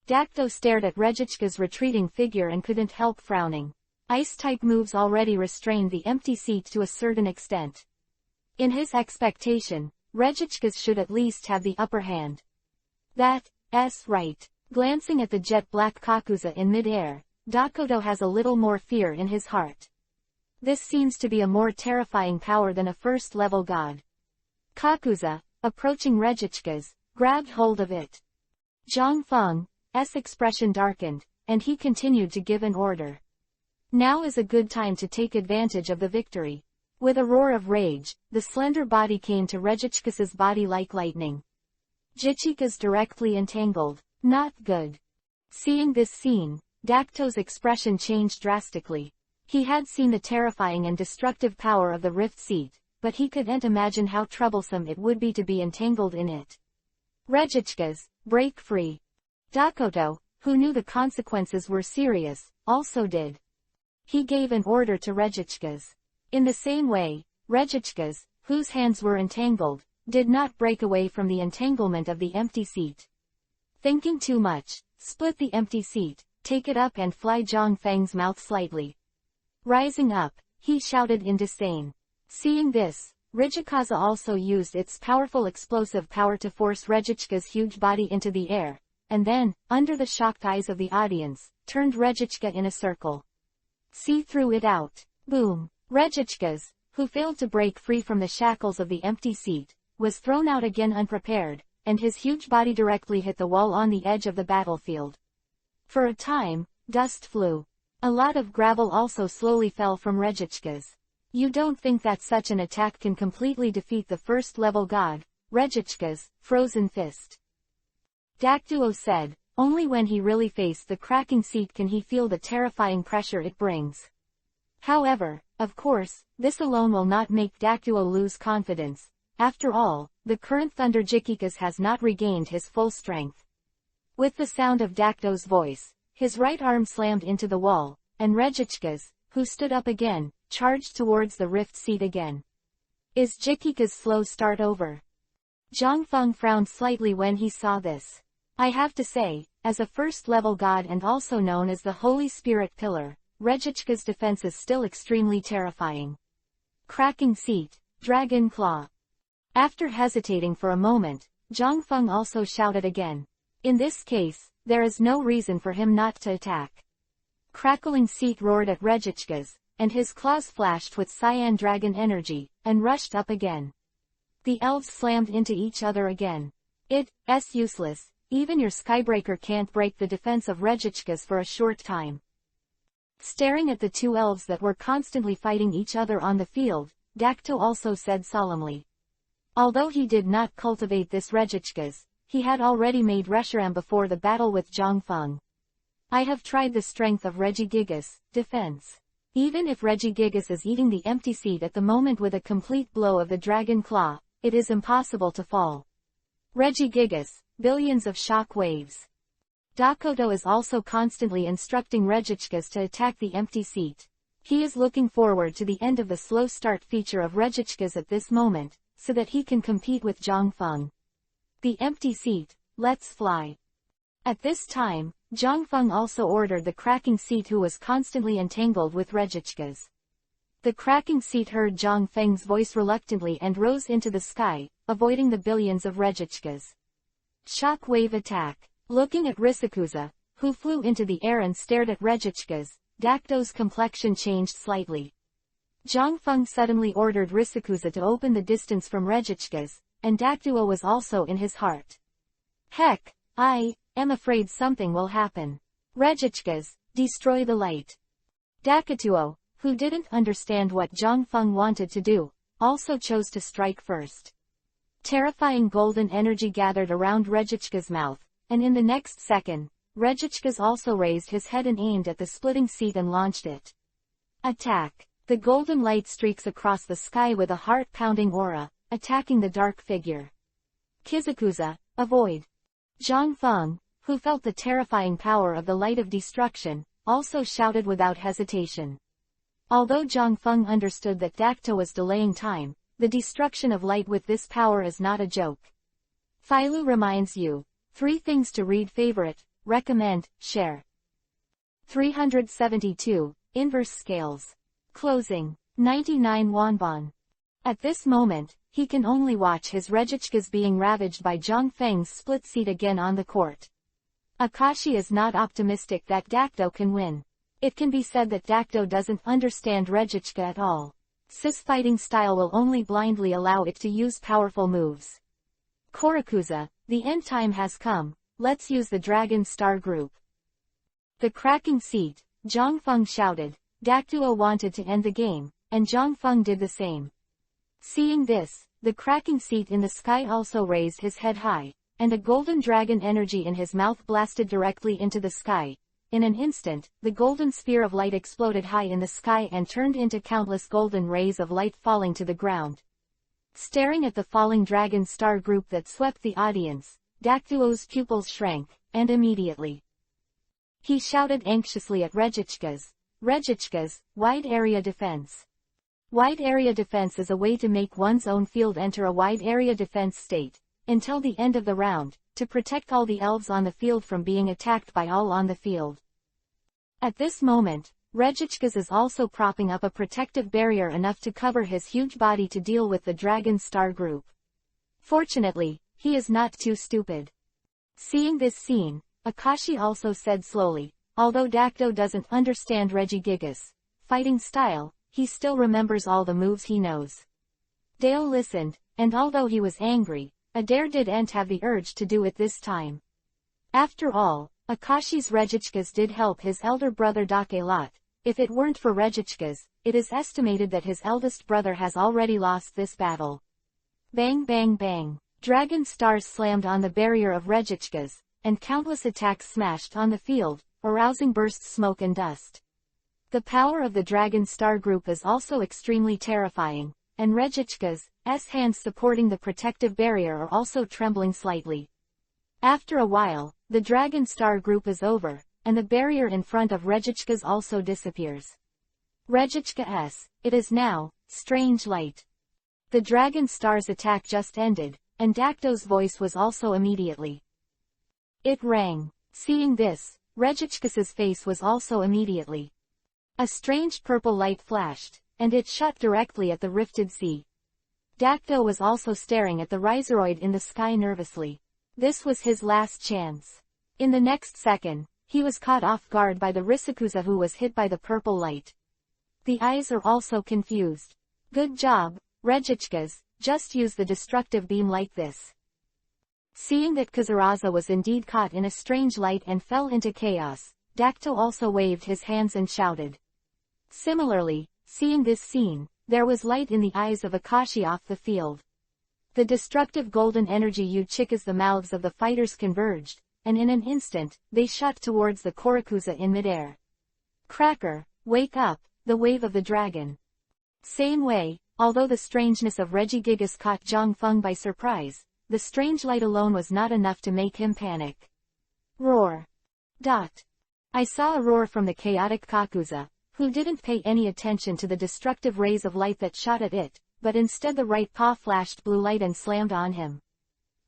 Dakto stared at Regichka's retreating figure and couldn't help frowning. Ice-type moves already restrained the empty seat to a certain extent. In his expectation, Regichkas should at least have the upper hand. That's right. Glancing at the jet-black Kakuza in mid-air, Dakoto has a little more fear in his heart. This seems to be a more terrifying power than a first-level god. Kakuza, approaching Regichkas, grabbed hold of it. Zhangfeng's expression darkened, and he continued to give an order. Now is a good time to take advantage of the victory. With a roar of rage, the slender body came to Regichkas's body like lightning. Jichika's directly entangled. Not good. Seeing this scene, Dakto's expression changed drastically. He had seen the terrifying and destructive power of the rift seat, but he couldn't imagine how troublesome it would be to be entangled in it. Regichkas, break free. Dakoto, who knew the consequences were serious, also did. He gave an order to Regichkas. In the same way, Regichkas, whose hands were entangled, did not break away from the entanglement of the empty seat. Thinking too much, split the empty seat, take it up and fly Zhangfeng's mouth slightly. Rising up, he shouted in disdain. Seeing this, Rijikaza also used its powerful explosive power to force Regichka's huge body into the air, and then, under the shocked eyes of the audience, turned Regichka in a circle. See through it out. Boom. Regichkas, who failed to break free from the shackles of the empty seat, was thrown out again unprepared, and his huge body directly hit the wall on the edge of the battlefield. For a time, dust flew. A lot of gravel also slowly fell from Regichkas. You don't think that such an attack can completely defeat the first-level god, Regichkas, frozen fist. Daktuo said, only when he really faced the cracking seat can he feel the terrifying pressure it brings. However, of course, this alone will not make Daktuo lose confidence. After all, the current Thunder Jikikas has not regained his full strength. With the sound of Dakto's voice, his right arm slammed into the wall, and Regichkas, who stood up again, charged towards the rift seat again. Is Jikika's slow start over? Zhangfeng frowned slightly when he saw this. I have to say, as a first-level god and also known as the Holy Spirit Pillar, Rejichka's defense is still extremely terrifying. Cracking seat, Dragon Claw. After hesitating for a moment, Zhangfeng also shouted again. In this case, there is no reason for him not to attack. Crackling seat roared at Rejichka's, and his claws flashed with cyan dragon energy, and rushed up again. The elves slammed into each other again. It's useless, even your Skybreaker can't break the defense of Rejichka's for a short time. Staring at the two elves that were constantly fighting each other on the field, Dakto also said solemnly. Although he did not cultivate this Rejichka's, he had already made Reshiram before the battle with Zhangfeng. I have tried the strength of Regigigas, defense. Even if Regigigas is eating the empty seat at the moment with a complete blow of the dragon claw, it is impossible to fall. Regigigas, billions of shock waves. Dakoto is also constantly instructing Rejichkas to attack the empty seat. He is looking forward to the end of the slow start feature of Rejichkas at this moment, so that he can compete with Zhangfeng. The empty seat, let's fly. At this time, Zhangfeng also ordered the cracking seat who was constantly entangled with Rejichkas. The cracking seat heard Zhangfeng's voice reluctantly and rose into the sky, avoiding the billions of Rejichkas. Shock wave attack. Looking at Risikuza, who flew into the air and stared at Rejichkas, Dakto's complexion changed slightly. Zhangfeng suddenly ordered Risikuza to open the distance from Rejichkas, and Daktuo was also in his heart. Heck, I am afraid something will happen. Rejichkas, destroy the light. Daktuo, who didn't understand what Zhangfeng wanted to do, also chose to strike first. Terrifying golden energy gathered around Rejichka's mouth, and in the next second, Rejichkas also raised his head and aimed at the splitting seat and launched it. Attack! The golden light streaks across the sky with a heart-pounding aura, attacking the dark figure. Kizukuza, avoid! Zhangfeng, who felt the terrifying power of the light of destruction, also shouted without hesitation. Although Zhangfeng understood that Dakto was delaying time, the destruction of light with this power is not a joke. Phailu reminds you. 3 things to read. Favorite, recommend, share. 372, Inverse Scales. Closing, 99 wonbon. At this moment, he can only watch his Rejichkas being ravaged by Zhangfeng's split seat again on the court. Akashi is not optimistic that Dakto can win. It can be said that Dakto doesn't understand Rejichka at all. Cis fighting style will only blindly allow it to use powerful moves. Korakuza, the end time has come, let's use the Dragon Star group. The cracking seat, Zhangfeng shouted. Daktuo wanted to end the game, and Zhangfeng did the same. Seeing this, the cracking seat in the sky also raised his head high, and a golden dragon energy in his mouth blasted directly into the sky. In an instant, the golden sphere of light exploded high in the sky and turned into countless golden rays of light falling to the ground. Staring at the falling dragon star group that swept the audience, Daktuo's pupils shrank, and immediately he shouted anxiously at Rejichkas. Rejichkas, wide area defense. Wide area defense is a way to make one's own field enter a wide area defense state, until the end of the round, to protect all the elves on the field from being attacked by all on the field. At this moment, Rejichkas is also propping up a protective barrier enough to cover his huge body to deal with the Dragon Star group. Fortunately, he is not too stupid. Seeing this scene, Akashi also said slowly, although Dakto doesn't understand Regigigas fighting style, he still remembers all the moves he knows. Dale listened, and although he was angry, Adair didn't have the urge to do it this time. After all, Akashi's Rejichkas did help his elder brother Dak a lot. If it weren't for Rejichkas, it is estimated that his eldest brother has already lost this battle. Bang bang bang. Dragon stars slammed on the barrier of Rejichkas, and countless attacks smashed on the field, arousing burst smoke and dust. The power of the Dragon Star group is also extremely terrifying, and Rejichkas' hands supporting the protective barrier are also trembling slightly. After a while, the Dragon Star group is over, and the barrier in front of Rejichkas also disappears. Rejichka-s, it is now, strange light. The Dragon Star's attack just ended, and Dakto's voice was also immediately It rang. Seeing this, Regichkus's face was also immediately. A strange purple light flashed, and it shut directly at the rifted sea. Dacto was also staring at the Riseroid in the sky nervously. This was his last chance. In the next second, he was caught off guard by the Risikuza who was hit by the purple light. The eyes are also confused. Good job, Regichkus, just use the destructive beam like this. Seeing that Kazuraza was indeed caught in a strange light and fell into chaos, Dacto also waved his hands and shouted. Similarly, seeing this scene, there was light in the eyes of Akashi off the field. The destructive golden energy Uchikas the mouths of the fighters converged, and in an instant, they shot towards the Korakuza in midair. Cracker, wake up, the wave of the dragon. Same way, although the strangeness of Regigigas caught Zhongfeng by surprise, the strange light alone was not enough to make him panic. Roar. I saw a roar from the chaotic Kakuza, who didn't pay any attention to the destructive rays of light that shot at it, but instead the right paw flashed blue light and slammed on him.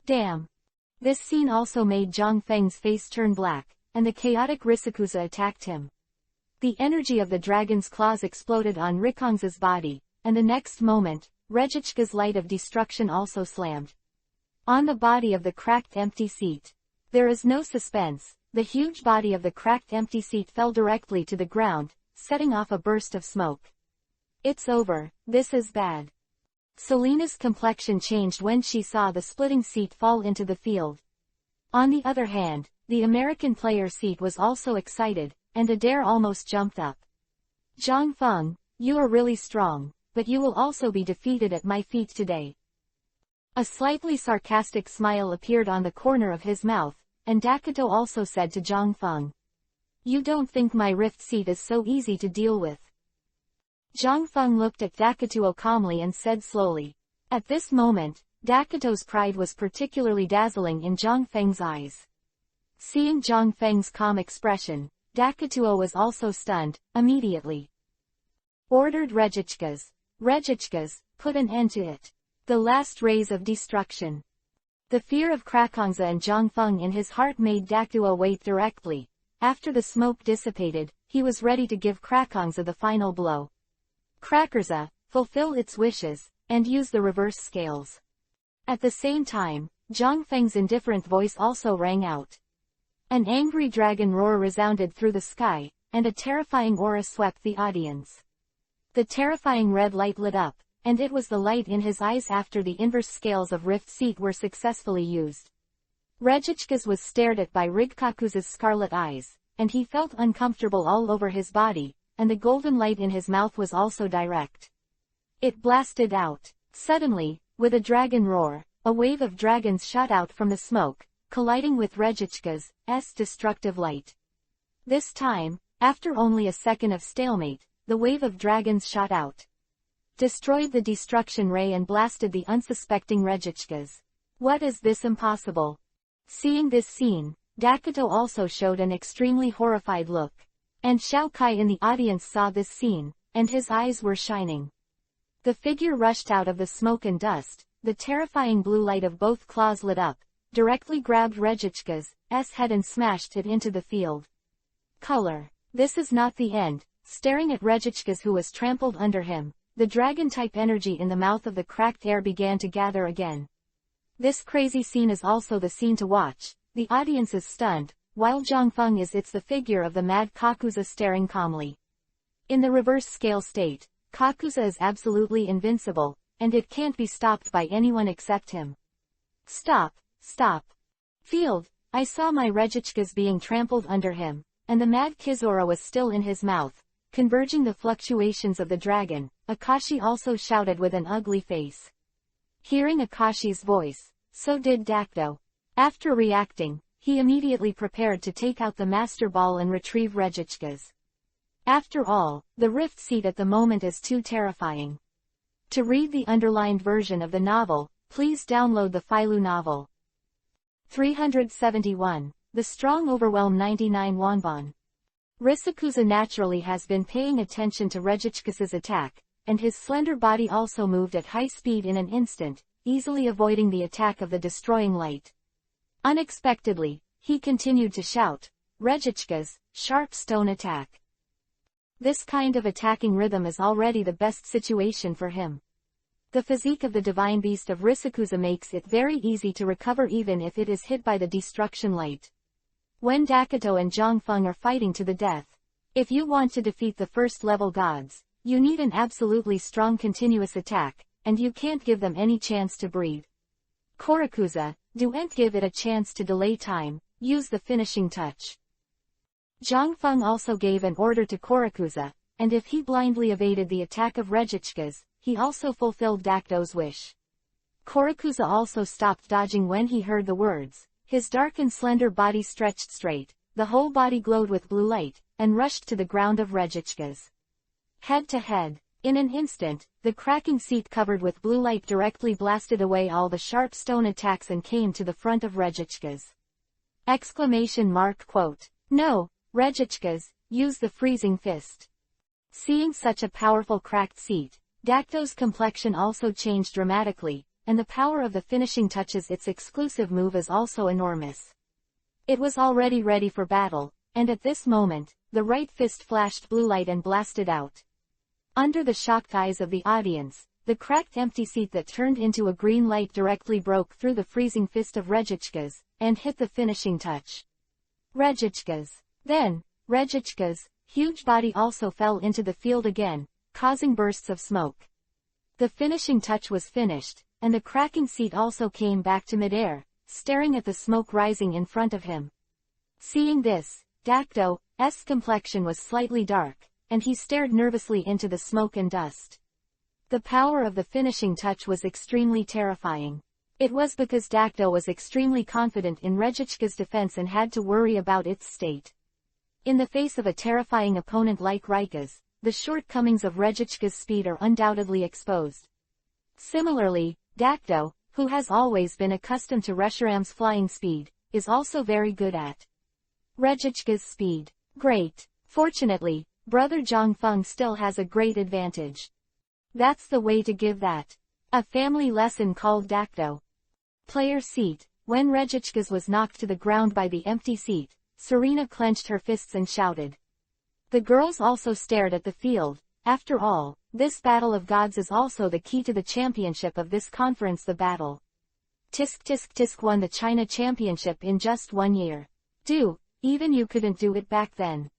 Damn. This scene also made Zhongfeng's face turn black, and the chaotic Risikuza attacked him. The energy of the dragon's claws exploded on Rikong's body, and the next moment, Regichka's light of destruction also slammed on the body of the cracked empty seat. There is no suspense, the huge body of the cracked empty seat fell directly to the ground, setting off a burst of smoke. It's over, this is bad. Selina's complexion changed when she saw the splitting seat fall into the field. On the other hand, the American player seat was also excited, and Adair almost jumped up. Zhongfeng, you are really strong, but you will also be defeated at my feet today. A slightly sarcastic smile appeared on the corner of his mouth, and Dakato also said to Zhongfeng. You don't think my rift seat is so easy to deal with? Zhongfeng looked at Dakato calmly and said slowly. At this moment, Dakato's pride was particularly dazzling in Zhongfeng's eyes. Seeing Zhongfeng's calm expression, Dakato was also stunned, immediately. Ordered Regichkas. Regichkas, put an end to it. The last rays of destruction. The fear of Krakongza and Zhongfeng in his heart made Dakato wait directly. After the smoke dissipated, he was ready to give Krakongza the final blow. Crackerza, fulfill its wishes, and use the reverse scales. At the same time, Zhongfeng's indifferent voice also rang out. An angry dragon roar resounded through the sky, and a terrifying aura swept the audience. The terrifying red light lit up, and it was the light in his eyes after the inverse scales of Rift Seat were successfully used. Regichkas was stared at by Rigkaku's scarlet eyes, and he felt uncomfortable all over his body, and the golden light in his mouth was also direct. It blasted out. Suddenly, with a dragon roar, a wave of dragons shot out from the smoke, colliding with Regichka's destructive light. This time, after only a second of stalemate, the wave of dragons shot out, destroyed the destruction ray and blasted the unsuspecting Regichkas. What is this impossible? Seeing this scene, Dakato also showed an extremely horrified look. And Xiao Kai in the audience saw this scene, and his eyes were shining. The figure rushed out of the smoke and dust, the terrifying blue light of both claws lit up, directly grabbed Regichka's head and smashed it into the field. Color. This is not the end. Staring at Regichkas who was trampled under him, the dragon-type energy in the mouth of the cracked air began to gather again. This crazy scene is also the scene to watch. The audience is stunned, while Zhongfeng is the figure of the mad Kakuza staring calmly. In the reverse scale state, Kakuza is absolutely invincible, and it can't be stopped by anyone except him. Stop. Field, I saw my Regichkas being trampled under him, and the mad Kizora was still in his mouth, converging the fluctuations of the dragon. Akashi also shouted with an ugly face. Hearing Akashi's voice, so did Dakato. After reacting, he immediately prepared to take out the Master Ball and retrieve Regichkas. After all, the Rift Seat at the moment is too terrifying. To read the underlined version of the novel, please download the Filu novel. 371. The Strong Overwhelm 99 Wanbon. Risikuza naturally has been paying attention to Regichkas's attack, and his slender body also moved at high speed in an instant, easily avoiding the attack of the destroying light. Unexpectedly, He continued to shout, "Rejichka's, sharp stone attack." This kind of attacking rhythm is already the best situation for him. The physique of the divine beast of Risikuza makes it very easy to recover even if it is hit by the destruction light. When Dakuto and Zhongfeng are fighting to the death, if you want to defeat the first level gods, you need an absolutely strong continuous attack, and you can't give them any chance to breathe. Korakuza, don't give it a chance to delay time, use the finishing touch. Zhongfeng also gave an order to Korakuza, and if he blindly evaded the attack of Rejichka's, he also fulfilled Dakuto's wish. Korakuza also stopped dodging when he heard the words. His dark and slender body stretched straight, the whole body glowed with blue light, and rushed to the ground of Rejichka's. Head to head, in an instant, the cracking seat covered with blue light directly blasted away all the sharp stone attacks and came to the front of Rejichka's. Quote. No, Rejichka's, use the freezing fist. Seeing such a powerful cracked seat, Dakuto's complexion also changed dramatically, and the power of the finishing touches its exclusive move is also enormous. It was already ready for battle, and at this moment, the right fist flashed blue light and blasted out. Under the shocked eyes of the audience, the cracked empty seat that turned into a green light directly broke through the freezing fist of Rejichka's, and hit the finishing touch. Then, Rejichka's huge body also fell into the field again, causing bursts of smoke. The finishing touch was finished, and the cracking seat also came back to midair, staring at the smoke rising in front of him. Seeing this, Dakuto's complexion was slightly dark, and he stared nervously into the smoke and dust. The power of the finishing touch was extremely terrifying. It was because Dakuto was extremely confident in Rejichka's defense and had to worry about its state. In the face of a terrifying opponent like Rika's, the shortcomings of Rejichka's speed are undoubtedly exposed. Similarly, Dakuto, who has always been accustomed to Reshiram's flying speed, is also very good at Rejichka's speed. Great. Fortunately, brother Zhongfeng still has a great advantage. That's the way to give that a family lesson called Dakuto. Player seat. When Rejichka's was knocked to the ground by the empty seat, Serena clenched her fists and shouted. The girls also stared at the field. After all, this battle of gods is also the key to the championship of this conference. The battle. Tisk tisk tisk won the China championship in just 1 year. Even you couldn't do it back then.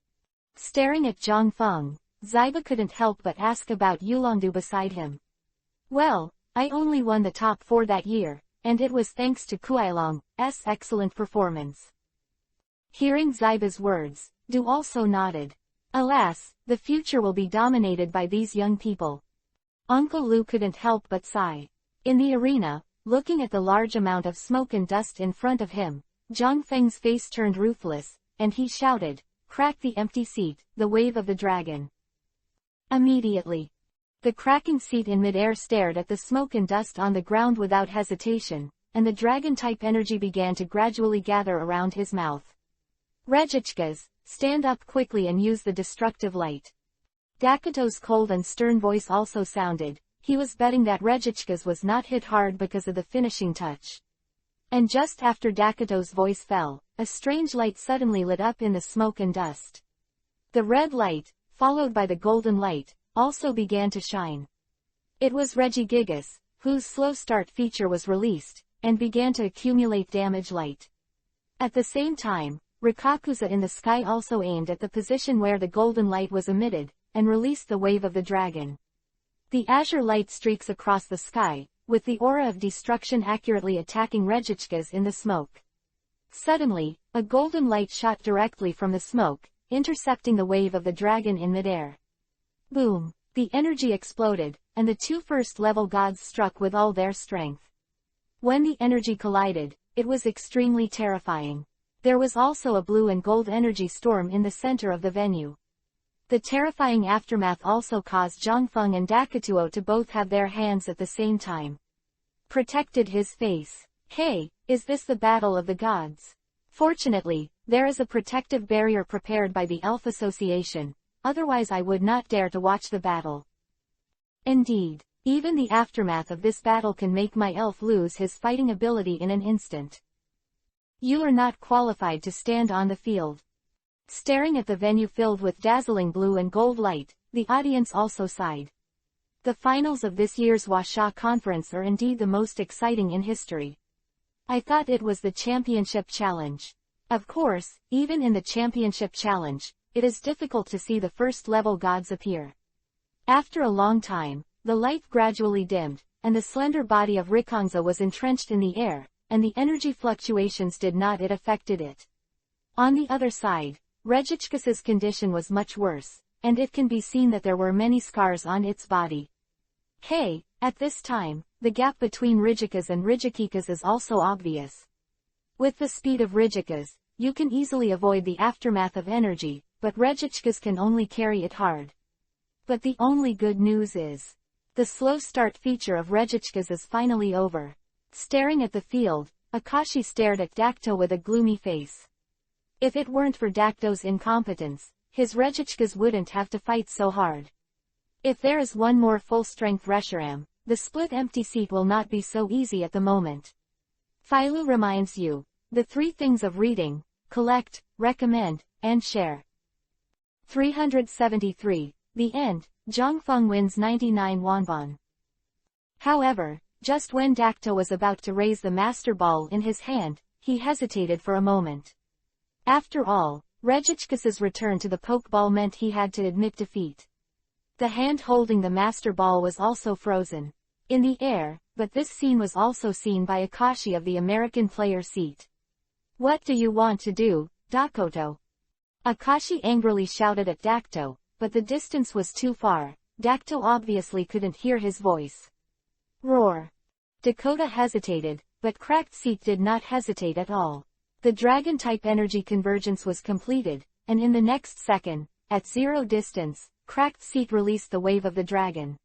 Staring at Zhongfeng, Ziba couldn't help but ask about Yulongdu beside him. Well, I only won the top 4 that year, and it was thanks to Kuailong's excellent performance. Hearing Ziba's words, Du also nodded. Alas, the future will be dominated by these young people. Uncle Lu couldn't help but sigh. In the arena, looking at the large amount of smoke and dust in front of him, Zhongfeng's face turned ruthless, and he shouted, "Crack the empty seat, the wave of the dragon." Immediately, the cracking seat in midair stared at the smoke and dust on the ground without hesitation, and the dragon-type energy began to gradually gather around his mouth. Rejichka's, stand up quickly and use the destructive light. Dakuto's cold and stern voice also sounded. He was betting that Rejichka's was not hit hard because of the finishing touch. And just after Dakuto's voice fell, a strange light suddenly lit up in the smoke and dust. The red light, followed by the golden light, also began to shine. It was Regigigas, whose slow start feature was released, and began to accumulate damage light. At the same time, Rikakuza in the sky also aimed at the position where the golden light was emitted, and released the wave of the dragon. The azure light streaks across the sky, with the aura of destruction accurately attacking Rejichka's in the smoke. Suddenly, a golden light shot directly from the smoke, intercepting the wave of the dragon in midair. Boom! The energy exploded, and the 2 first-level gods struck with all their strength. When the energy collided, it was extremely terrifying. There was also a blue and gold energy storm in the center of the venue. The terrifying aftermath also caused Zhongfeng and Dakuto to both have their hands at the same time. Protected his face. Hey, is this the battle of the gods? Fortunately, there is a protective barrier prepared by the Elf Association, otherwise I would not dare to watch the battle. Indeed, even the aftermath of this battle can make my elf lose his fighting ability in an instant. You are not qualified to stand on the field. Staring at the venue filled with dazzling blue and gold light, the audience also sighed. The finals of this year's Washa conference are indeed the most exciting in history. I thought it was the championship challenge. Of course, even in the championship challenge, it is difficult to see the first-level gods appear. After a long time, the light gradually dimmed, and the slender body of Rikongza was entrenched in the air, and the energy fluctuations did not it affected it. On the other side, Regichka's condition was much worse, and it can be seen that there were many scars on its body. Hey, at this time, the gap between Rijika's and Rijikika's is also obvious. With the speed of Rijika's, you can easily avoid the aftermath of energy, but Regichka's can only carry it hard. But the only good news is, the slow start feature of Regichka's is finally over. Staring at the field, Akashi stared at Dakto with a gloomy face. If it weren't for Dakto's incompetence, his Regichka's wouldn't have to fight so hard. If there is one more full-strength Reshiram, the split empty seat will not be so easy at the moment. Philo reminds you, the 3 things of reading: collect, recommend, and share. 373. The end. Zhangfeng wins 99 wonbon. However, just when Dakto was about to raise the master ball in his hand, he hesitated for a moment. After all, Regichka's return to the pokeball meant he had to admit defeat. The hand holding the master ball was also frozen in the air, but this scene was also seen by Akashi of the American player seat. What do you want to do, Dakoto? Akashi angrily shouted at Dakto, but the distance was too far. Dakto obviously couldn't hear his voice. Roar. Dakota hesitated, but Cracked Seat did not hesitate at all. The dragon-type energy convergence was completed, and in the next second, at 0 distance, Cracked Seat released the wave of the dragon.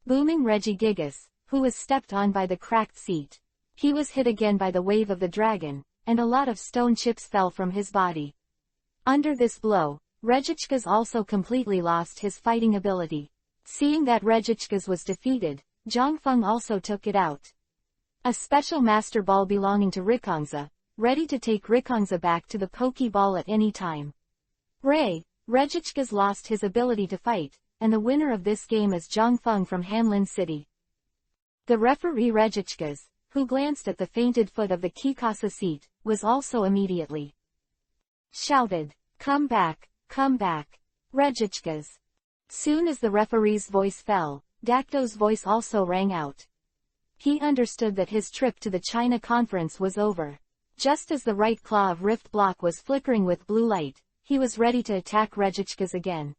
Booming Regigigas, who was stepped on by the Cracked Seat. He was hit again by the wave of the dragon, and a lot of stone chips fell from his body. Under this blow, Regichka's also completely lost his fighting ability. Seeing that Regichka's was defeated, Zhangfeng also took it out. A special master ball belonging to Rikongza, ready to take Rikongza back to the Pokeball at any time. Regichka's lost his ability to fight, and the winner of this game is Zhangfeng from Hanlin City. The referee Regichka's, who glanced at the fainted foot of the Kikasa seat, was also immediately shouted, "Come back, come back, Regichka's." Soon as the referee's voice fell, Dakto's voice also rang out. He understood that his trip to the China conference was over. Just as the right claw of Rift Block was flickering with blue light, he was ready to attack Regichka's again.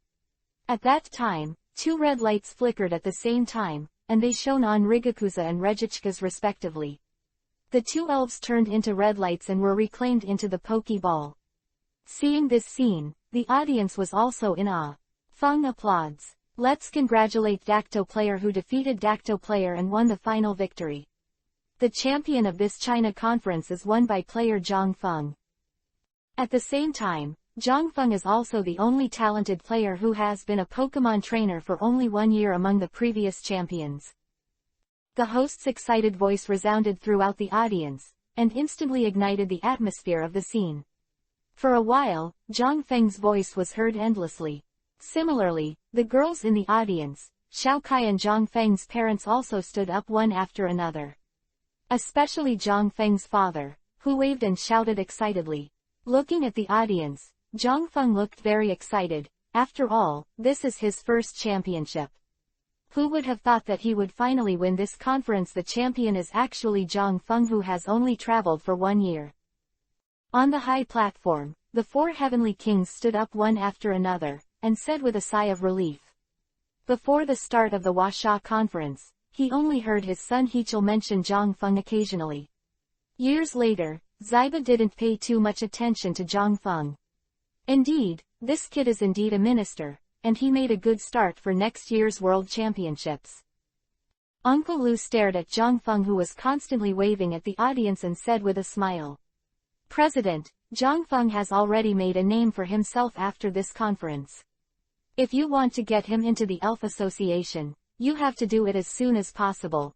At that time, 2 red lights flickered at the same time, and they shone on Rigakuza and Regichka's respectively. The 2 elves turned into red lights and were reclaimed into the Pokeball. Seeing this scene, the audience was also in awe. Feng applauds. Let's congratulate Dakto player who defeated Dakto player and won the final victory. The champion of this China conference is won by player Zhangfeng. At the same time, Zhangfeng is also the only talented player who has been a Pokemon trainer for only 1 year among the previous champions. The host's excited voice resounded throughout the audience, and instantly ignited the atmosphere of the scene. For a while, Zhangfeng's voice was heard endlessly. Similarly, the girls in the audience, Xiaokai and Zhangfeng's parents also stood up one after another. Especially Zhangfeng's father, who waved and shouted excitedly. Looking at the audience, Zhangfeng looked very excited. After all, this is his first championship. Who would have thought that he would finally win this conference? The champion is actually Zhangfeng, who has only traveled for 1 year. On the high platform, the 4 heavenly kings stood up one after another, and said with a sigh of relief. Before the start of the Washa conference, he only heard his son Heechul mention Zhangfeng occasionally. Years later, Zyba didn't pay too much attention to Zhangfeng. Indeed, this kid is indeed a minister, and he made a good start for next year's World Championships. Uncle Lu stared at Zhangfeng, who was constantly waving at the audience, and said with a smile, "President, Zhangfeng has already made a name for himself after this conference. If you want to get him into the Elf Association, you have to do it as soon as possible."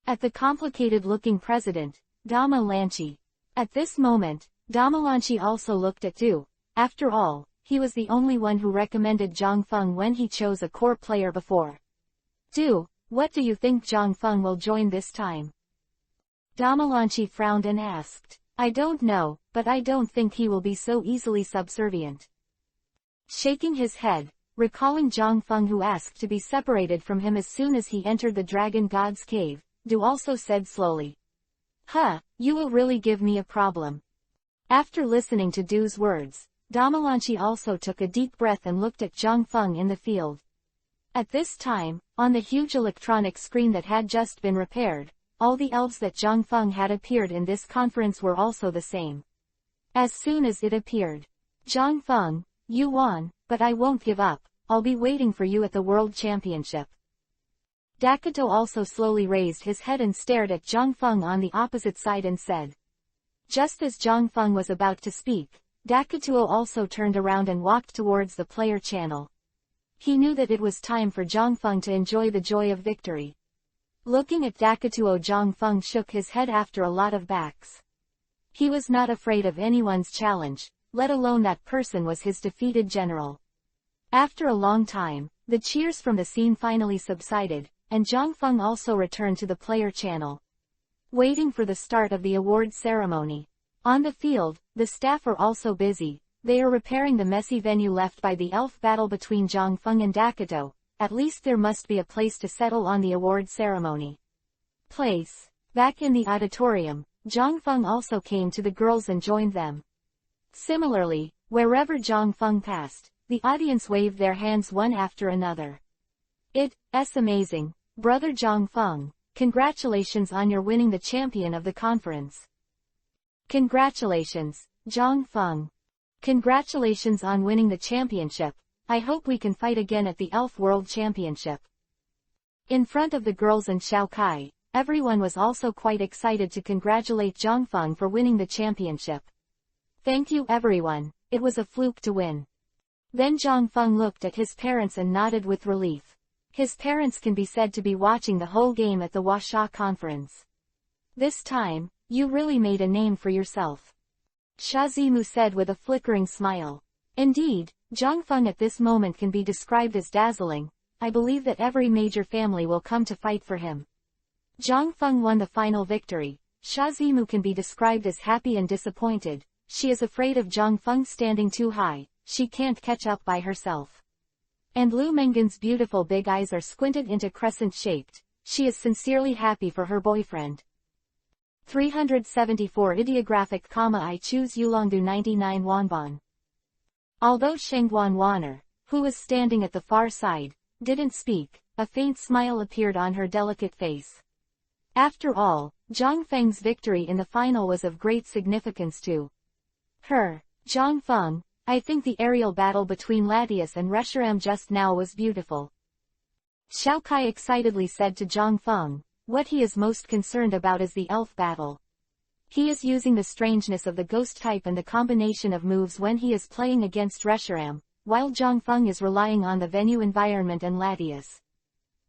At the complicated-looking president, Dama Lanchi, At this moment, Damalanchi also looked at Du. After all, he was the only one who recommended Zhang Feng when he chose a core player before. Du, what do you think Zhang Feng will join this time? Damalanchi frowned and asked. I don't know, but I don't think he will be so easily subservient. Shaking his head, recalling Zhang Feng who asked to be separated from him as soon as he entered the Dragon God's cave, Du also said slowly. Huh, you will really give me a problem. After listening to Du's words, Damalanchi also took a deep breath and looked at Zhang Feng in the field. At this time, on the huge electronic screen that had just been repaired, all the elves that Zhang Feng had appeared in this conference were also the same. As soon as it appeared, Zhang Feng, you won, but I won't give up, I'll be waiting for you at the World Championship. Dakuto also slowly raised his head and stared at Zhang Feng on the opposite side and said. Just as Zhang Feng was about to speak, Dakuto also turned around and walked towards the player channel. He knew that it was time for Zhang Feng to enjoy the joy of victory. Looking at Dakuto, Zhang Feng shook his head after a lot of backs. He was not afraid of anyone's challenge, let alone that person was his defeated general. After a long time, the cheers from the scene finally subsided, and Zhang Feng also returned to the player channel. Waiting for the start of the award ceremony. On the field, the staff are also busy. They are repairing the messy venue left by the elf battle between Zhang Feng and Dakuto. At least there must be a place to settle on the award ceremony. Place. Back in the auditorium, Zhang Feng also came to the girls and joined them. Similarly, wherever Zhang Feng passed, the audience waved their hands one after another. It's amazing, brother Zhang Feng. Congratulations on your winning the champion of the conference. Congratulations, Zhang Feng. Congratulations on winning the championship. I hope we can fight again at the Elf World Championship. In front of the girls and Xiao Kai, everyone was also quite excited to congratulate Zhang Feng for winning the championship. Thank you everyone, it was a fluke to win. Then Zhang Feng looked at his parents and nodded with relief. His parents can be said to be watching the whole game at the Huasha conference. This time, you really made a name for yourself. Shazimu said with a flickering smile. Indeed, Zhang Feng at this moment can be described as dazzling. I believe that every major family will come to fight for him. Zhang Feng won the final victory. Shazimu can be described as happy and disappointed. She is afraid of Zhang Feng standing too high. She can't catch up by herself. And Lu Mengen's beautiful big eyes are squinted into crescent-shaped. She is sincerely happy for her boyfriend. 374 Ideographic, I choose Yulongdu 99 Wanban. Although Shengguan Wan'er, who was standing at the far side, didn't speak, a faint smile appeared on her delicate face. After all, Zhang Feng's victory in the final was of great significance to her. Zhang Feng, I think the aerial battle between Latius and Reshiram just now was beautiful. Xiao Kai excitedly said to Zhang Feng, what he is most concerned about is the elf battle. He is using the strangeness of the ghost type and the combination of moves when he is playing against Reshiram, while Zhang Feng is relying on the venue environment and Latius.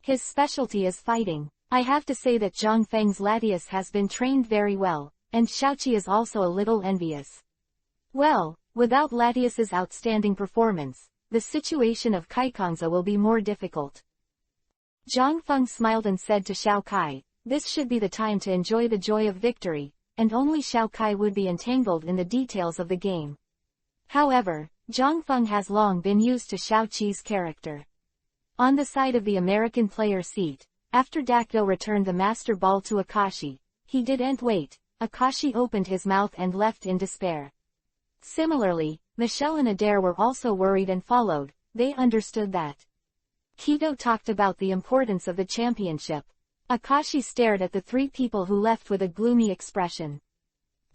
His specialty is fighting. I have to say that Zhang Feng's Latius has been trained very well, and Xiaoqi is also a little envious. Well, without Latius's outstanding performance, the situation of Kaikongza will be more difficult. Zhang Feng smiled and said to Xiao Kai, this should be the time to enjoy the joy of victory, and only Xiao Kai would be entangled in the details of the game. However, Zhang Feng has long been used to Xiaoqi's character. On the side of the American player seat, after Dakuto returned the master ball to Akashi, he didn't wait. Akashi opened his mouth and left in despair. Similarly, Michelle and Adair were also worried and followed. They understood that Kido talked about the importance of the championship. Akashi stared at the three people who left with a gloomy expression.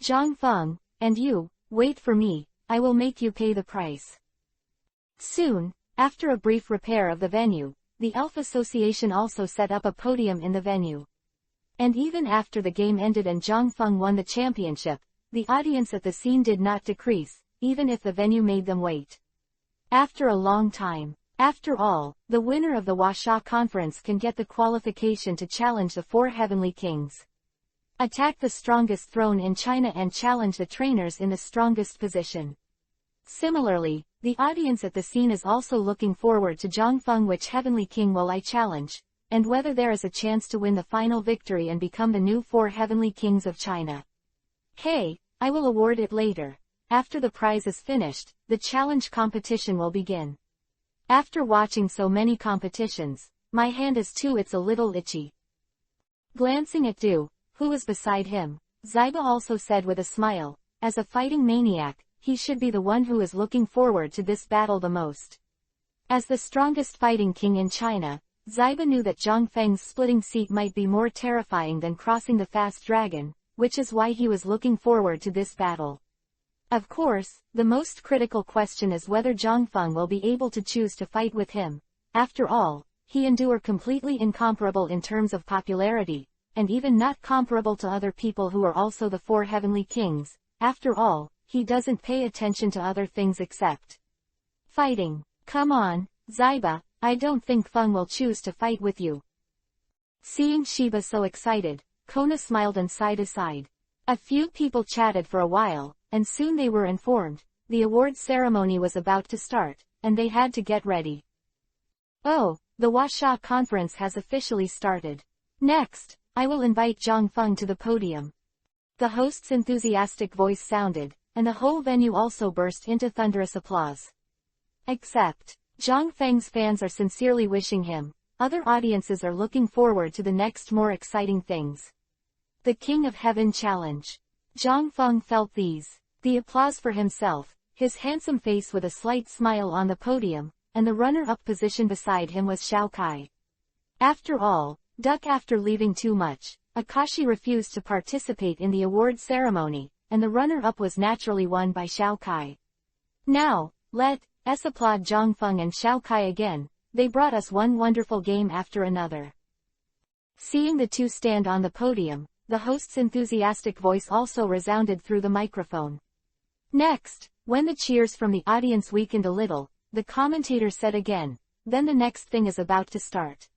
Zhang Feng, and you, wait for me, I will make you pay the price. Soon, after a brief repair of the venue, the Elf Association also set up a podium in the venue. And even after the game ended and Zhang Feng won the championship, the audience at the scene did not decrease, even if the venue made them wait. After a long time. After all, the winner of the Huasha conference can get the qualification to challenge the four heavenly kings. Attack the strongest throne in China and challenge the trainers in the strongest position. Similarly, the audience at the scene is also looking forward to Zhang Feng, which heavenly king will I challenge, and whether there is a chance to win the final victory and become the new 4 heavenly kings of China. Hey, I will award it later. After the prize is finished, the challenge competition will begin. After watching so many competitions, my hand is too, it's a little itchy. Glancing at Du, who was beside him, Ziba also said with a smile, as a fighting maniac, he should be the one who is looking forward to this battle the most. As the strongest fighting king in China, Ziba knew that Zhang Feng's splitting seat might be more terrifying than crossing the fast dragon, which is why he was looking forward to this battle. Of course, the most critical question is whether Zhang Feng will be able to choose to fight with him. After all, he and Du are completely incomparable in terms of popularity, and even not comparable to other people who are also the 4 heavenly kings. After all, he doesn't pay attention to other things except fighting. Come on, Ziba, I don't think Feng will choose to fight with you. Seeing Shiba so excited, Kona smiled and sighed aside. A few people chatted for a while, and soon they were informed. The award ceremony was about to start, and they had to get ready. Oh, the Huasha conference has officially started. Next, I will invite Zhang Feng to the podium. The host's enthusiastic voice sounded, and the whole venue also burst into thunderous applause. Except, Zhang Feng's fans are sincerely wishing him. Other audiences are looking forward to the next more exciting things. The King of Heaven Challenge. Zhang Feng felt the applause for himself, his handsome face with a slight smile on the podium, and the runner-up position beside him was Xiao Kai. After all, after leaving too much, Akashi refused to participate in the award ceremony, and the runner-up was naturally won by Xiao Kai. Now, let's applaud Zhang Feng and Xiao Kai again. They brought us one wonderful game after another. Seeing the two stand on the podium, the host's enthusiastic voice also resounded through the microphone. Next, when the cheers from the audience weakened a little, the commentator said again, then the next thing is about to start.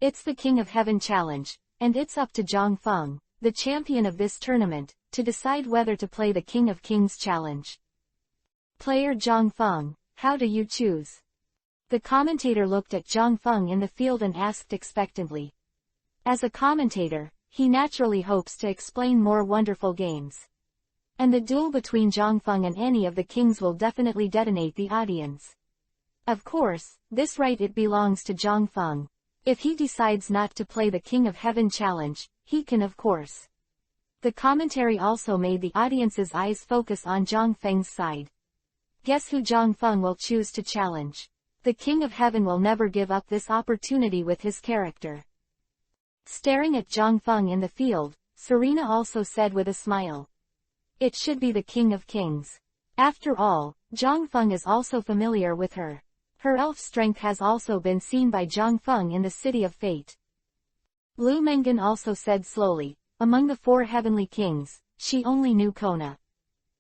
It's the King of Heaven Challenge, and it's up to Zhang Feng, the champion of this tournament, to decide whether to play the King of Kings Challenge. Player Zhang Feng, how do you choose? The commentator looked at Zhang Feng in the field and asked expectantly. As a commentator, he naturally hopes to explain more wonderful games. And the duel between Zhang Feng and any of the kings will definitely detonate the audience. Of course, this right it belongs to Zhang Feng. If he decides not to play the King of Heaven Challenge, he can of course. The commentary also made the audience's eyes focus on Zhang Feng's side. Guess who Zhang Feng will choose to challenge? The King of Heaven will never give up this opportunity with his character. Staring at Zhang Feng in the field, Serena also said with a smile. It should be the King of Kings. After all, Zhang Feng is also familiar with her. Her elf strength has also been seen by Zhang Feng in the City of Fate. Lu Mengan also said slowly, among the 4 heavenly kings, she only knew Kona.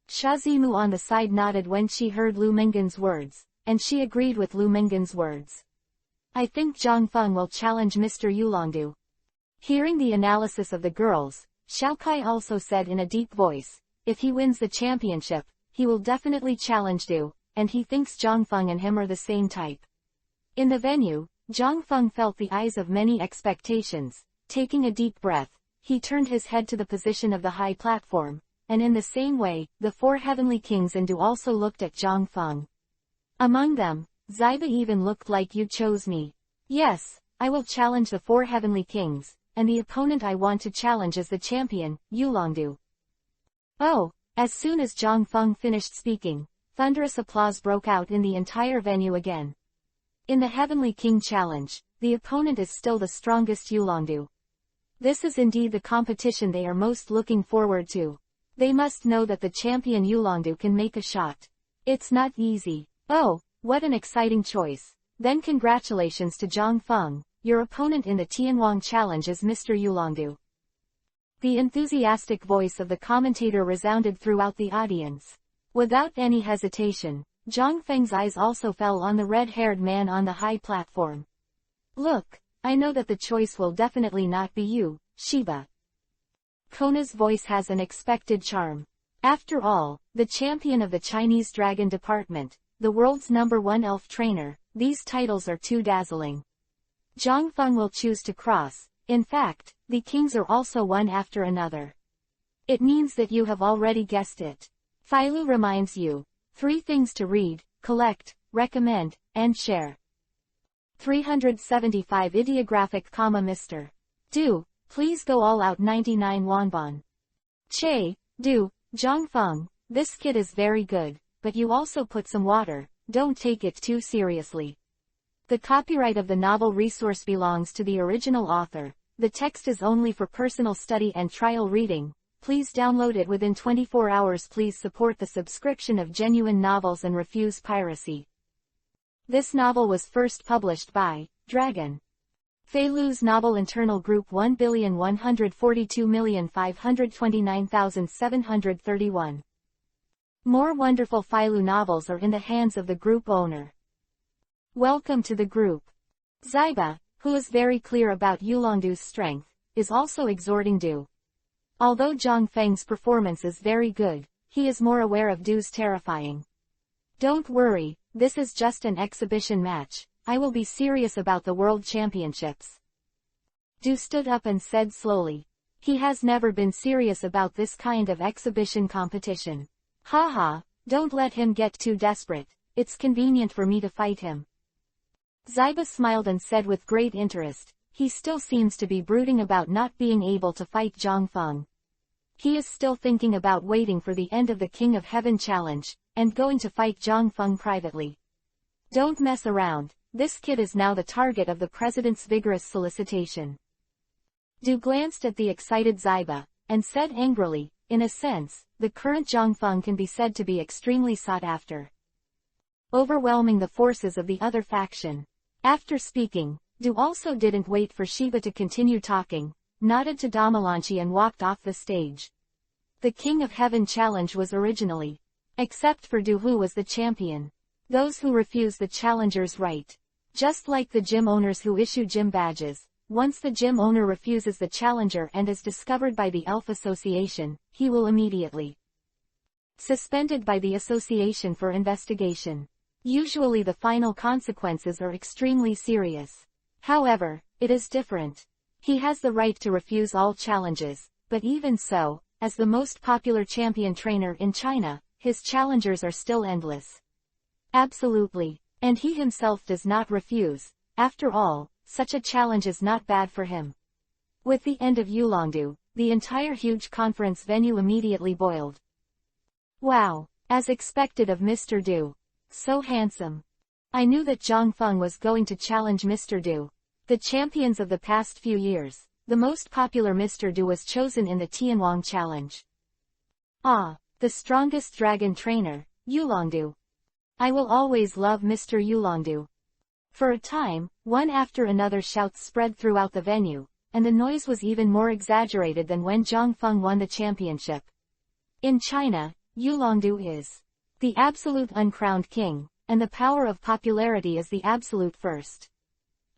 Shazimu on the side nodded when she heard Lu Mengan's words, and she agreed with Lu Mengan's words. I think Zhang Feng will challenge Mr. Yulongdu. Hearing the analysis of the girls, Xiao Kai also said in a deep voice, if he wins the championship, he will definitely challenge Du, and he thinks Zhang Feng and him are the same type. In the venue, Zhang Feng felt the eyes of many expectations. Taking a deep breath, he turned his head to the position of the high platform, and in the same way, the 4 heavenly kings and Du also looked at Zhang Feng. Among them, Ziba even looked like you chose me. Yes, I will challenge the 4 heavenly kings, and the opponent I want to challenge is the champion, Yulongdu. Oh, as soon as Zhang Feng finished speaking, thunderous applause broke out in the entire venue again. In the Heavenly King Challenge, the opponent is still the strongest Yulongdu. This is indeed the competition they are most looking forward to. They must know that the champion Yulongdu can make a shot. It's not easy. Oh, what an exciting choice. Then congratulations to Zhang Feng, your opponent in the Tianwang Challenge is Mr. Yulongdu. The enthusiastic voice of the commentator resounded throughout the audience. Without any hesitation, Zhang Feng's eyes also fell on the red-haired man on the high platform. Look, I know that the choice will definitely not be you, Shiba. Kona's voice has an expected charm. After all, the champion of the Chinese Dragon Department, the world's #1 elf trainer, these titles are too dazzling. Zhang Feng will choose to cross. In fact, the kings are also one after another. It means that you have already guessed it. Failu reminds you. 3 things to read, collect, recommend, and share. 375 Ideographic, Mr. Du, please go all out 99 wonbon. Che, Du, Zhang Feng, this kid is very good, but you also put some water, don't take it too seriously. The copyright of the novel resource belongs to the original author. The text is only for personal study and trial reading. Please download it within 24 hours. Please support the subscription of genuine novels and refuse piracy. This novel was first published by Dragon. Feilu's novel internal group 1,142,529,731. More wonderful Feilu novels are in the hands of the group owner. Welcome to the group. Xiba, who is very clear about Yulongdu's strength, is also exhorting Du. Although Zhang Feng's performance is very good, he is more aware of Du's terrifying. Don't worry, this is just an exhibition match. I will be serious about the World Championships. Du stood up and said slowly. He has never been serious about this kind of exhibition competition. Haha, don't let him get too desperate. It's convenient for me to fight him. Xiba smiled and said with great interest, he still seems to be brooding about not being able to fight Zhang Feng. He is still thinking about waiting for the end of the King of Heaven challenge, and going to fight Zhang Feng privately. Don't mess around, this kid is now the target of the president's vigorous solicitation. Du glanced at the excited Xiba, and said angrily, in a sense, the current Zhang Feng can be said to be extremely sought after, overwhelming the forces of the other faction. After speaking, Du also didn't wait for Shiba to continue talking, nodded to Damalanchi and walked off the stage. The King of Heaven challenge was originally, except for Du who was the champion. Those who refuse the challenger's right. Just like the gym owners who issue gym badges, once the gym owner refuses the challenger and is discovered by the Elf Association, he will immediately suspended by the association for investigation. Usually the final consequences are extremely serious. However, it is different. He has the right to refuse all challenges, but even so, as the most popular champion trainer in China, his challengers are still endless. Absolutely. And he himself does not refuse. After all, such a challenge is not bad for him. With the end of Yulongdu, the entire huge conference venue immediately boiled. Wow, as expected of Mr. Du. So handsome. I knew that Zhang Feng was going to challenge Mr. Du. The champions of the past few years, the most popular Mr. Du was chosen in the Tianwang challenge. Ah, the strongest dragon trainer, Yulongdu. I will always love Mr. Yulongdu. For a time, one after another shouts spread throughout the venue, and the noise was even more exaggerated than when Zhang Feng won the championship. In China, Yulongdu is the absolute uncrowned king, and the power of popularity is the absolute first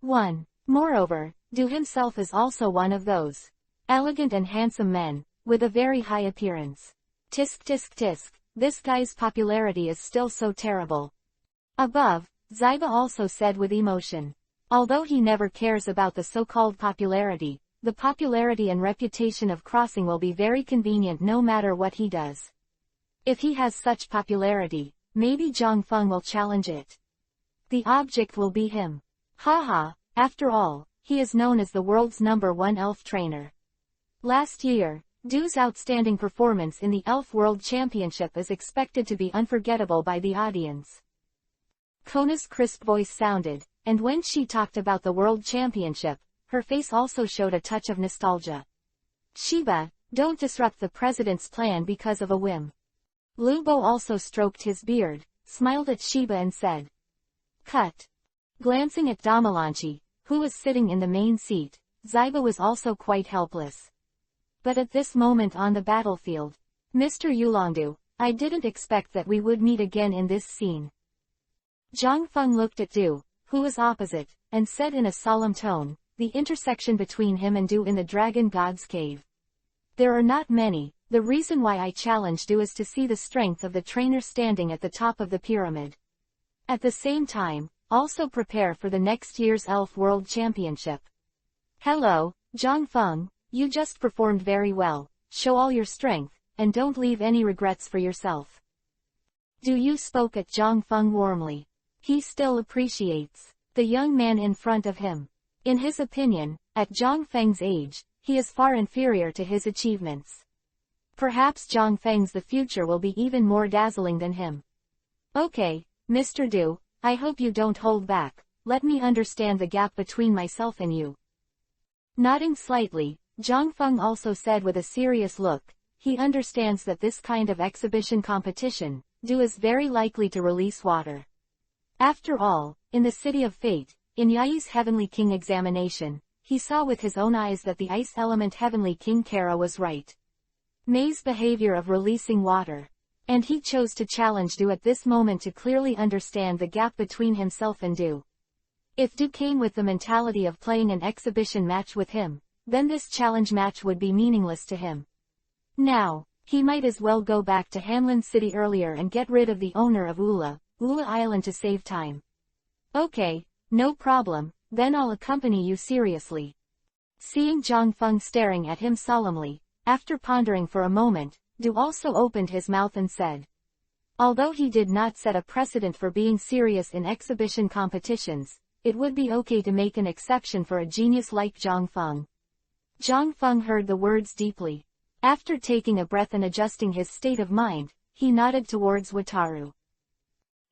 one. Moreover, Du himself is also one of those elegant and handsome men, with a very high appearance. Tisk tisk tisk, this guy's popularity is still so terrible. Above, Xiba also said with emotion. Although he never cares about the so-called popularity, the popularity and reputation of crossing will be very convenient no matter what he does. If he has such popularity, maybe Zhang Feng will challenge it. The object will be him. Haha, after all, he is known as the world's #1 elf trainer. Last year, Du's outstanding performance in the Elf World Championship is expected to be unforgettable by the audience. Kona's crisp voice sounded, and when she talked about the World Championship, her face also showed a touch of nostalgia. Shiba, don't disrupt the president's plan because of a whim. Lu Bo also stroked his beard, smiled at Shiba and said, "Cut." Glancing at Damalanchi, who was sitting in the main seat, Xiba was also quite helpless. But at this moment on the battlefield, Mr. Yulongdu, I didn't expect that we would meet again in this scene. Zhang Feng looked at Du, who was opposite, and said in a solemn tone, the intersection between him and Du in the Dragon God's Cave. There are not many. The reason why I challenge Du is to see the strength of the trainer standing at the top of the pyramid. At the same time, also prepare for the next year's Elf World Championship. Hello, Zhang Feng, you just performed very well. Show all your strength, and don't leave any regrets for yourself. Du Yu spoke at Zhang Feng warmly. He still appreciates the young man in front of him. In his opinion, at Zhang Feng's age, he is far inferior to his achievements. Perhaps Zhang Feng's the future will be even more dazzling than him. Okay, Mr. Du, I hope you don't hold back. Let me understand the gap between myself and you. Nodding slightly, Zhang Feng also said with a serious look, he understands that this kind of exhibition competition, Du is very likely to release water. After all, in the City of Fate, in Yai's Heavenly King examination, he saw with his own eyes that the ice element Heavenly King Kara was right. Mei's behavior of releasing water. And he chose to challenge Du at this moment to clearly understand the gap between himself and Du. If Du came with the mentality of playing an exhibition match with him, then this challenge match would be meaningless to him. Now, he might as well go back to Hanlin City earlier and get rid of the owner of Ula Island to save time. Okay, no problem, then I'll accompany you seriously. Seeing Zhang Feng staring at him solemnly, after pondering for a moment, Du also opened his mouth and said. Although he did not set a precedent for being serious in exhibition competitions, it would be okay to make an exception for a genius like Zhang Feng. Zhang Feng heard the words deeply. After taking a breath and adjusting his state of mind, he nodded towards Wataru.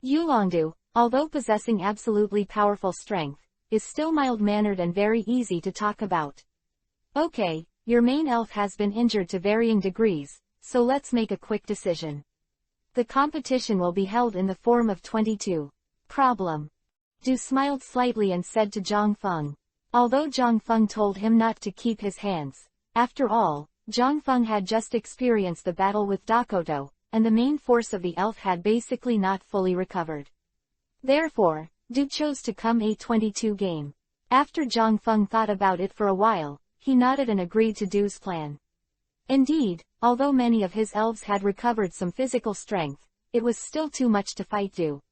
Yulongdu, although possessing absolutely powerful strength, is still mild-mannered and very easy to talk about. Okay, your main elf has been injured to varying degrees, so let's make a quick decision. The competition will be held in the form of 22. Problem. Du smiled slightly and said to Zhang Feng. Although Zhang Feng told him not to keep his hands, after all, Zhang Feng had just experienced the battle with Dakoto, and the main force of the elf had basically not fully recovered. Therefore, Du chose to come a 22 game. After Zhang Feng thought about it for a while, he nodded and agreed to Du's plan. Indeed, although many of his elves had recovered some physical strength, it was still too much to fight Du.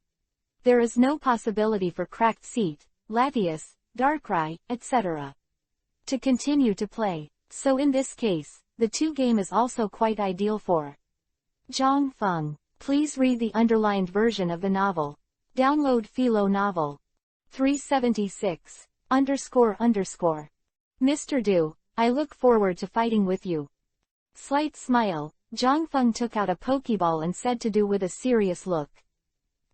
There is no possibility for Cracked Seat, Latius, Darkrai, etc. to continue to play, so in this case, the 2 game is also quite ideal for Zhang Feng. Please read the underlined version of the novel. Download Philo Novel. 376. Mr. Du, I look forward to fighting with you. Slight smile, Zhang Feng took out a Pokeball and said to Du with a serious look.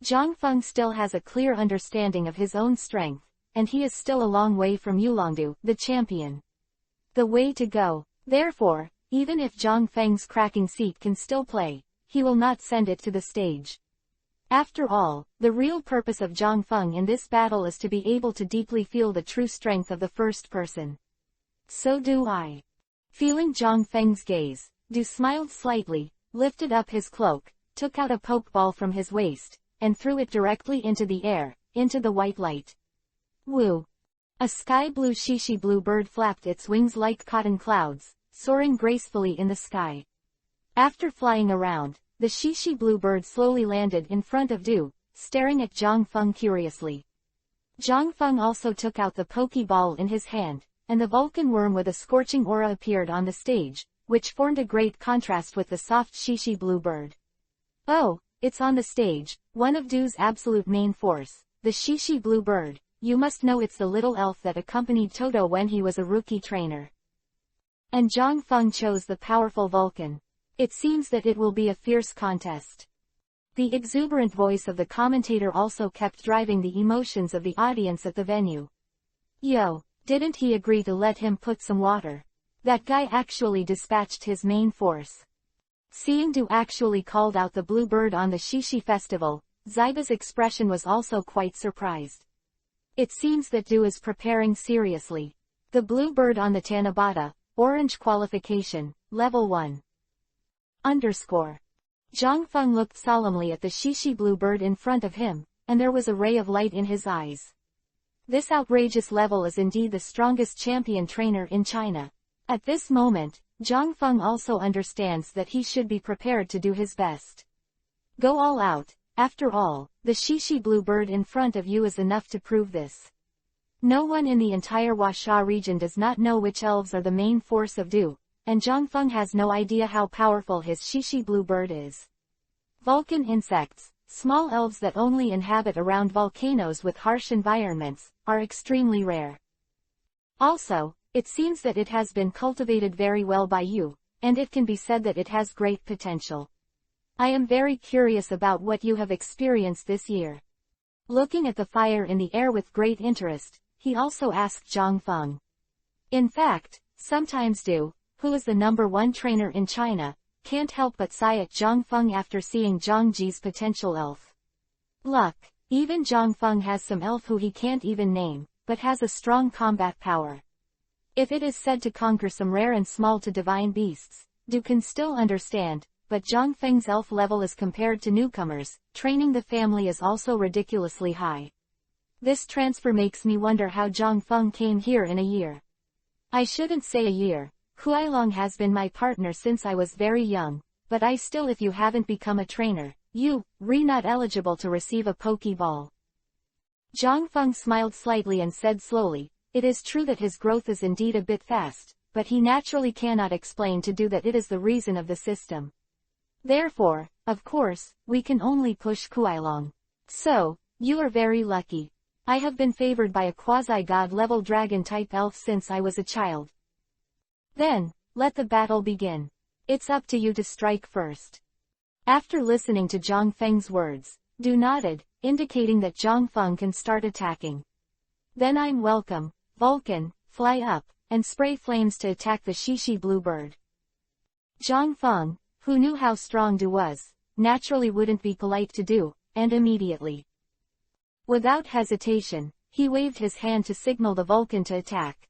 Zhang Feng still has a clear understanding of his own strength, and he is still a long way from Yulongdu, the champion. The way to go. Therefore, even if Zhang Feng's cracking seat can still play, he will not send it to the stage. After all, the real purpose of Zhang Feng in this battle is to be able to deeply feel the true strength of the first person. So do I. Feeling Zhang Feng's gaze, Du smiled slightly, lifted up his cloak, took out a pokeball from his waist, and threw it directly into the air, into the white light. Woo! A sky-blue shishi blue bird flapped its wings like cotton clouds, soaring gracefully in the sky. After flying around, the shishi blue bird slowly landed in front of Du, staring at Zhang Feng curiously. Zhang Feng also took out the Pokeball in his hand, and the Vulcan worm with a scorching aura appeared on the stage, which formed a great contrast with the soft shishi blue bird. Oh, it's on the stage, one of Du's absolute main force, the shishi blue bird. You must know it's the little elf that accompanied Toto when he was a rookie trainer. And Zhang Feng chose the powerful Vulcan. It seems that it will be a fierce contest. The exuberant voice of the commentator also kept driving the emotions of the audience at the venue. Yo, didn't he agree to let him put some water? That guy actually dispatched his main force. Seeing Du actually called out the blue bird on the Shishi festival, Zyba's expression was also quite surprised. It seems that Du is preparing seriously. The blue bird on the Tanabata, orange qualification, level 1. Zhang Feng looked solemnly at the shishi blue bird in front of him, and there was a ray of light in his eyes. This outrageous level is indeed the strongest champion trainer in China. At this moment, Zhang Feng also understands that he should be prepared to do his best. Go all out. After all, the Shishi blue bird in front of you is enough to prove this. No one in the entire Huasha region does not know which elves are the main force of Du, and Zhang Feng has no idea how powerful his Shishi blue bird is. Vulcan insects, small elves that only inhabit around volcanoes with harsh environments, are extremely rare. Also, it seems that it has been cultivated very well by you, and it can be said that it has great potential. I am very curious about what you have experienced this year. Looking at the fire in the air with great interest, he also asked Zhang Feng. In fact, sometimes Du, who is the #1 trainer in China, can't help but sigh at Zhang Feng after seeing Zhang Ji's potential elf. Luck, even Zhang Feng has some elf who he can't even name, but has a strong combat power. If it is said to conquer some rare and small to divine beasts, Du can still understand, but Zhang Feng's elf level as compared to newcomers, training the family is also ridiculously high. This transfer makes me wonder how Zhang Feng came here in a year. I shouldn't say a year. Huailong has been my partner since I was very young, but if you haven't become a trainer, you're not eligible to receive a Pokeball. Zhang Feng smiled slightly and said slowly, it is true that his growth is indeed a bit fast, but he naturally cannot explain to Du that it is the reason of the system. Therefore, of course, we can only push Huailong. So, you are very lucky. I have been favored by a quasi-god level dragon-type elf since I was a child. Then, let the battle begin. It's up to you to strike first. After listening to Zhang Feng's words, Du nodded, indicating that Zhang Feng can start attacking. Then I'm welcome, Vulcan, fly up, and spray flames to attack the Shishi blue bird. Zhang Feng, who knew how strong Du was, naturally wouldn't be polite to Du, and immediately, without hesitation, he waved his hand to signal the Vulcan to attack.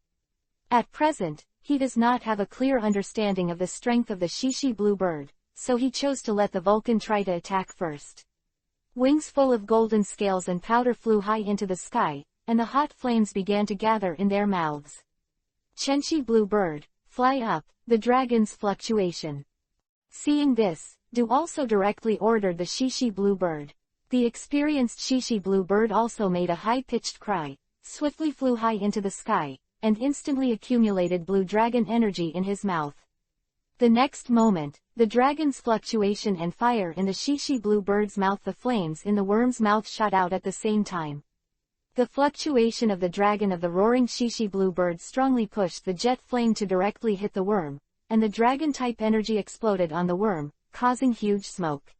At present, he does not have a clear understanding of the strength of the Shishi blue bird, so he chose to let the Vulcan try to attack first. Wings full of golden scales and powder flew high into the sky, and the hot flames began to gather in their mouths. Chenshi blue bird, fly up, the dragon's fluctuation. Seeing this, Du also directly ordered the Shishi blue bird. The experienced Shishi blue bird also made a high-pitched cry, swiftly flew high into the sky, and instantly accumulated blue dragon energy in his mouth. The next moment, the dragon's fluctuation and fire in the Shishi blue bird's mouth, the flames in the worm's mouth shot out at the same time. The fluctuation of the dragon of the roaring Shishi blue bird strongly pushed the jet flame to directly hit the worm, and the dragon-type energy exploded on the worm, causing huge smoke.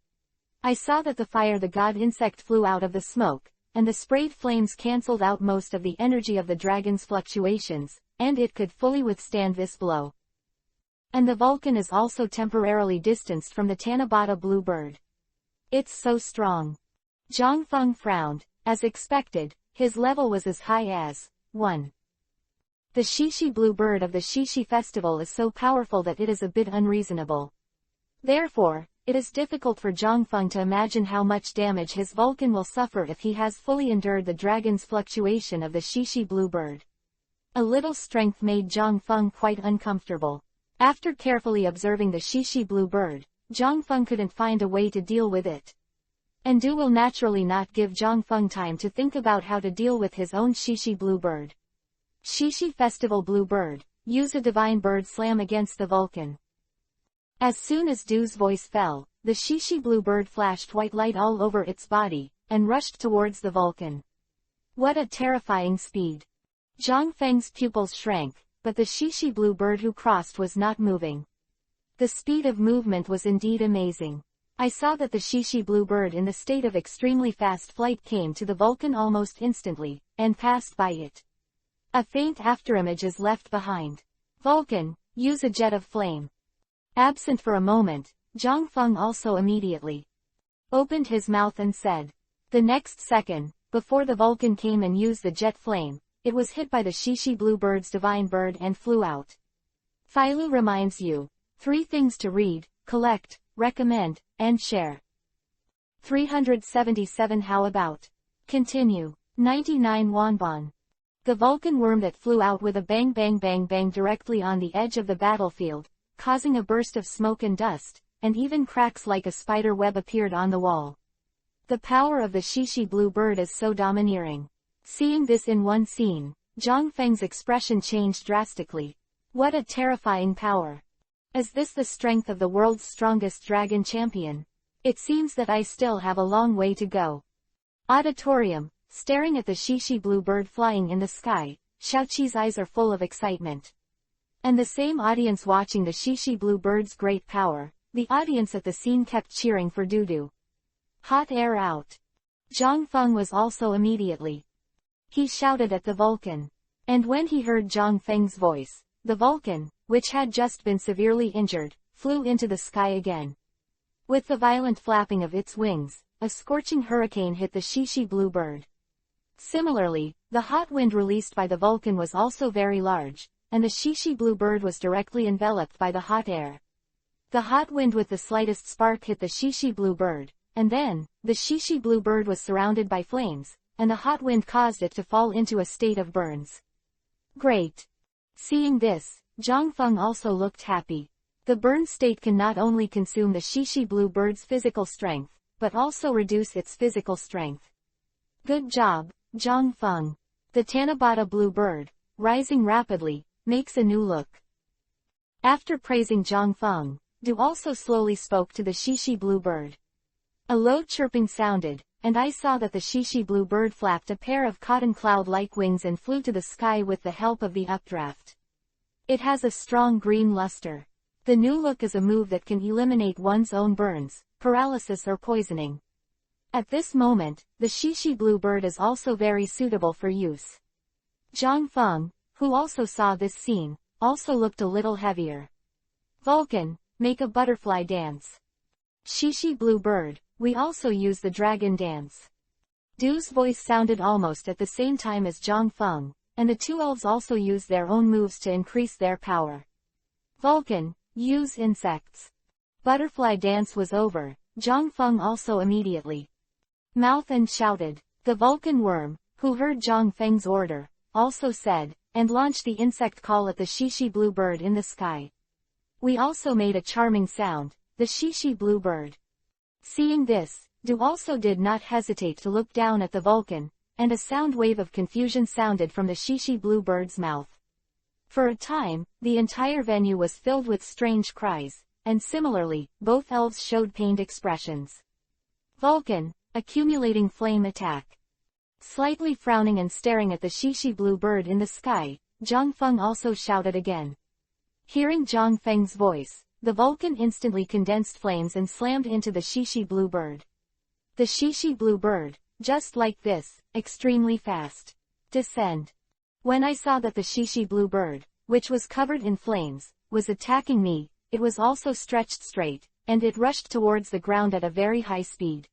I saw that the fire the god insect flew out of the smoke, and the sprayed flames cancelled out most of the energy of the dragon's fluctuations, and it could fully withstand this blow. And the Vulcan is also temporarily distanced from the Tanabata blue bird. It's so strong. Zhang Feng frowned. As expected, his level was as high as 1. The Shishi blue bird of the Shishi festival is so powerful that it is a bit unreasonable. Therefore, it is difficult for Zhang Feng to imagine how much damage his Vulcan will suffer if he has fully endured the dragon's fluctuation of the Shishi blue bird. A little strength made Zhang Feng quite uncomfortable. After carefully observing the Shishi blue bird, Zhang Feng couldn't find a way to deal with it. And Du will naturally not give Zhang Feng time to think about how to deal with his own Shishi blue bird. Shishi festival blue bird, use a divine bird slam against the Vulcan. As soon as Du's voice fell, the Shishi blue bird flashed white light all over its body, and rushed towards the Vulcan. What a terrifying speed! Zhang Feng's pupils shrank, but the Shishi blue bird who crossed was not moving. The speed of movement was indeed amazing. I saw that the Shishi blue bird in the state of extremely fast flight came to the Vulcan almost instantly, and passed by it. A faint afterimage is left behind. Vulcan, use a jet of flame. Absent for a moment, Zhang Feng also immediately opened his mouth and said. The next second, before the Vulcan came and used the jet flame, it was hit by the Shishi blue bird's divine bird and flew out. Phailu reminds you, 3 things to read, collect, recommend, and share. 377 How about? Continue. 99 Wanbon. The Vulcan worm that flew out with a bang bang bang bang directly on the edge of the battlefield, causing a burst of smoke and dust, and even cracks like a spider web appeared on the wall. The power of the Shishi blue bird is so domineering. Seeing this in one scene, Zhang Feng's expression changed drastically. What a terrifying power! Is this the strength of the world's strongest dragon champion? It seems that I still have a long way to go. Auditorium, staring at the Shishi blue bird flying in the sky, Xiaoqi's eyes are full of excitement. And the same audience watching the Shishi blue bird's great power, the audience at the scene kept cheering for Dudu. Hot air out. Zhang Feng was also immediately. He shouted at the Vulcan. And when he heard Zhang Feng's voice, the Vulcan, which had just been severely injured, flew into the sky again. With the violent flapping of its wings, a scorching hurricane hit the Shishi blue bird. Similarly, the hot wind released by the Vulcan was also very large, and the Shishi blue bird was directly enveloped by the hot air. The hot wind with the slightest spark hit the Shishi blue bird, and then, the Shishi blue bird was surrounded by flames, and the hot wind caused it to fall into a state of burns. Great! Seeing this, Zhang Feng also looked happy. The burn state can not only consume the Shishi blue bird's physical strength, but also reduce its physical strength. Good job, Zhang Feng. The Tanabata blue bird, rising rapidly, makes a new look. After praising Zhang Feng, Du also slowly spoke to the Shishi blue bird. A low chirping sounded, and I saw that the Shishi blue bird flapped a pair of cotton cloud-like wings and flew to the sky with the help of the updraft. It has a strong green luster. The new look is a move that can eliminate one's own burns, paralysis or poisoning. At this moment, the Shishi blue bird is also very suitable for use. Zhang Feng, who also saw this scene, also looked a little heavier. Vulcan, make a butterfly dance. Shishi blue bird, we also use the dragon dance. Du's voice sounded almost at the same time as Zhang Feng, and the two elves also used their own moves to increase their power. Vulcan, use insects. Butterfly dance was over, Zhang Feng also immediately mouthed and shouted. The Vulcan worm, who heard Zhang Feng's order, also said, and launched the insect call at the Shishi blue bird in the sky. We also made a charming sound, the Shishi blue bird. Seeing this, Du also did not hesitate to look down at the Vulcan, and a sound wave of confusion sounded from the Shishi blue bird's mouth. For a time, the entire venue was filled with strange cries, and similarly, both elves showed pained expressions. Vulcan, accumulating flame attack. Slightly frowning and staring at the Shishi blue bird in the sky, Zhang Feng also shouted again. Hearing Zhang Feng's voice, the Vulcan instantly condensed flames and slammed into the Shishi blue bird. The Shishi blue bird, just like this, extremely fast. Descend. When I saw that the Shishi blue bird, which was covered in flames, was attacking me, it was also stretched straight, and it rushed towards the ground at a very high speed.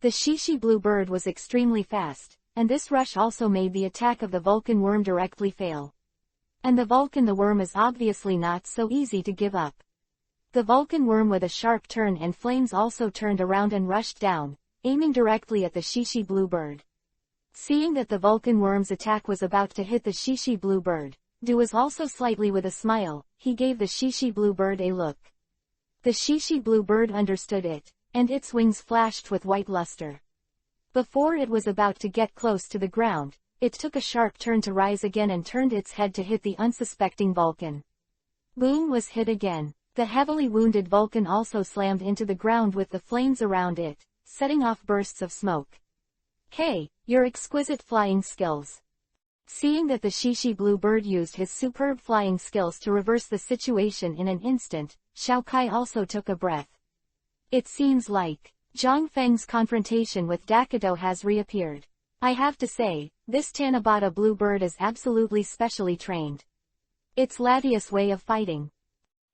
The Shishi blue bird was extremely fast, and this rush also made the attack of the Vulcan worm directly fail. And the Vulcan the worm is obviously not so easy to give up. The Vulcan worm with a sharp turn and flames also turned around and rushed down, aiming directly at the Shishi blue bird. Seeing that the Vulcan worm's attack was about to hit the Shishi blue bird, Du was also slightly with a smile, he gave the Shishi blue bird a look. The Shishi blue bird understood it, and its wings flashed with white luster. Before it was about to get close to the ground, it took a sharp turn to rise again and turned its head to hit the unsuspecting Vulcan. Boom was hit again. The heavily wounded Vulcan also slammed into the ground with the flames around it, setting off bursts of smoke. Hey, your exquisite flying skills. Seeing that the Shishi blue bird used his superb flying skills to reverse the situation in an instant, Xiaokai also took a breath. It seems like Zhang Feng's confrontation with Dakido has reappeared. I have to say, this Tanabata blue bird is absolutely specially trained. It's Latius' way of fighting.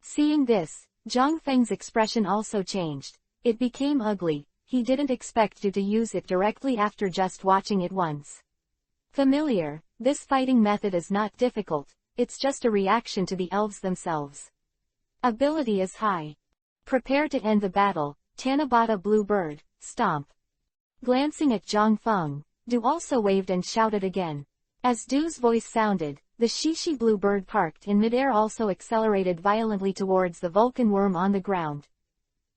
Seeing this, Zhang Feng's expression also changed. It became ugly. He didn't expect Du to use it directly after just watching it once. Familiar, this fighting method is not difficult, it's just a reaction to the elves themselves. Ability is high. Prepare to end the battle, Tanabata blue bird, stomp. Glancing at Zhang Feng, Du also waved and shouted again. As Du's voice sounded, the Shishi blue bird parked in midair also accelerated violently towards the Vulcan worm on the ground.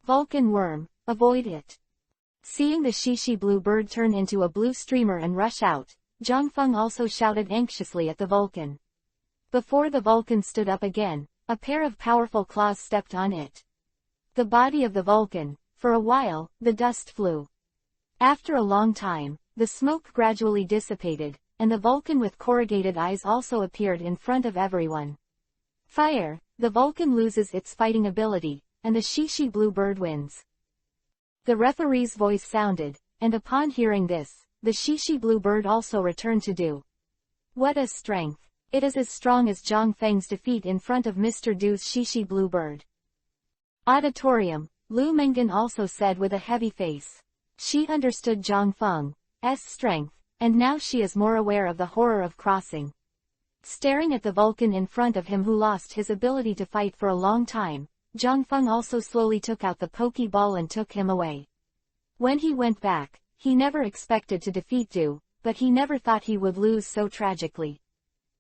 Vulcan worm, avoid it. Seeing the Shishi blue bird turn into a blue streamer and rush out, Zhangfeng also shouted anxiously at the Vulcan. Before the Vulcan stood up again, a pair of powerful claws stepped on it. The body of the Vulcan, for a while, the dust flew. After a long time, the smoke gradually dissipated, and the Vulcan with corrugated eyes also appeared in front of everyone. Fire, the Vulcan loses its fighting ability, and the Shishi blue bird wins. The referee's voice sounded, and upon hearing this, the Shishi blue bird also returned to do. What a strength! It is as strong as Zhang Feng's defeat in front of Mr. Du's Shishi blue bird. Auditorium, Lu Mengan also said with a heavy face. She understood Zhang Feng's strength, and now she is more aware of the horror of crossing. Staring at the Vulcan in front of him who lost his ability to fight for a long time, Zhang Feng also slowly took out the Pokeball and took him away. When he went back, he never expected to defeat Du, but he never thought he would lose so tragically.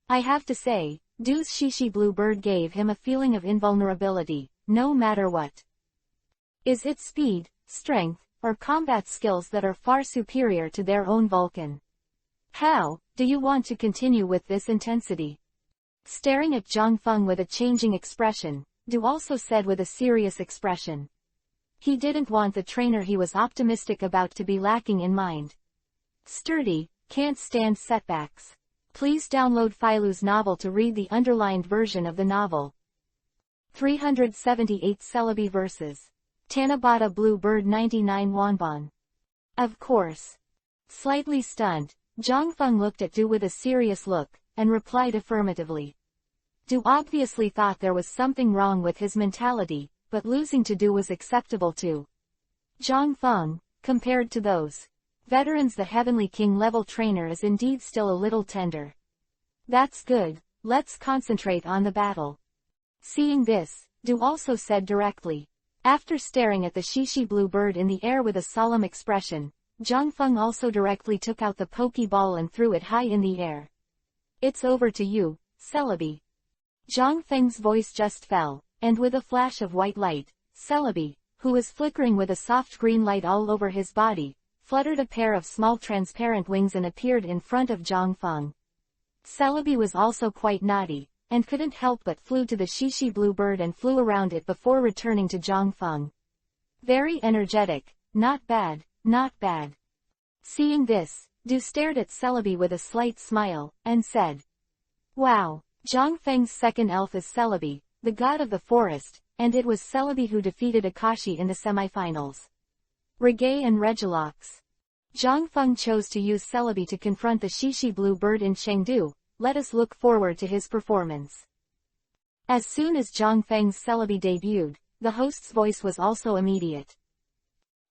I have to say, Du's Shishi blue bird gave him a feeling of invulnerability, no matter what. Is it speed, strength, or combat skills that are far superior to their own Vulcan? How do you want to continue with this intensity? Staring at Zhang Feng with a changing expression, Du also said with a serious expression. He didn't want the trainer he was optimistic about to be lacking in mind. Sturdy, can't stand setbacks. Please download Filu's novel to read the underlined version of the novel. 378 Celebi verses. Tanabata Blue Bird 99 Wanbon. Of course. Slightly stunned, Zhang Feng looked at Du with a serious look, and replied affirmatively. Du obviously thought there was something wrong with his mentality, but losing to Du was acceptable too. Zhang Feng, compared to those veterans, the Heavenly King level trainer is indeed still a little tender. That's good, let's concentrate on the battle. Seeing this, Du also said directly. After staring at the Shishi blue bird in the air with a solemn expression, Zhang Feng also directly took out the Pokeball and threw it high in the air. It's over to you, Celebi. Zhang Feng's voice just fell, and with a flash of white light, Celebi, who was flickering with a soft green light all over his body, fluttered a pair of small transparent wings and appeared in front of Zhang Feng. Celebi was also quite naughty, and couldn't help but flew to the Shishi blue bird and flew around it before returning to Zhang Feng. Very energetic, not bad, not bad. Seeing this, Du stared at Celebi with a slight smile, and said. Wow, Zhang Feng's second elf is Celebi, the god of the forest, and it was Celebi who defeated Akashi in the semifinals. Reggae and Regilox. Zhang Feng chose to use Celebi to confront the Shishi blue bird in Chengdu. Let us look forward to his performance. As soon as Zhang Feng's Celebi debuted, the host's voice was also immediate.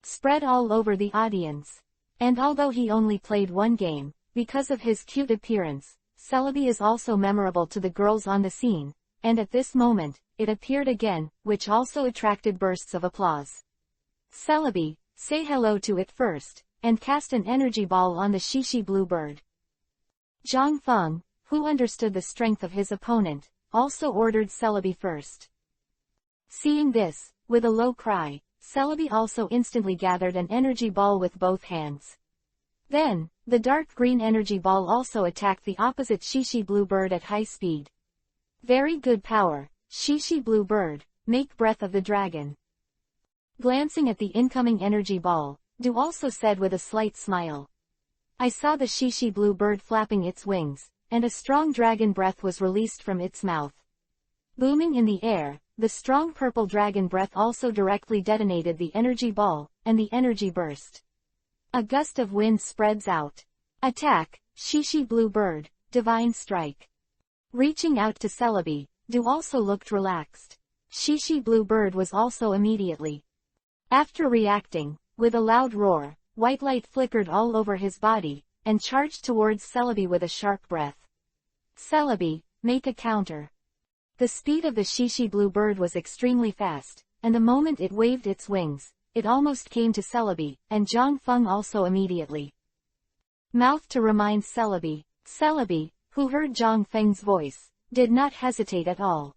Spread all over the audience. And although he only played one game, because of his cute appearance, Celebi is also memorable to the girls on the scene, and at this moment, it appeared again, which also attracted bursts of applause. Celebi, say hello to it first, and cast an energy ball on the Shishi blue bird. Zhang Feng, who understood the strength of his opponent, also ordered Celebi first. Seeing this, with a low cry, Celebi also instantly gathered an energy ball with both hands. Then, the dark green energy ball also attacked the opposite Shishi blue bird at high speed. Very good power, Shishi blue bird, make breath of the dragon. Glancing at the incoming energy ball, Du also said with a slight smile. I saw the Shishi blue bird flapping its wings, and a strong dragon breath was released from its mouth. Booming in the air, the strong purple dragon breath also directly detonated the energy ball, and the energy burst. A gust of wind spreads out. Attack, Shishi blue bird, divine strike. Reaching out to Celebi, Du also looked relaxed. Shishi blue bird was also immediately. After reacting, with a loud roar, white light flickered all over his body, and charged towards Celebi with a sharp breath. Celebi, make a counter. The speed of the Shishi blue bird was extremely fast, and the moment it waved its wings, it almost came to Celebi, and Zhang Feng also immediately. Mouth to remind Celebi, who heard Zhang Feng's voice, did not hesitate at all.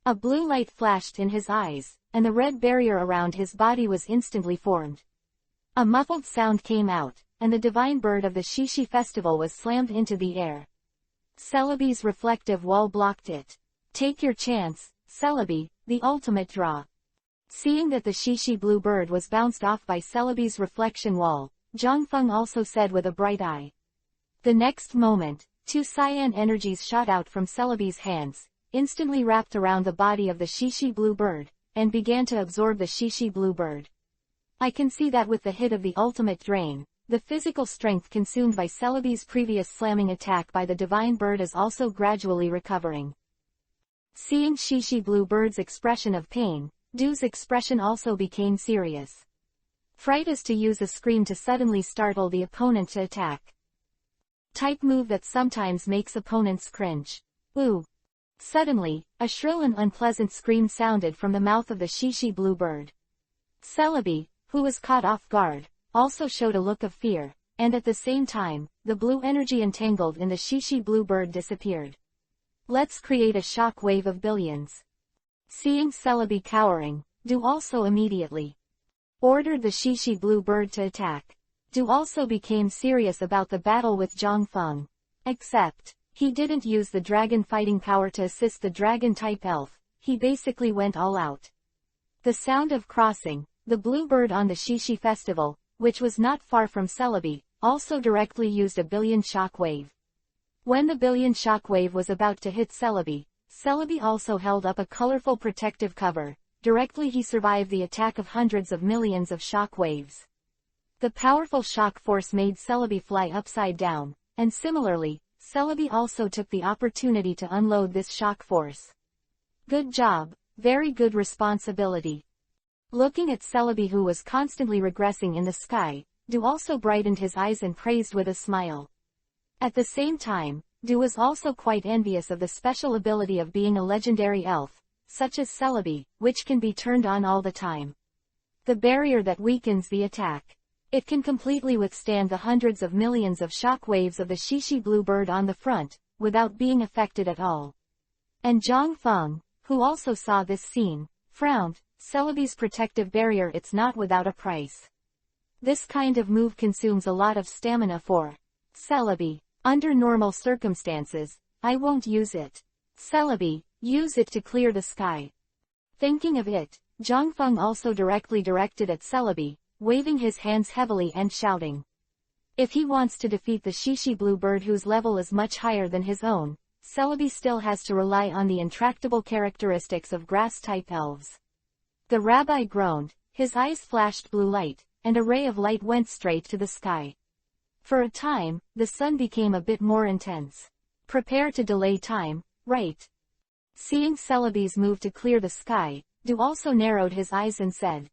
A blue light flashed in his eyes, and the red barrier around his body was instantly formed. A muffled sound came out, and the divine bird of the Shishi festival was slammed into the air. Celebi's reflective wall blocked it. Take your chance, Celebi, the ultimate draw. Seeing that the Shishi blue bird was bounced off by Celebi's reflection wall, Zhang Feng also said with a bright eye. The next moment, two cyan energies shot out from Celebi's hands, instantly wrapped around the body of the Shishi blue bird, and began to absorb the Shishi blue bird. I can see that with the hit of the ultimate drain, the physical strength consumed by Celebi's previous slamming attack by the divine bird is also gradually recovering. Seeing Shishi blue bird's expression of pain, Du's expression also became serious. Fright is to use a scream to suddenly startle the opponent to attack. Type move that sometimes makes opponents cringe. Ooh. Suddenly, a shrill and unpleasant scream sounded from the mouth of the Shishi blue bird. Celebi, who was caught off guard, also showed a look of fear, and at the same time, the blue energy entangled in the Shishi blue bird disappeared. Let's create a shock wave of billions. Seeing Celebi cowering, Du also immediately ordered the Shishi blue bird to attack. Du also became serious about the battle with Zhang Feng. Except, he didn't use the dragon fighting power to assist the dragon-type elf, he basically went all out. The sound of crossing, the blue bird on the Shishi festival, which was not far from Celebi, also directly used a billion shock wave. When the billion shock wave was about to hit Celebi, Celebi also held up a colorful protective cover. Directly he survived the attack of hundreds of millions of shock waves. The powerful shock force made Celebi fly upside down, and similarly, Celebi also took the opportunity to unload this shock force. Good job, very good responsibility. Looking at Celebi, who was constantly regressing in the sky, Du also brightened his eyes and praised with a smile. At the same time, Du was also quite envious of the special ability of being a legendary elf, such as Celebi, which can be turned on all the time. The barrier that weakens the attack. It can completely withstand the hundreds of millions of shock waves of the Shishi blue bird on the front, without being affected at all. And Zhang Feng, who also saw this scene, frowned. Celebi's protective barrier, it's not without a price. This kind of move consumes a lot of stamina for Celebi. Under normal circumstances, I won't use it. Celebi, use it to clear the sky. Thinking of it, Zhang Feng also directly directed at Celebi, waving his hands heavily and shouting. If he wants to defeat the Shishi blue bird whose level is much higher than his own, Celebi still has to rely on the intractable characteristics of grass-type elves. The rabbi groaned, his eyes flashed blue light, and a ray of light went straight to the sky. For a time, the sun became a bit more intense. Prepare to delay time, right? Seeing Celebi's move to clear the sky, Du also narrowed his eyes and said,